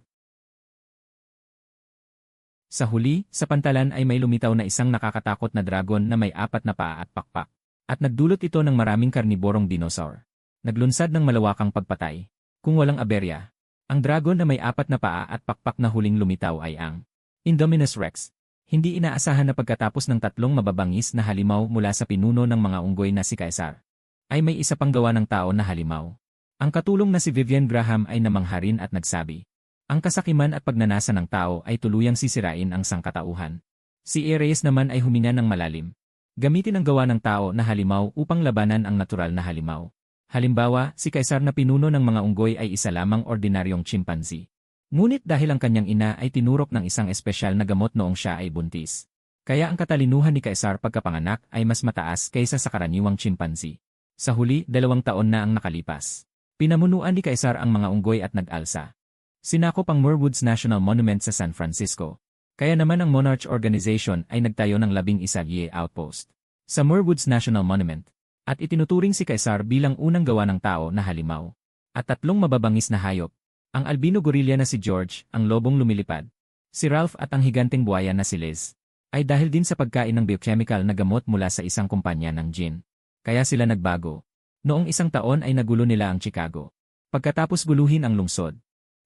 Sa huli, sa pantalan ay may lumitaw na isang nakakatakot na dragon na may 4 na paa at pakpak. At nagdulot ito ng maraming karniborong dinosaur. Naglunsad ng malawakang pagpatay. Kung walang aberya, ang dragon na may 4 na paa at pakpak na huling lumitaw ay ang Indominus Rex. Hindi inaasahan na pagkatapos ng 3 mababangis na halimaw mula sa pinuno ng mga unggoy na si Caesar, ay may isa pang gawa ng tao na halimaw. Ang katulong na si Vivian Graham ay namangharin at nagsabi, ang kasakiman at pagnanasa ng tao ay tuluyang sisirain ang sangkatauhan. Si Reyes naman ay huminga ng malalim. Gamitin ang gawa ng tao na halimaw upang labanan ang natural na halimaw. Halimbawa, si Caesar na pinuno ng mga unggoy ay isa lamang ordinaryong chimpanzee. Ngunit dahil ang kanyang ina ay tinurok ng isang espesyal na gamot noong siya ay buntis. Kaya ang katalinuhan ni Caesar pagkapanganak ay mas mataas kaysa sa karaniwang chimpanzee. Sa huli, 2 taon na ang nakalipas. Pinamunuan ni Caesar ang mga unggoy at nag-alsa. Sinakop ang Moorwoods National Monument sa San Francisco. Kaya naman ang Monarch Organization ay nagtayo ng 11 YE outpost sa Moorwoods National Monument at itinuturing si Caesar bilang unang gawa ng tao na halimaw. At 3 mababangis na hayop. Ang albino gorilla na si George, ang lobong lumilipad, si Ralph at ang higanteng buhaya na si Liz, ay dahil din sa pagkain ng biochemical na gamot mula sa isang kumpanya ng gin. Kaya sila nagbago. Noong isang taon ay nagulo nila ang Chicago. Pagkatapos guluhin ang lungsod,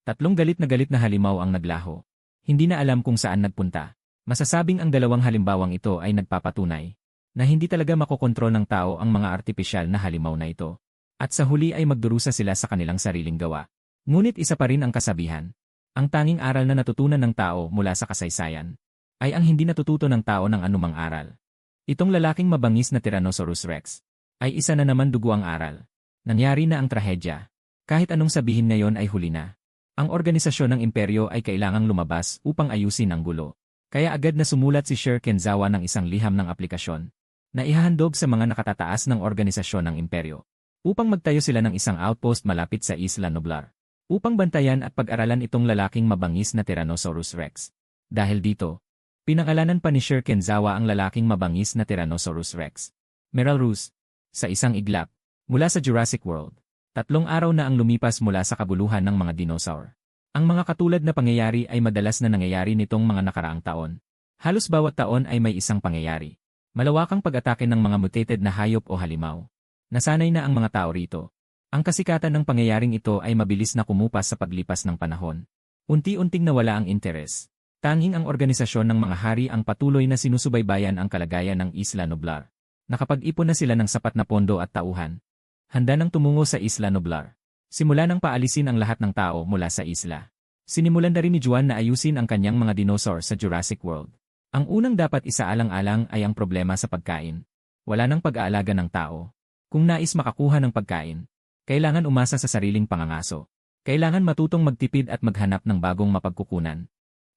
3 galit na halimaw ang naglaho. Hindi na alam kung saan nagpunta. Masasabing ang 2 halimbawang ito ay nagpapatunay na hindi talaga makokontrol ng tao ang mga artipisyal na halimaw na ito. At sa huli ay magdurusa sila sa kanilang sariling gawa. Ngunit isa pa rin ang kasabihan. Ang tanging aral na natutunan ng tao mula sa kasaysayan ay ang hindi natututo ng tao ng anumang aral. Itong lalaking mabangis na Tyrannosaurus Rex ay isa na naman dugo ang aral. Nangyari na ang trahedya. Kahit anong sabihin ngayon ay huli na. Ang organisasyon ng imperyo ay kailangang lumabas upang ayusin ang gulo. Kaya agad na sumulat si Sher Kenzawa ng isang liham ng aplikasyon na ihahandog sa mga nakatataas ng organisasyon ng imperyo upang magtayo sila ng isang outpost malapit sa Isla Nublar upang bantayan at pag-aralan itong lalaking mabangis na Tyrannosaurus Rex. Dahil dito, pinangalanan pa ni Sher Kenzawa ang lalaking mabangis na Tyrannosaurus Rex, Meral Rus, sa isang iglap mula sa Jurassic World. 3 araw na ang lumipas mula sa kabuluhan ng mga dinosaur. Ang mga katulad na pangyayari ay madalas na nangyayari nitong mga nakaraang taon. Halos bawat taon ay may isang pangyayari. Malawakang pag-atake ng mga mutated na hayop o halimaw. Nasanay na ang mga tao rito. Ang kasikatan ng pangyayaring ito ay mabilis na kumupas sa paglipas ng panahon. Unti-unting nawala ang interes. Tanging ang organisasyon ng mga hari ang patuloy na sinusubaybayan ang kalagayan ng Isla Nublar. Nakapag-ipon na sila ng sapat na pondo at tauhan. Handa nang tumungo sa Isla Nublar. Simula nang paalisin ang lahat ng tao mula sa isla. Sinimulan na rin ni Juan na ayusin ang kanyang mga dinosaur sa Jurassic World. Ang unang dapat isaalang-alang ay ang problema sa pagkain. Wala nang pag-aalaga ng tao. Kung nais makakuha ng pagkain, kailangan umasa sa sariling pangangaso. Kailangan matutong magtipid at maghanap ng bagong mapagkukunan.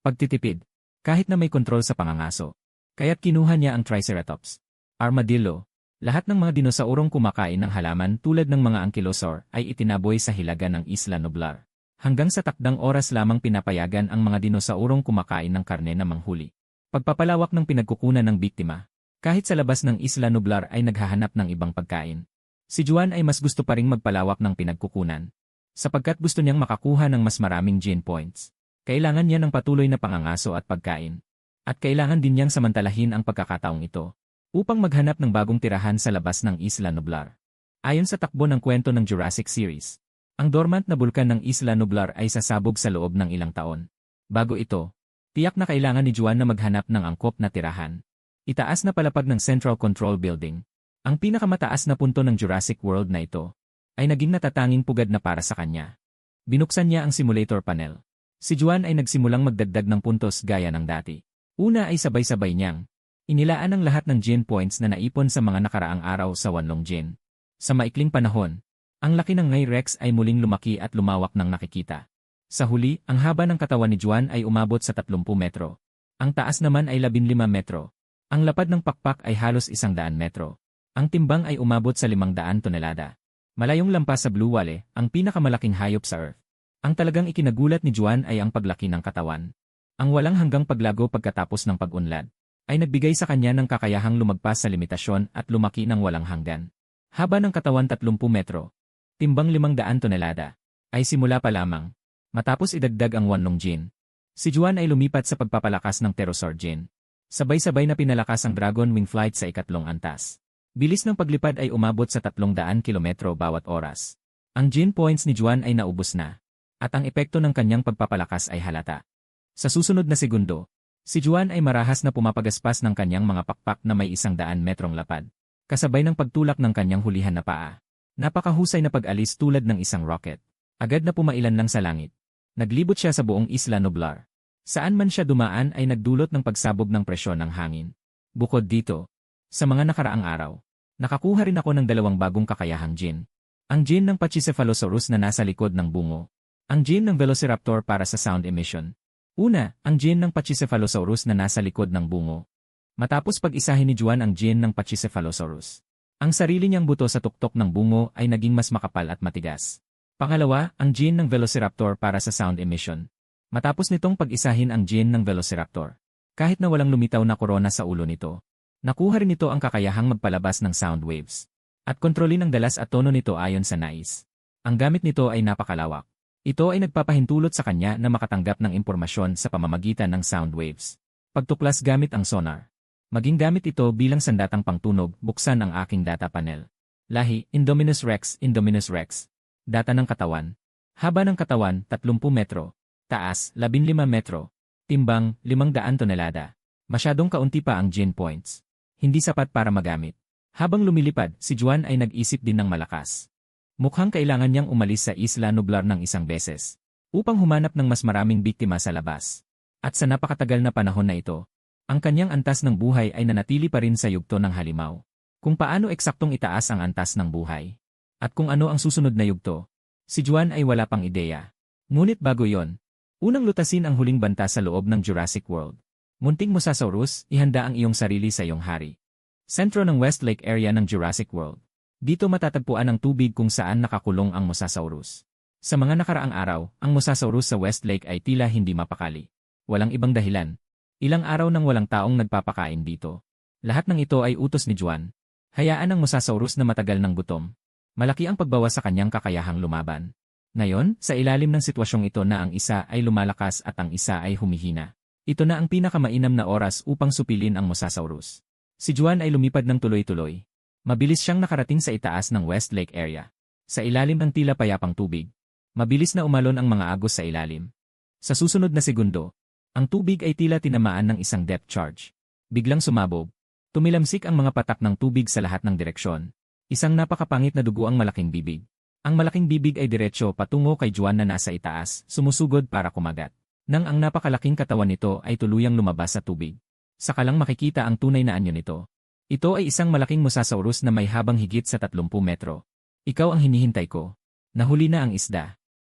Pagtitipid, kahit na may kontrol sa pangangaso. Kaya't kinuha niya ang Triceratops, armadillo. Lahat ng mga dinosaurong kumakain ng halaman tulad ng mga ankylosaur ay itinaboy sa hilaga ng Isla Nublar. Hanggang sa takdang oras lamang pinapayagan ang mga dinosaurong kumakain ng karne na manghuli. Pagpapalawak ng pinagkukunan ng biktima. Kahit sa labas ng Isla Nublar ay naghahanap ng ibang pagkain. Si Juan ay mas gusto pa ring magpalawak ng pinagkukunan. Sapagkat gusto niyang makakuha ng mas maraming gene points. Kailangan niya ng patuloy na pangangaso at pagkain. At kailangan din niyang samantalahin ang pagkakataong ito upang maghanap ng bagong tirahan sa labas ng Isla Nublar. Ayon sa takbo ng kwento ng Jurassic Series, ang dormant na bulkan ng Isla Nublar ay sasabog sa loob ng ilang taon. Bago ito, tiyak na kailangan ni Juan na maghanap ng angkop na tirahan. Itaas na palapag ng Central Control Building, ang pinakamataas na punto ng Jurassic World na ito, ay naging natatanging pugad na para sa kanya. Binuksan niya ang simulator panel. Si Juan ay nagsimulang magdagdag ng puntos gaya ng dati. Una ay sabay-sabay niyang inilaan ang lahat ng gene points na naipon sa mga nakaraang araw sa Wanlong Gene. Sa maikling panahon, ang laki ng Ngay Rex ay muling lumaki at lumawak ng nakikita. Sa huli, ang haba ng katawan ni Juan ay umabot sa 30 metro. Ang taas naman ay 15 metro. Ang lapad ng pakpak ay halos 100 metro. Ang timbang ay umabot sa 500 tonelada. Malayong lampas sa Blue Whale, ang pinakamalaking hayop sa Earth. Ang talagang ikinagulat ni Juan ay ang paglaki ng katawan. Ang walang hanggang paglago pagkatapos ng pag-unlad ay nagbigay sa kanya ng kakayahang lumagpas sa limitasyon at lumaki ng walang hanggan. Haba ng katawan 30 metro, timbang 500 tonelada, ay simula pa lamang. Matapos idagdag ang Wanlong Gene, si Juan ay lumipat sa pagpapalakas ng Pterosaur Gene. Sabay-sabay na pinalakas ang Dragon Wing Flight sa ikatlong antas. Bilis ng paglipad ay umabot sa 300 kilometro bawat oras. Ang gene points ni Juan ay naubos na, at ang epekto ng kanyang pagpapalakas ay halata. Sa susunod na segundo, si Juan ay marahas na pumapagaspas ng kanyang mga pakpak na may 100 metrong lapad, kasabay ng pagtulak ng kanyang hulihan na paa. Napakahusay na pag-alis tulad ng isang rocket. Agad na pumailan lang sa langit. Naglibot siya sa buong Isla Nublar. Saan man siya dumaan ay nagdulot ng pagsabog ng presyon ng hangin. Bukod dito, sa mga nakaraang araw, nakakuha rin ako ng 2 bagong kakayahang gene. Ang gene ng Pachycephalosaurus na nasa likod ng bungo. Ang gene ng Velociraptor para sa sound emission. Una, ang gene ng Pachycephalosaurus na nasa likod ng bungo. Matapos pag-isahin ni Juan ang gene ng Pachycephalosaurus, ang sarili niyang buto sa tuktok ng bungo ay naging mas makapal at matigas. Pangalawa, ang gene ng Velociraptor para sa sound emission. Matapos nitong pag-isahin ang gene ng Velociraptor, kahit na walang lumitaw na korona sa ulo nito, nakuha rin nito ang kakayahang magpalabas ng sound waves at kontrolin ang dalas at tono nito ayon sa nais. Ang gamit nito ay napakalawak. Ito ay nagpapahintulot sa kanya na makatanggap ng impormasyon sa pamamagitan ng sound waves. Pagtuklas gamit ang sonar. Maging gamit ito bilang sandatang pangtunog, buksan ang aking data panel. Lahi, Indominus Rex, Indominus Rex. Data ng katawan. Haba ng katawan, 30 metro. Taas, 15 metro. Timbang, 500 tonelada. Masyadong kaunti pa ang gene points. Hindi sapat para magamit. Habang lumilipad, si Juan ay nag-isip din ng malakas. Mukhang kailangan niyang umalis sa Isla Nublar ng isang beses upang humanap ng mas maraming biktima sa labas. At sa napakatagal na panahon na ito, ang kanyang antas ng buhay ay nanatili pa rin sa yugto ng halimaw. Kung paano eksaktong itaas ang antas ng buhay. At kung ano ang susunod na yugto, si Juan ay wala pang ideya. Ngunit bago yon, unang lutasin ang huling banta sa loob ng Jurassic World. Munting Mosasaurus, ihanda ang iyong sarili sa iyong hari. Sentro ng Westlake area ng Jurassic World. Dito matatagpuan ang tubig kung saan nakakulong ang Mosasaurus. Sa mga nakaraang araw, ang Mosasaurus sa Westlake ay tila hindi mapakali. Walang ibang dahilan. Ilang araw nang walang taong nagpapakain dito. Lahat ng ito ay utos ni Juan. Hayaan ang Mosasaurus na matagal ng gutom. Malaki ang pagbawas sa kanyang kakayahang lumaban. Ngayon, sa ilalim ng sitwasyong ito na ang isa ay lumalakas at ang isa ay humihina. Ito na ang pinakamainam na oras upang supilin ang Mosasaurus. Si Juan ay lumipad ng tuloy-tuloy. Mabilis siyang nakarating sa itaas ng Westlake area. Sa ilalim ng tila payapang tubig. Mabilis na umalon ang mga agos sa ilalim. Sa susunod na segundo, ang tubig ay tila tinamaan ng isang depth charge. Biglang sumabog. Tumilamsik ang mga patak ng tubig sa lahat ng direksyon. Isang napakapangit na dugo ang malaking bibig. Ang malaking bibig ay diretsyo patungo kay Juan na nasa itaas, sumusugod para kumagat. Nang ang napakalaking katawan nito ay tuluyang lumabas sa tubig. Saka lang makikita ang tunay na anyo nito. Ito ay isang malaking Mosasaurus na may habang higit sa 30 metro. Ikaw ang hinihintay ko. Nahuli na ang isda.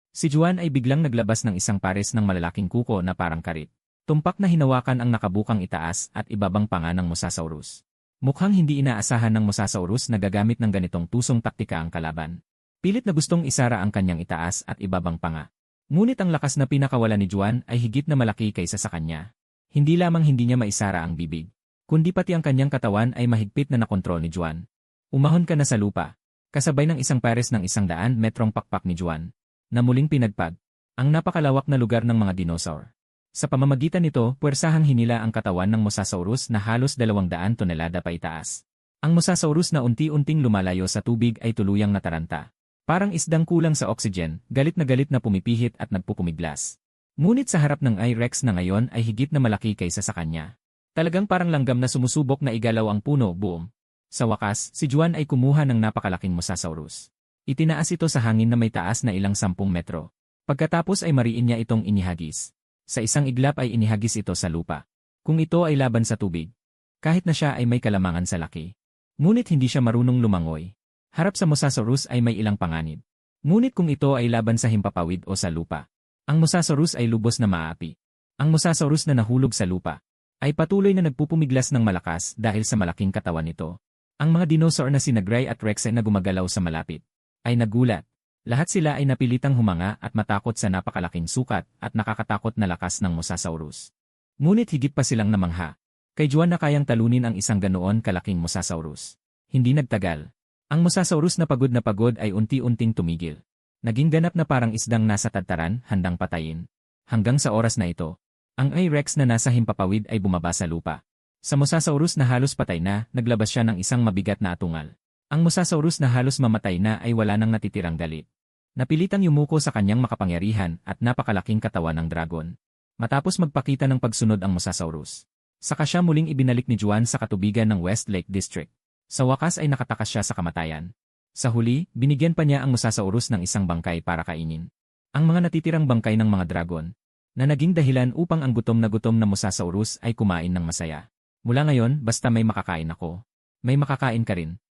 Si Juan ay biglang naglabas ng isang pares ng malalaking kuko na parang karit. Tumpak na hinawakan ang nakabukang itaas at ibabang panga ng Mosasaurus. Mukhang hindi inaasahan ng Mosasaurus na gagamit ng ganitong tusong taktika ang kalaban. Pilit na gustong isara ang kanyang itaas at ibabang panga. Ngunit ang lakas na pinakawala ni Juan ay higit na malaki kaysa sa kanya. Hindi lamang hindi niya maisara ang bibig, kundi pati ang kanyang katawan ay mahigpit na nakontrol ni Juan. Umahon ka na sa lupa. Kasabay ng isang pares ng 100 metrong pakpak ni Juan, na muling pinagpag, ang napakalawak na lugar ng mga dinosaur. Sa pamamagitan nito, puwersahang hinila ang katawan ng Mosasaurus na halos 200 tonelada pa itaas. Ang Mosasaurus na unti-unting lumalayo sa tubig ay tuluyang nataranta. Parang isdang kulang sa oxygen, galit na pumipihit at nagpupumiglas. Ngunit sa harap ng I-Rex na ngayon ay higit na malaki kaysa sa kanya. Talagang parang langgam na sumusubok na igalaw ang puno, boom. Sa wakas, si Juan ay kumuha ng napakalaking Mosasaurus. Itinaas ito sa hangin na may taas na ilang 10 metro. Pagkatapos ay mariin niya itong inihagis. Sa isang iglap ay inihagis ito sa lupa. Kung ito ay laban sa tubig, kahit na siya ay may kalamangan sa laki. Ngunit hindi siya marunong lumangoy. Harap sa Mosasaurus ay may ilang panganib. Ngunit kung ito ay laban sa himpapawid o sa lupa, ang Mosasaurus ay lubos na maapi. Ang Mosasaurus na nahulog sa lupa ay patuloy na nagpupumiglas ng malakas dahil sa malaking katawan nito. Ang mga dinosaur na sina Gray at Rex na gumagalaw sa malapit ay nagulat. Lahat sila ay napilitang humanga at matakot sa napakalaking sukat at nakakatakot na lakas ng Mosasaurus. Ngunit higit pa silang namangha. Kay Juan na kayang talunin ang isang ganoon kalaking Mosasaurus. Hindi nagtagal. Ang Mosasaurus na pagod ay unti-unting tumigil. Naging ganap na parang isdang nasa tadtaran, handang patayin. Hanggang sa oras na ito, ang I-Rex na nasa himpapawid ay bumaba sa lupa. Sa Mosasaurus na halos patay na, naglabas siya ng isang mabigat na atungal. Ang Mosasaurus na halos mamatay na ay wala nang natitirang galit. Napilitang yumuko sa kanyang makapangyarihan at napakalaking katawan ng dragon. Matapos magpakita ng pagsunod ang Mosasaurus, saka siya muling ibinalik ni Juan sa katubigan ng Westlake District. Sa wakas ay nakatakas siya sa kamatayan. Sa huli, binigyan pa niya ang Mosasaurus ng isang bangkay para kainin. Ang mga natitirang bangkay ng mga dragon, na naging dahilan upang ang gutom na Mosasaurus ay kumain ng masaya. Mula ngayon, basta may makakain ako, may makakain ka rin.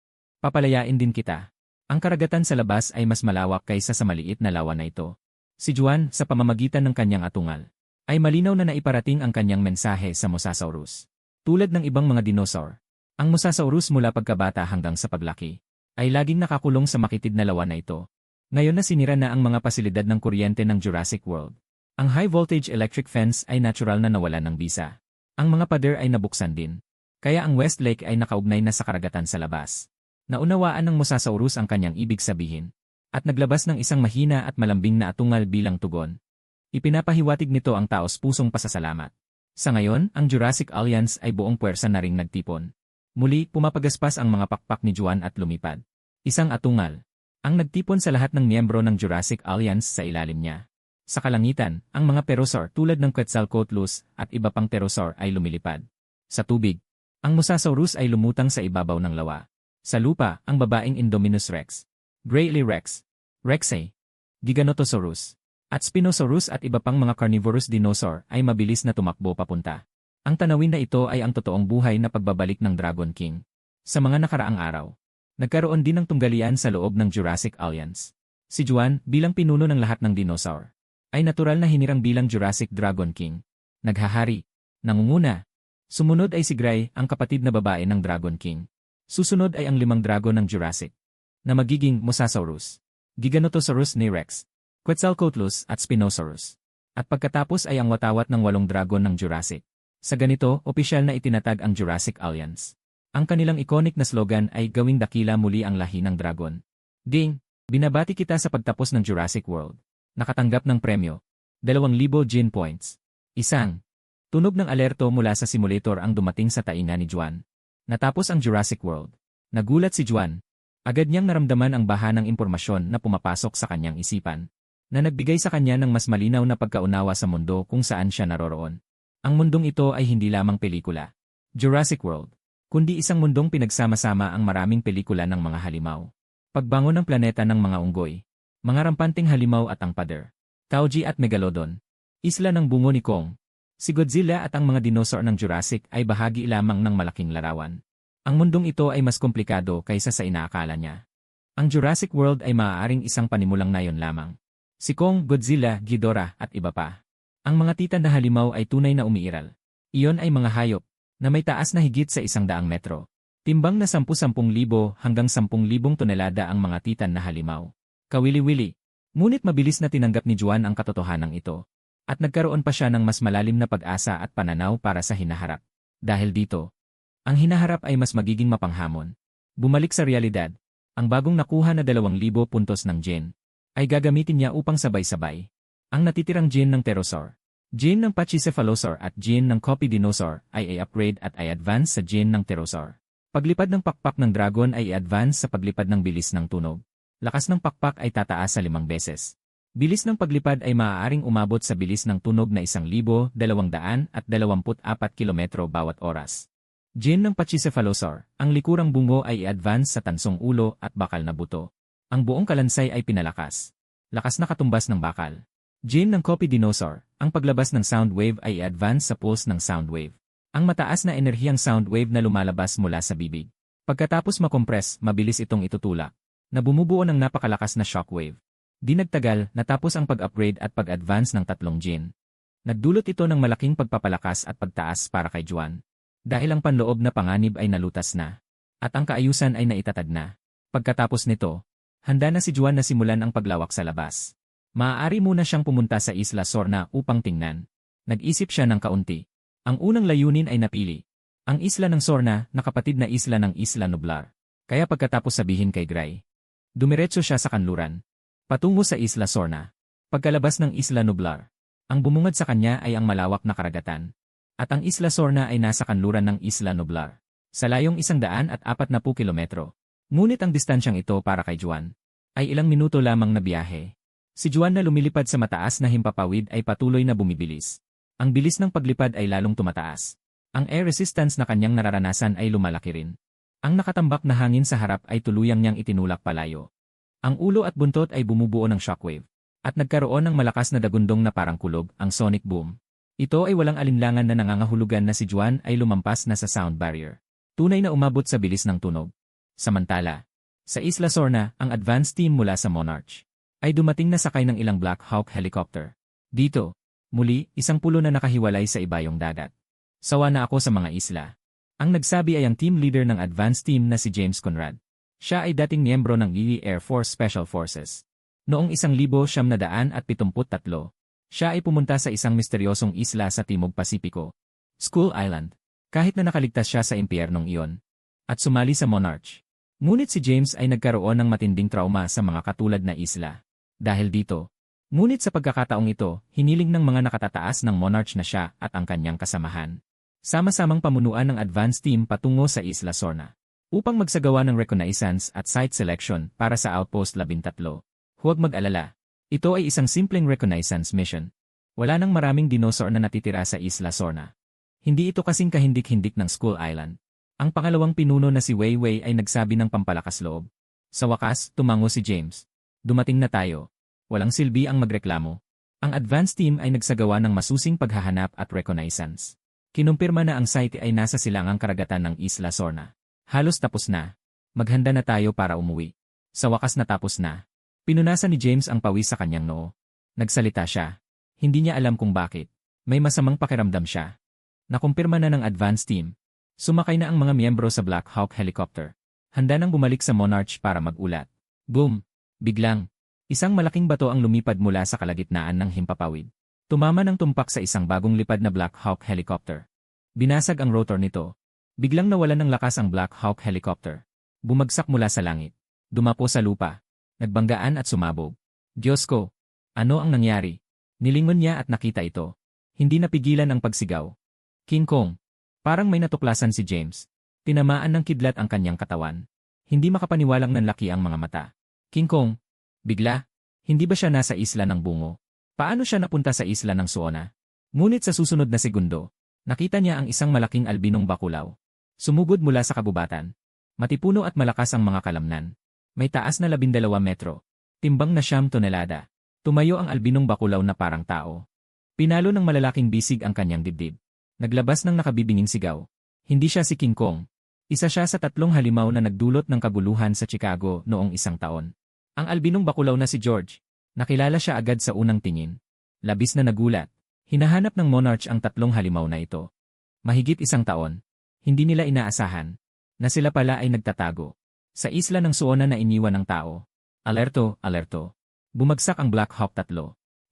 Papalayain din kita. Ang karagatan sa labas ay mas malawak kaysa sa maliit na lawa na ito. Si Juan, sa pamamagitan ng kanyang atungal, ay malinaw na naiparating ang kanyang mensahe sa Mosasaurus. Tulad ng ibang mga dinosaur, ang Mosasaurus mula pagkabata hanggang sa paglaki, ay laging nakakulong sa makitid na lawa na ito. Ngayon na sinira na ang mga pasilidad ng kuryente ng Jurassic World. Ang high-voltage electric fence ay natural na nawalan ng bisa. Ang mga pader ay nabuksan din. Kaya ang West Lake ay nakaugnay na sa karagatan sa labas. Naunawaan ng Mosasaurus ang kanyang ibig sabihin. At naglabas ng isang mahina at malambing na atungal bilang tugon. Ipinapahiwatig nito ang taos-pusong pasasalamat. Sa ngayon, ang Jurassic Alliance ay buong puwersa na ring nagtipon. Muli, pumapagaspas ang mga pakpak ni Juan at lumipad. Isang atungal. Ang nagtipon sa lahat ng miyembro ng Jurassic Alliance sa ilalim niya. Sa kalangitan, ang mga pterosaur tulad ng Quetzalcoatlus at iba pang pterosaur ay lumilipad. Sa tubig, ang Mosasaurus ay lumutang sa ibabaw ng lawa. Sa lupa, ang babaeng Indominus rex, Greatly rex, Rexay, Giganotosaurus, at Spinosaurus at iba pang mga carnivorous dinosaur ay mabilis na tumakbo papunta. Ang tanawin na ito ay ang totoong buhay na pagbabalik ng Dragon King. Sa mga nakaraang araw, nagkaroon din ng tunggalian sa loob ng Jurassic Alliance. Si Juan, bilang pinuno ng lahat ng dinosaur, ay natural na hinirang bilang Jurassic Dragon King. Naghahari, nangunguna. Sumunod ay si Gray, ang kapatid na babae ng Dragon King. Susunod ay ang 5 dragon ng Jurassic, na magiging Mosasaurus, Giganotosaurus ni Rex, Quetzalcoatlus at Spinosaurus. At pagkatapos ay ang watawat ng 8 dragon ng Jurassic. Sa ganito, opisyal na itinatag ang Jurassic Alliance. Ang kanilang iconic na slogan ay gawing dakila muli ang lahi ng dragon. Ding! Binabati kita sa pagtapos ng Jurassic World. Nakatanggap ng premyo. 2,000 Gene Points. Isang tunog ng alerto mula sa simulator ang dumating sa tainga ni Juan. Natapos ang Jurassic World. Nagulat si Juan. Agad niyang naramdaman ang baha ng impormasyon na pumapasok sa kanyang isipan, na nagbigay sa kanya ng mas malinaw na pagkaunawa sa mundo kung saan siya naroroon. Ang mundong ito ay hindi lamang pelikula, Jurassic World, kundi isang mundong pinagsama-sama ang maraming pelikula ng mga halimaw. Pagbango ng planeta ng mga unggoy, mga rampanting halimaw at ang pader, Tauji at Megalodon, isla ng bungo ni Kong, si Godzilla at ang mga dinosaur ng Jurassic ay bahagi lamang ng malaking larawan. Ang mundong ito ay mas komplikado kaysa sa inaakala niya. Ang Jurassic World ay maaaring isang panimulang nayon lamang. Si Kong, Godzilla, Ghidorah at iba pa. Ang mga titan na halimaw ay tunay na umiiral. Iyon ay mga hayop na may taas na higit sa 100 metro. Timbang na 10,000 hanggang 10,000 tonelada ang mga titan na halimaw. Kawili-wili. Ngunit mabilis na tinanggap ni Juan ang katotohanan ito. At nagkaroon pa siya ng mas malalim na pag-asa at pananaw para sa hinaharap. Dahil dito, ang hinaharap ay mas magiging mapanghamon. Bumalik sa realidad, ang bagong nakuha na 2,000 puntos ng Gene ay gagamitin niya upang sabay-sabay ang natitirang gene ng Pterosaur, gene ng Pachycephalosaur at gene ng Copydinosaur ay i-upgrade at i-advance sa gene ng Pterosaur. Paglipad ng pakpak ng dragon ay i-advance sa paglipad ng bilis ng tunog. Lakas ng pakpak ay tataas sa 5 beses. Bilis ng paglipad ay maaaring umabot sa bilis ng tunog na 1,224 kilometro bawat oras. Gene ng Pachycephalosaur, ang likurang bungo ay i-advance sa tansong ulo at bakal na buto. Ang buong kalansay ay pinalakas. Lakas na katumbas ng bakal. Gene ng Copydinosaur, ang paglabas ng sound wave ay i-advance sa pulse ng sound wave. Ang mataas na enerhiyang sound wave na lumalabas mula sa bibig. Pagkatapos makompress, mabilis itong itutulak, na bumubuo ng napakalakas na shockwave. Di nagtagal, natapos ang pag-upgrade at pag-advance ng 3 gene. Nagdulot ito ng malaking pagpapalakas at pagtaas para kay Juan. Dahil ang panloob na panganib ay nalutas na. At ang kaayusan ay naitatag na. Pagkatapos nito, handa na si Juan na simulan ang paglawak sa labas. Maaari muna siyang pumunta sa Isla Sorna upang tingnan. Nag-isip siya ng kaunti. Ang unang layunin ay napili. Ang isla ng Sorna na kapatid na isla ng Isla Nublar. Kaya pagkatapos sabihin kay Gray, dumiretso siya sa kanluran. Patungo sa Isla Sorna. Pagkalabas ng Isla Nublar, ang bumungad sa kanya ay ang malawak na karagatan. At ang Isla Sorna ay nasa kanluran ng Isla Nublar. Sa layong 140 kilometro. Ngunit ang distansyang ito para kay Juan ay ilang minuto lamang na biyahe. Si Juan na lumilipad sa mataas na himpapawid ay patuloy na bumibilis. Ang bilis ng paglipad ay lalong tumataas. Ang air resistance na kanyang nararanasan ay lumalaki rin. Ang nakatambak na hangin sa harap ay tuluyang niyang itinulak palayo. Ang ulo at buntot ay bumubuo ng shockwave. At nagkaroon ng malakas na dagundong na parang kulog, ang sonic boom. Ito ay walang alinlangan na nangangahulugan na si Juan ay lumampas na sa sound barrier. Tunay na umabot sa bilis ng tunog. Samantala, sa Isla Sorna, ang advance team mula sa Monarch ay dumating na sakay ng ilang Black Hawk helicopter. Dito, muli, isang pulo na nakahiwalay sa ibayong dagat. Sawa na ako sa mga isla. Ang nagsabi ay ang team leader ng advance team na si James Conrad. Siya ay dating miyembro ng Lily Air Force Special Forces. Noong 1973, siya ay pumunta sa isang misteryosong isla sa Timog Pasipiko, Skull Island, kahit na nakaligtas siya sa impyernong iyon, at sumali sa Monarch. Ngunit si James ay nagkaroon ng matinding trauma sa mga katulad na isla. Dahil dito, ngunit sa pagkakataong ito, hiniling ng mga nakatataas ng Monarch na siya at ang kanyang kasamahan sama-samang pamunuan ng advance team patungo sa Isla Sorna upang magsagawa ng reconnaissance at site selection para sa Outpost 13. Huwag mag-alala. Ito ay isang simpleng reconnaissance mission. Wala nang maraming dinosaur na natitira sa Isla Sorna. Hindi ito kasing kahindik-hindik ng Skull Island. Ang pangalawang pinuno na si Wei Wei ay nagsabi ng pampalakas loob. Sa wakas, tumango si James. Dumating na tayo. Walang silbi ang magreklamo. Ang advance team ay nagsagawa ng masusing paghahanap at reconnaissance. Kinumpirma na ang site ay nasa silangang karagatan ng Isla Sorna. Halos tapos na. Maghanda na tayo para umuwi. Sa wakas natapos na. Pinunasan ni James ang pawis sa kanyang noo. Nagsalita siya. Hindi niya alam kung bakit. May masamang pakiramdam siya. Nakumpirma na ng advance team. Sumakay na ang mga miyembro sa Black Hawk helicopter. Handa nang bumalik sa Monarch para mag-ulat. Boom! Biglang, isang malaking bato ang lumipad mula sa kalagitnaan ng himpapawid. Tumama ng tumpak sa isang bagong lipad na Black Hawk helicopter. Binasag ang rotor nito. Biglang nawalan ng lakas ang Black Hawk helicopter. Bumagsak mula sa langit. Dumapo sa lupa. Nagbanggaan at sumabog. Diyos ko! Ano ang nangyari? Nilingon niya at nakita ito. Hindi napigilan ang pagsigaw. King Kong! Parang may natuklasan si James. Tinamaan ng kidlat ang kanyang katawan. Hindi makapaniwalang nanlaki ang mga mata. King Kong! Bigla! Hindi ba siya nasa isla ng Bungo? Paano siya napunta sa isla ng Suona? Ngunit sa susunod na segundo, nakita niya ang isang malaking albinong bakulaw. Sumugod mula sa kabubatan. Matipuno at malakas ang mga kalamnan. May taas na 12 metro. Timbang na 9 tonelada. Tumayo ang albinong bakulaw na parang tao. Pinalo ng malalaking bisig ang kanyang dibdib. Naglabas ng nakabibinging sigaw. Hindi siya si King Kong. Isa siya sa 3 halimaw na nagdulot ng kaguluhan sa Chicago noong 1 taon. Ang albinong bakulaw na si George. Nakilala siya agad sa unang tingin. Labis na nagulat. Hinahanap ng Monarch ang 3 halimaw na ito. Mahigit 1 taon. Hindi nila inaasahan na sila pala ay nagtatago sa isla ng Suona na iniwan ng tao. Alerto, alerto. Bumagsak ang Black Hawk 3.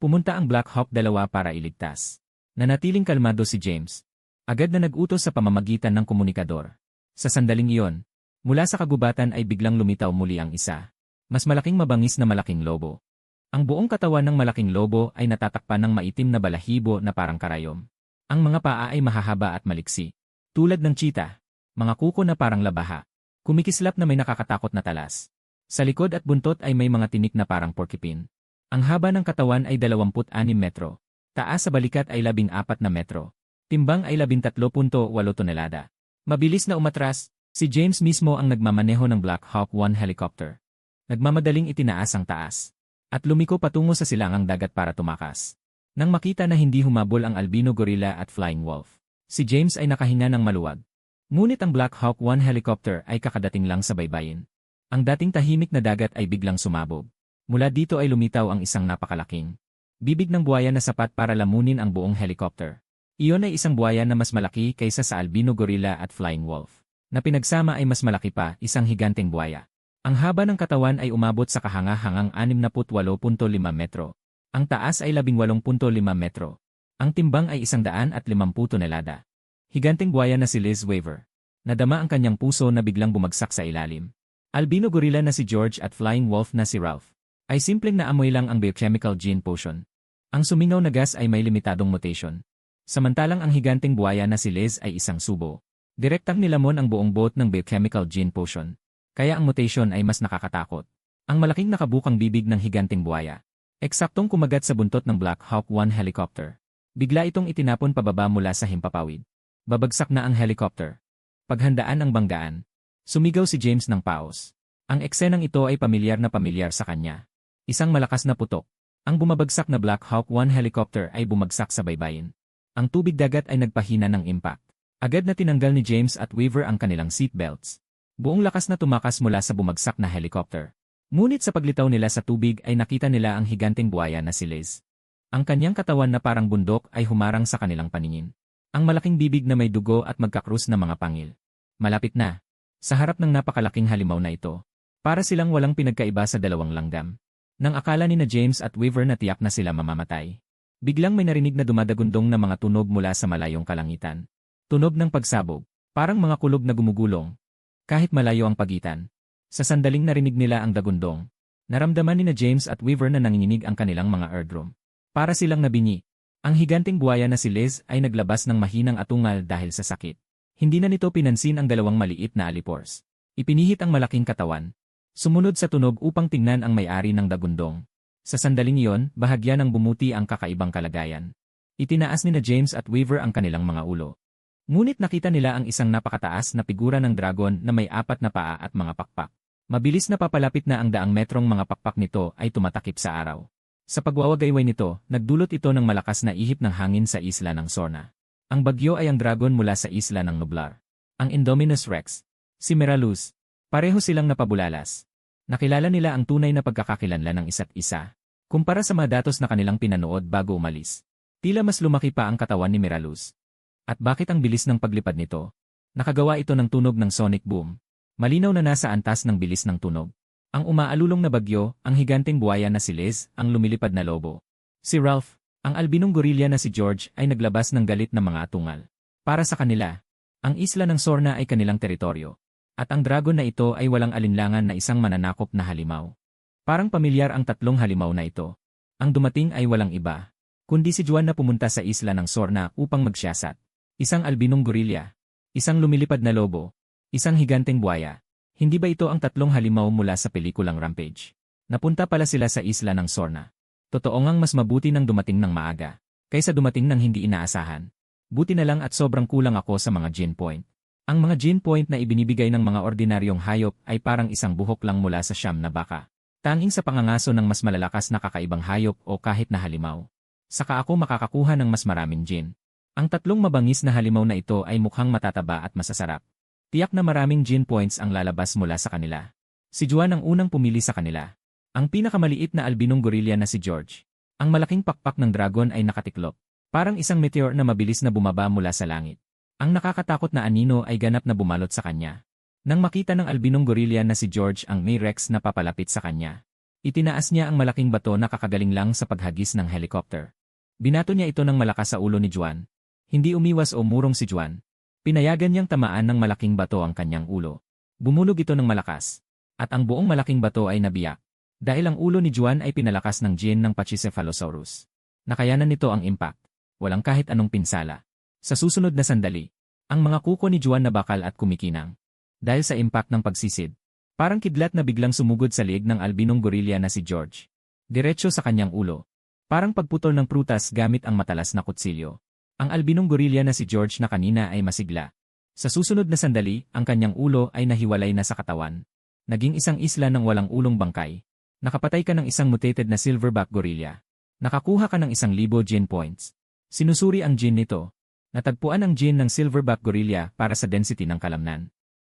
Pumunta ang Black Hawk 2 para iligtas. Nanatiling kalmado si James. Agad na nag-utos sa pamamagitan ng komunikador. Sa sandaling iyon, mula sa kagubatan ay biglang lumitaw muli ang isa. Mas malaking mabangis na malaking lobo. Ang buong katawan ng malaking lobo ay natatakpan ng maitim na balahibo na parang karayom. Ang mga paa ay mahahaba at maliksi. Tulad ng cheetah. Mga kuko na parang labaha. Kumikislap na may nakakatakot na talas. Sa likod at buntot ay may mga tinik na parang porcupine. Ang haba ng katawan ay 26 metro. Taas sa balikat ay 14 na metro. Timbang ay 13.8 tonelada. Mabilis na umatras, si James mismo ang nagmamaneho ng Black Hawk 1 helicopter. Nagmamadaling itinaas ang taas. At lumiko patungo sa silangang dagat para tumakas. Nang makita na hindi humabol ang albino gorilla at flying wolf, si James ay nakahinga ng maluwag. Ngunit ang Black Hawk 1 helicopter ay kakadating lang sa baybayin. Ang dating tahimik na dagat ay biglang sumabog. Mula dito ay lumitaw ang isang napakalaking bibig ng buhaya na sapat para lamunin ang buong helicopter. Iyon ay isang buhaya na mas malaki kaysa sa albino gorilla at flying wolf. Na pinagsama ay mas malaki pa, isang higanteng buhaya. Ang haba ng katawan ay umabot sa kahanga-hangang 68.5 metro. Ang taas ay 18.5 metro. Ang timbang ay 150 tonelada. Higanteng buhaya na si Liz Waver. Nadama ang kanyang puso na biglang bumagsak sa ilalim. Albino gorilla na si George at flying wolf na si Ralph ay simpleng naamoy lang ang biochemical gene potion. Ang sumingaw na gas ay may limitadong mutation. Samantalang ang higanteng buhaya na si Liz ay isang subo. Direktang nilamon ang buong boat ng biochemical gene potion. Kaya ang mutation ay mas nakakatakot. Ang malaking nakabukang bibig ng higanteng buhaya. Eksaktong kumagat sa buntot ng Black Hawk 1 helicopter. Bigla itong itinapon pababa mula sa himpapawid. Babagsak na ang helicopter. Paghandaan ang banggaan. Sumigaw si James ng paos. Ang eksenang ito ay pamilyar sa kanya. Isang malakas na putok. Ang bumabagsak na Black Hawk 1 helicopter ay bumagsak sa baybayin. Ang tubig dagat ay nagpahina ng impact. Agad na tinanggal ni James at Weaver ang kanilang seatbelts. Buong lakas na tumakas mula sa bumagsak na helicopter. Ngunit sa paglitaw nila sa tubig ay nakita nila ang higanteng buhaya na si Liz. Ang kanyang katawan na parang bundok ay humarang sa kanilang paningin. Ang malaking bibig na may dugo at magkakrus na mga pangil. Malapit na. Sa harap ng napakalaking halimaw na ito. Para silang walang pinagkaiba sa dalawang langgam. Nang akala ni na James at Weaver na tiyak na sila mamamatay. Biglang may narinig na dumadagundong na mga tunog mula sa malayong kalangitan. Tunog ng pagsabog, parang mga kulog na gumugulong. Kahit malayo ang pagitan. Sa sandaling narinig nila ang dagundong, naramdaman ni na James at Weaver na nanginginig ang kanilang mga eardrum. Para silang nabingi. Ang higanting buhaya na si Liz ay naglabas ng mahinang atungal dahil sa sakit. Hindi na nito pinansin ang dalawang maliit na alipors. Ipinihit ang malaking katawan. Sumunod sa tunog upang tingnan ang may-ari ng dagundong. Sa sandaling iyon, bahagya ng bumuti ang kakaibang kalagayan. Itinaas ni na James at Weaver ang kanilang mga ulo. Ngunit nakita nila ang isang napakataas na figura ng dragon na may 4 na paa at mga pakpak. Mabilis na papalapit na ang daang metrong mga pakpak nito ay tumatakip sa araw. Sa pagwawagayway nito, nagdulot ito ng malakas na ihip ng hangin sa isla ng Sorna. Ang bagyo ay ang dragon mula sa isla ng Nublar. Ang Indominus Rex. Si Meraluz. Pareho silang napabulalas. Nakilala nila ang tunay na pagkakakilanlan ng isa't isa. Kumpara sa mga datos na kanilang pinanood bago umalis. Tila mas lumaki pa ang katawan ni Meraluz. At bakit ang bilis ng paglipad nito? Nakagawa ito ng tunog ng sonic boom. Malinaw na nasa antas ng bilis ng tunog. Ang umaalulong na bagyo, ang higanting buhaya na si Liz, ang lumilipad na lobo. Si Ralph, ang albinong gorilya na si George ay naglabas ng galit na mga atungal. Para sa kanila, ang isla ng Sorna ay kanilang teritoryo. At ang dragon na ito ay walang alinlangan na isang mananakop na halimaw. Parang pamilyar ang 3 halimaw na ito. Ang dumating ay walang iba, kundi si Juan na pumunta sa isla ng Sorna upang magsiyasat. Isang albinong gorilya, isang lumilipad na lobo, isang higanteng buhaya. Hindi ba ito ang 3 halimaw mula sa pelikulang Rampage? Napunta pala sila sa isla ng Sorna. Totoo ngang mas mabuti nang dumating ng maaga, kaysa dumating ng hindi inaasahan. Buti na lang at sobrang kulang ako sa mga gene point. Ang mga gene point na ibinibigay ng mga ordinaryong hayop ay parang isang buhok lang mula sa siyam na baka. Tanging sa pangangaso ng mas malalakas na kakaibang hayop o kahit na halimaw. Saka ako makakakuha ng mas maraming gene. Ang 3 mabangis na halimaw na ito ay mukhang matataba at masasarap. Tiyak na maraming gene points ang lalabas mula sa kanila. Si Juan ang unang pumili sa kanila. Ang pinakamaliit na albinong gorilya na si George. Ang malaking pakpak ng dragon ay nakatiklop. Parang isang meteor na mabilis na bumaba mula sa langit. Ang nakakatakot na anino ay ganap na bumalot sa kanya. Nang makita ng albinong gorilya na si George ang may Rex na papalapit sa kanya, itinaas niya ang malaking bato na kakagaling lang sa paghagis ng helicopter. Binato niya ito ng malakas sa ulo ni Juan. Hindi umiwas o murong si Juan. Pinayagan niyang tamaan ng malaking bato ang kanyang ulo. Bumulog ito ng malakas. At ang buong malaking bato ay nabiyak. Dahil ang ulo ni Juan ay pinalakas ng gene ng Pachycephalosaurus. Nakayanan nito ang impact. Walang kahit anong pinsala. Sa susunod na sandali, ang mga kuko ni Juan nabakal at kumikinang. Dahil sa impact ng pagsisid, parang kidlat na biglang sumugod sa liig ng albinong gorilya na si George. Diretso sa kanyang ulo. Parang pagputol ng prutas gamit ang matalas na kutsilyo. Ang albinong gorilya na si George na kanina ay masigla. Sa susunod na sandali, ang kanyang ulo ay nahiwalay na sa katawan. Naging isang isla ng walang ulong bangkay. Nakapatay ka ng isang mutated na silverback gorilla. Nakakuha ka ng 1,000 gene points. Sinusuri ang gene nito. Natagpuan ang gene ng silverback gorilla para sa density ng kalamnan.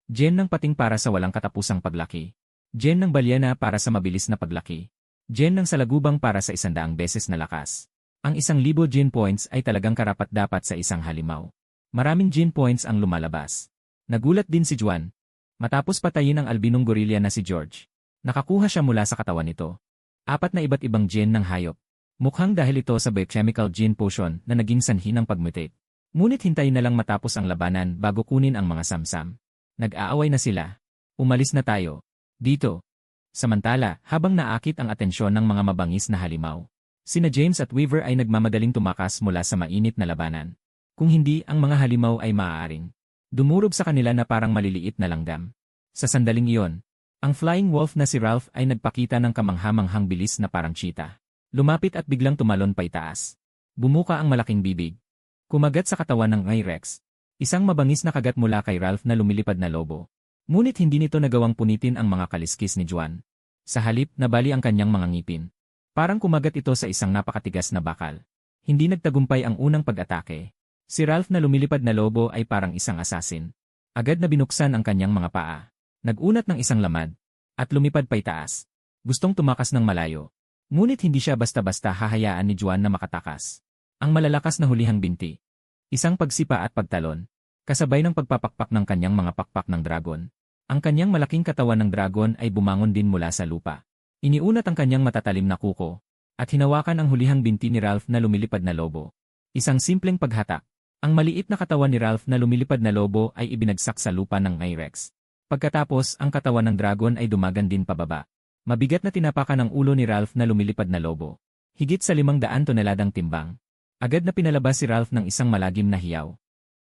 Gene ng pating para sa walang katapusang paglaki. Gene ng balyena para sa mabilis na paglaki. Gene ng salagubang para sa 100 beses na lakas. Ang 1,000 gene points ay talagang karapat-dapat sa isang halimaw. Maraming gene points ang lumalabas. Nagulat din si Juan. Matapos patayin ang albinong gorilya na si George, nakakuha siya mula sa katawan nito. 4 na iba't ibang gene ng hayop. Mukhang dahil ito sa biochemical gene potion na naging sanhi ng pagmutate. Ngunit hintayin na lang matapos ang labanan bago kunin ang mga samsam. Nag-aaway na sila. Umalis na tayo. Dito. Samantala, habang naakit ang atensyon ng mga mabangis na halimaw, sina James at Weaver ay nagmamadaling tumakas mula sa mainit na labanan. Kung hindi, ang mga halimaw ay maaaring dumurog sa kanila na parang maliliit na langgam. Sa sandaling iyon, ang flying wolf na si Ralph ay nagpakita ng kamanghamanghang bilis na parang cheetah. Lumapit at biglang tumalon paitaas. Bumuka ang malaking bibig. Kumagat sa katawan ng Rex. Isang mabangis na kagat mula kay Ralph na lumilipad na lobo. Ngunit hindi nito nagawang punitin ang mga kaliskis ni Juan. Sa halip, nabali ang kanyang mga ngipin. Parang kumagat ito sa isang napakatigas na bakal. Hindi nagtagumpay ang unang pag-atake. Si Ralph na lumilipad na lobo ay parang isang assassin. Agad na binuksan ang kanyang mga paa. Nag-unat ng isang lamad. At lumipad paitaas. Gustong tumakas ng malayo. Ngunit hindi siya basta-basta hahayaan ni Juan na makatakas. Ang malalakas na hulihang binti. Isang pagsipa at pagtalon. Kasabay ng pagpapakpak ng kanyang mga pakpak ng dragon. Ang kanyang malaking katawan ng dragon ay bumangon din mula sa lupa. Iniunat ang kanyang matatalim na kuko, at hinawakan ang hulihang binti ni Ralph na lumilipad na lobo. Isang simpleng paghatak. Ang maliit na katawan ni Ralph na lumilipad na lobo ay ibinagsak sa lupa ng Myrex. Pagkatapos, ang katawan ng dragon ay dumagan din pababa. Mabigat na tinapakan ang ulo ni Ralph na lumilipad na lobo. Higit sa 500 toneladang timbang. Agad na pinalabas si Ralph ng isang malagim na hiyaw.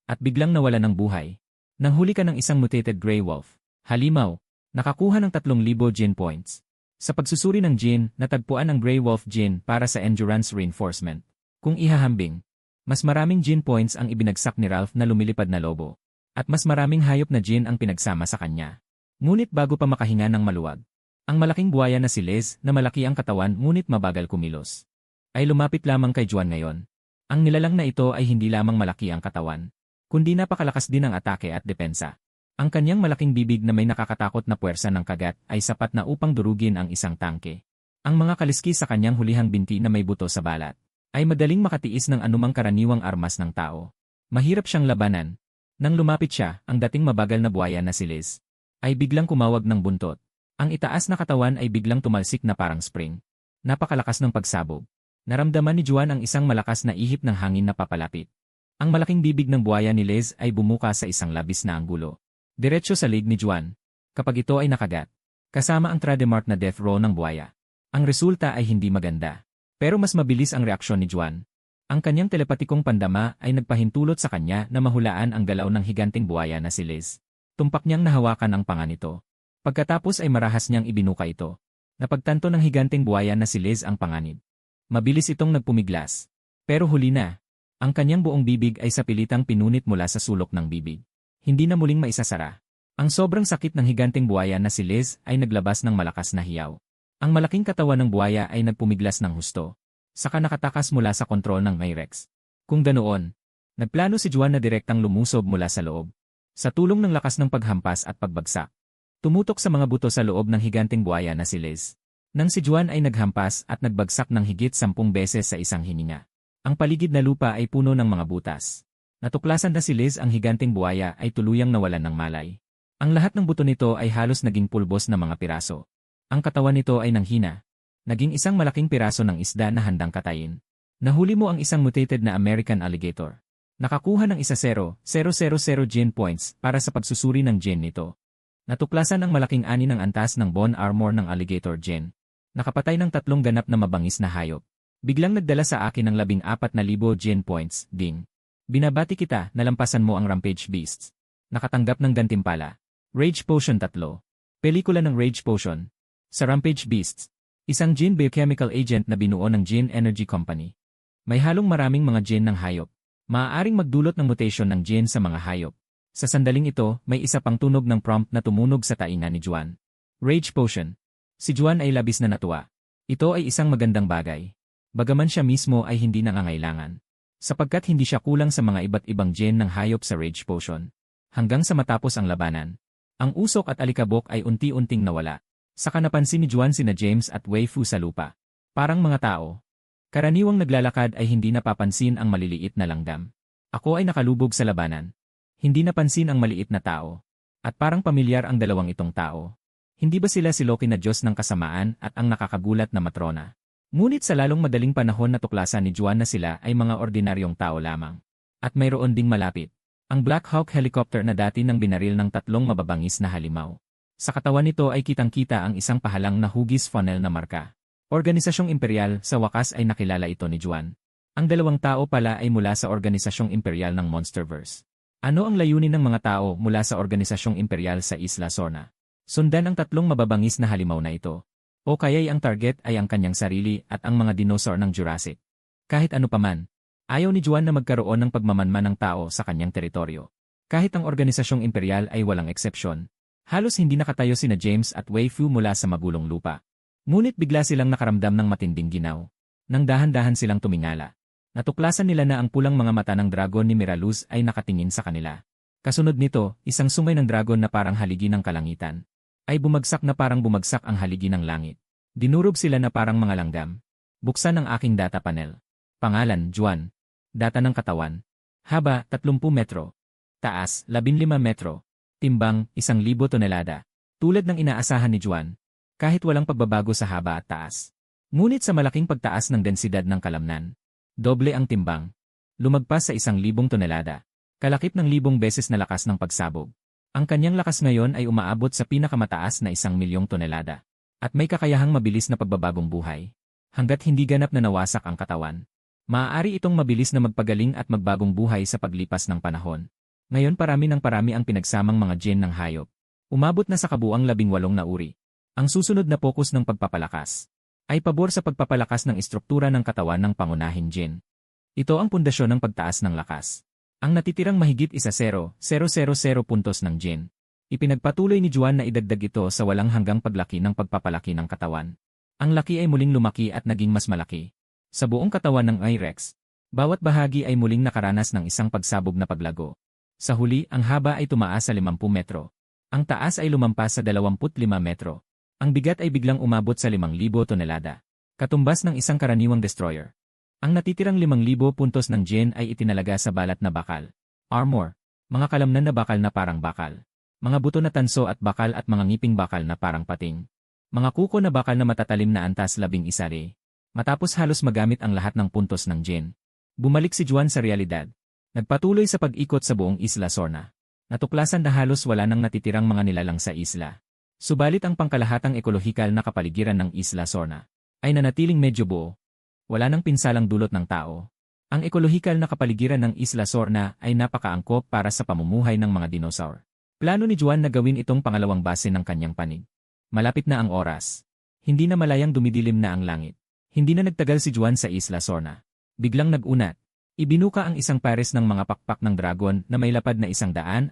At biglang nawala ng buhay. Nanghuli ka ng isang mutated Grey Wolf. Halimaw, nakakuha ng 3,000 gene points. Sa pagsusuri ng gene, natagpuan ang Grey Wolf gene para sa endurance reinforcement. Kung ihahambing, mas maraming gene points ang ibinagsak ni Ralph na lumilipad na lobo. At mas maraming hayop na gene ang pinagsama sa kanya. Ngunit bago pa makahinga ng maluwag, ang malaking buhaya na si Liz, na malaki ang katawan ngunit mabagal kumilos, ay lumapit lamang kay Juan ngayon. Ang nilalang na ito ay hindi lamang malaki ang katawan, kundi napakalakas din ang atake at depensa. Ang kanyang malaking bibig na may nakakatakot na puwersa ng kagat ay sapat na upang durugin ang isang tangke. Ang mga kaliskis sa kanyang hulihang binti na may buto sa balat ay madaling makatiis ng anumang karaniwang armas ng tao. Mahirap siyang labanan. Nang lumapit siya, ang dating mabagal na buhaya na si Liz ay biglang kumawag ng buntot. Ang itaas na katawan ay biglang tumalsik na parang spring. Napakalakas ng pagsabog. Naramdaman ni Juan ang isang malakas na ihip ng hangin na papalapit. Ang malaking bibig ng buhaya ni Liz ay bumuka sa isang labis na anggulo. Diretso sa lig ni Juan. Kapag ito ay nakagat, kasama ang trademark na death row ng buhaya. Ang resulta ay hindi maganda. Pero mas mabilis ang reaksyon ni Juan. Ang kanyang telepatikong pandama ay nagpahintulot sa kanya na mahulaan ang galaw ng higanting buhaya na si Liz. Tumpak niyang nahawakan ang panga nito. Pagkatapos ay marahas niyang ibinuka ito. Napagtanto ng higanting buhaya na si Liz ang panganib. Mabilis itong nagpumiglas. Pero huli na. Ang kanyang buong bibig ay sapilitang pinunit mula sa sulok ng bibig. Hindi na muling maisasara. Ang sobrang sakit ng higanting buhaya na si Liz ay naglabas ng malakas na hiyaw. Ang malaking katawan ng buhaya ay nagpumiglas ng husto. Saka nakatakas mula sa kontrol ng Myrex. Kung ganoon, nagplano si Juan na direktang lumusob mula sa loob. Sa tulong ng lakas ng paghampas at pagbagsak. Tumutok sa mga buto sa loob ng higanting buhaya na si Liz. Nang si Juan ay naghampas at nagbagsak ng higit 10 beses sa isang hininga. Ang paligid na lupa ay puno ng mga butas. Natuklasan na si Liz ang higanting buhaya ay tuluyang nawalan ng malay. Ang lahat ng buto nito ay halos naging pulbos na mga piraso. Ang katawan nito ay nanghina. Naging isang malaking piraso ng isda na handang katayin. Nahuli mo ang isang mutated na American alligator. Nakakuha ng 1,000,000 gene points para sa pagsusuri ng gene nito. Natuklasan ang malaking ani ng antas ng bone armor ng alligator gene. Nakapatay ng 3 ganap na mabangis na hayop. Biglang nagdala sa akin ng 14,000 gene points, ding. Binabati kita, nalampasan mo ang Rampage Beasts. Nakatanggap ng gantimpala. Rage Potion 3. Pelikula ng Rage Potion. Sa Rampage Beasts, isang gene biochemical agent na binuo ng Gene Energy Company. May halong maraming mga gene ng hayop. Maaaring magdulot ng mutation ng gene sa mga hayop. Sa sandaling ito, may isa pang tunog ng prompt na tumunog sa tainga ni Juan. Rage Potion. Si Juan ay labis na natuwa. Ito ay isang magandang bagay. Bagaman siya mismo ay hindi nangangailangan. Sapagkat hindi siya kulang sa mga iba't ibang gene ng hayop sa Rage Potion. Hanggang sa matapos ang labanan, ang usok at alikabok ay unti-unting nawala. Saka napansin ni Juan sina James at Wei Fu sa lupa. Parang mga tao. Karaniwang naglalakad ay hindi napapansin ang maliliit na langgam. Ako ay nakalubog sa labanan. Hindi napansin ang maliit na tao. At parang pamilyar ang dalawang itong tao. Hindi ba sila si Loki na Diyos ng kasamaan at ang nakakagulat na matrona? Ngunit sa lalong madaling panahon natuklasan ni Juan na sila ay mga ordinaryong tao lamang. At mayroon ding malapit. Ang Black Hawk helicopter na dati nang binaril ng 3 mababangis na halimaw. Sa katawan nito ay kitang-kita ang isang pahalang na hugis funnel na marka. Organisasyong Imperial, sa wakas ay nakilala ito ni Juan. Ang dalawang tao pala ay mula sa Organisasyong Imperial ng Monsterverse. Ano ang layunin ng mga tao mula sa Organisasyong Imperial sa Isla Sorna? Sundan ang 3 mababangis na halimaw na ito. O kaya'y ang target ay ang kanyang sarili at ang mga dinosaur ng Jurassic. Kahit ano paman, ayaw ni Juan na magkaroon ng pagmamanman ng tao sa kanyang teritoryo. Kahit ang Organisasyong Imperial ay walang eksepsyon. Halos hindi nakatayo sina James at Wei Fu mula sa magulong lupa. Ngunit bigla silang nakaramdam ng matinding ginaw. Nang dahan-dahan silang tumingala. Natuklasan nila na ang pulang mga mata ng dragon ni Miraluz ay nakatingin sa kanila. Kasunod nito, isang sungay ng dragon na parang haligi ng kalangitan. Ay bumagsak na parang bumagsak ang haligi ng langit. Dinurog sila na parang mga langgam. Buksan ang aking data panel. Pangalan, Juan. Data ng katawan. Haba, 30 metro. Taas, 15 metro. Timbang, 1,000 tonelada. Tulad ng inaasahan ni Juan. kahit walang pagbabago sa haba at taas. Ngunit sa malaking pagtaas ng densidad ng kalamnan, doble ang timbang. Lumagpas sa 1,000 tonelada. Kalakip ng 1,000 beses na lakas ng pagsabog. Ang kanyang lakas ngayon ay umaabot sa pinakamataas na 1,000,000 tonelada. At may kakayahang mabilis na pagbabagong buhay. Hanggat hindi ganap na nawasak ang katawan. Maaari itong mabilis na magpagaling at magbagong buhay sa paglipas ng panahon. Ngayon parami ang pinagsamang mga gene ng hayop. Umabot na sa kabuang 18 na uri. Ang susunod na focus ng pagpapalakas ay pabor sa pagpapalakas ng istruktura ng katawan ng pangunahing gene. Ito ang pundasyon ng pagtaas ng lakas. Ang natitirang mahigit 1,000,000 puntos ng gene. Ipinagpatuloy ni Juan na idagdag ito sa walang hanggang paglaki ng pagpapalaki ng katawan. Ang laki ay muling lumaki at naging mas malaki. Sa buong katawan ng I-Rex, bawat bahagi ay muling nakaranas ng isang pagsabog na paglago. Sa huli, ang haba ay tumaas sa 50 metro. Ang taas ay lumampas sa 25 metro. Ang bigat ay biglang umabot sa 5,000 tonelada. Katumbas ng isang karaniwang destroyer. Ang natitirang 5,000 puntos ng gene ay itinalaga sa balat na bakal, armor, mga kalamnan na bakal na parang bakal, mga buto na tanso at bakal at mga ngiping bakal na parang pating, mga kuko na bakal na matatalim na antas 11 Matapos halos magamit ang lahat ng puntos ng gene, bumalik si Juan sa realidad. Nagpatuloy sa pag-ikot sa buong Isla Sorna. Natuklasan na halos wala nang natitirang mga nilalang sa isla. Subalit ang pangkalahatang ekolohikal na kapaligiran ng Isla Sorna ay nanatiling medyo buo. Wala nang pinsalang dulot ng tao. Ang ekolohikal na kapaligiran ng Isla Sorna ay napakaangkop para sa pamumuhay ng mga dinosaur. Plano ni Juan na gawin itong pangalawang base ng kanyang panig. Malapit na ang oras. Hindi na malayang dumidilim na ang langit. Hindi na nagtagal si Juan sa Isla Sorna. Biglang nag-unat. Ibinuka ang isang pares ng mga pakpak ng dragon na may lapad na 150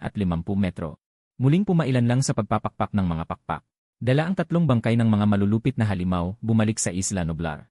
metro. Muling pumailan lang sa pagpapakpak ng mga pakpak. Dala ang 3 bangkay ng mga malulupit na halimaw, bumalik sa Isla Nublar.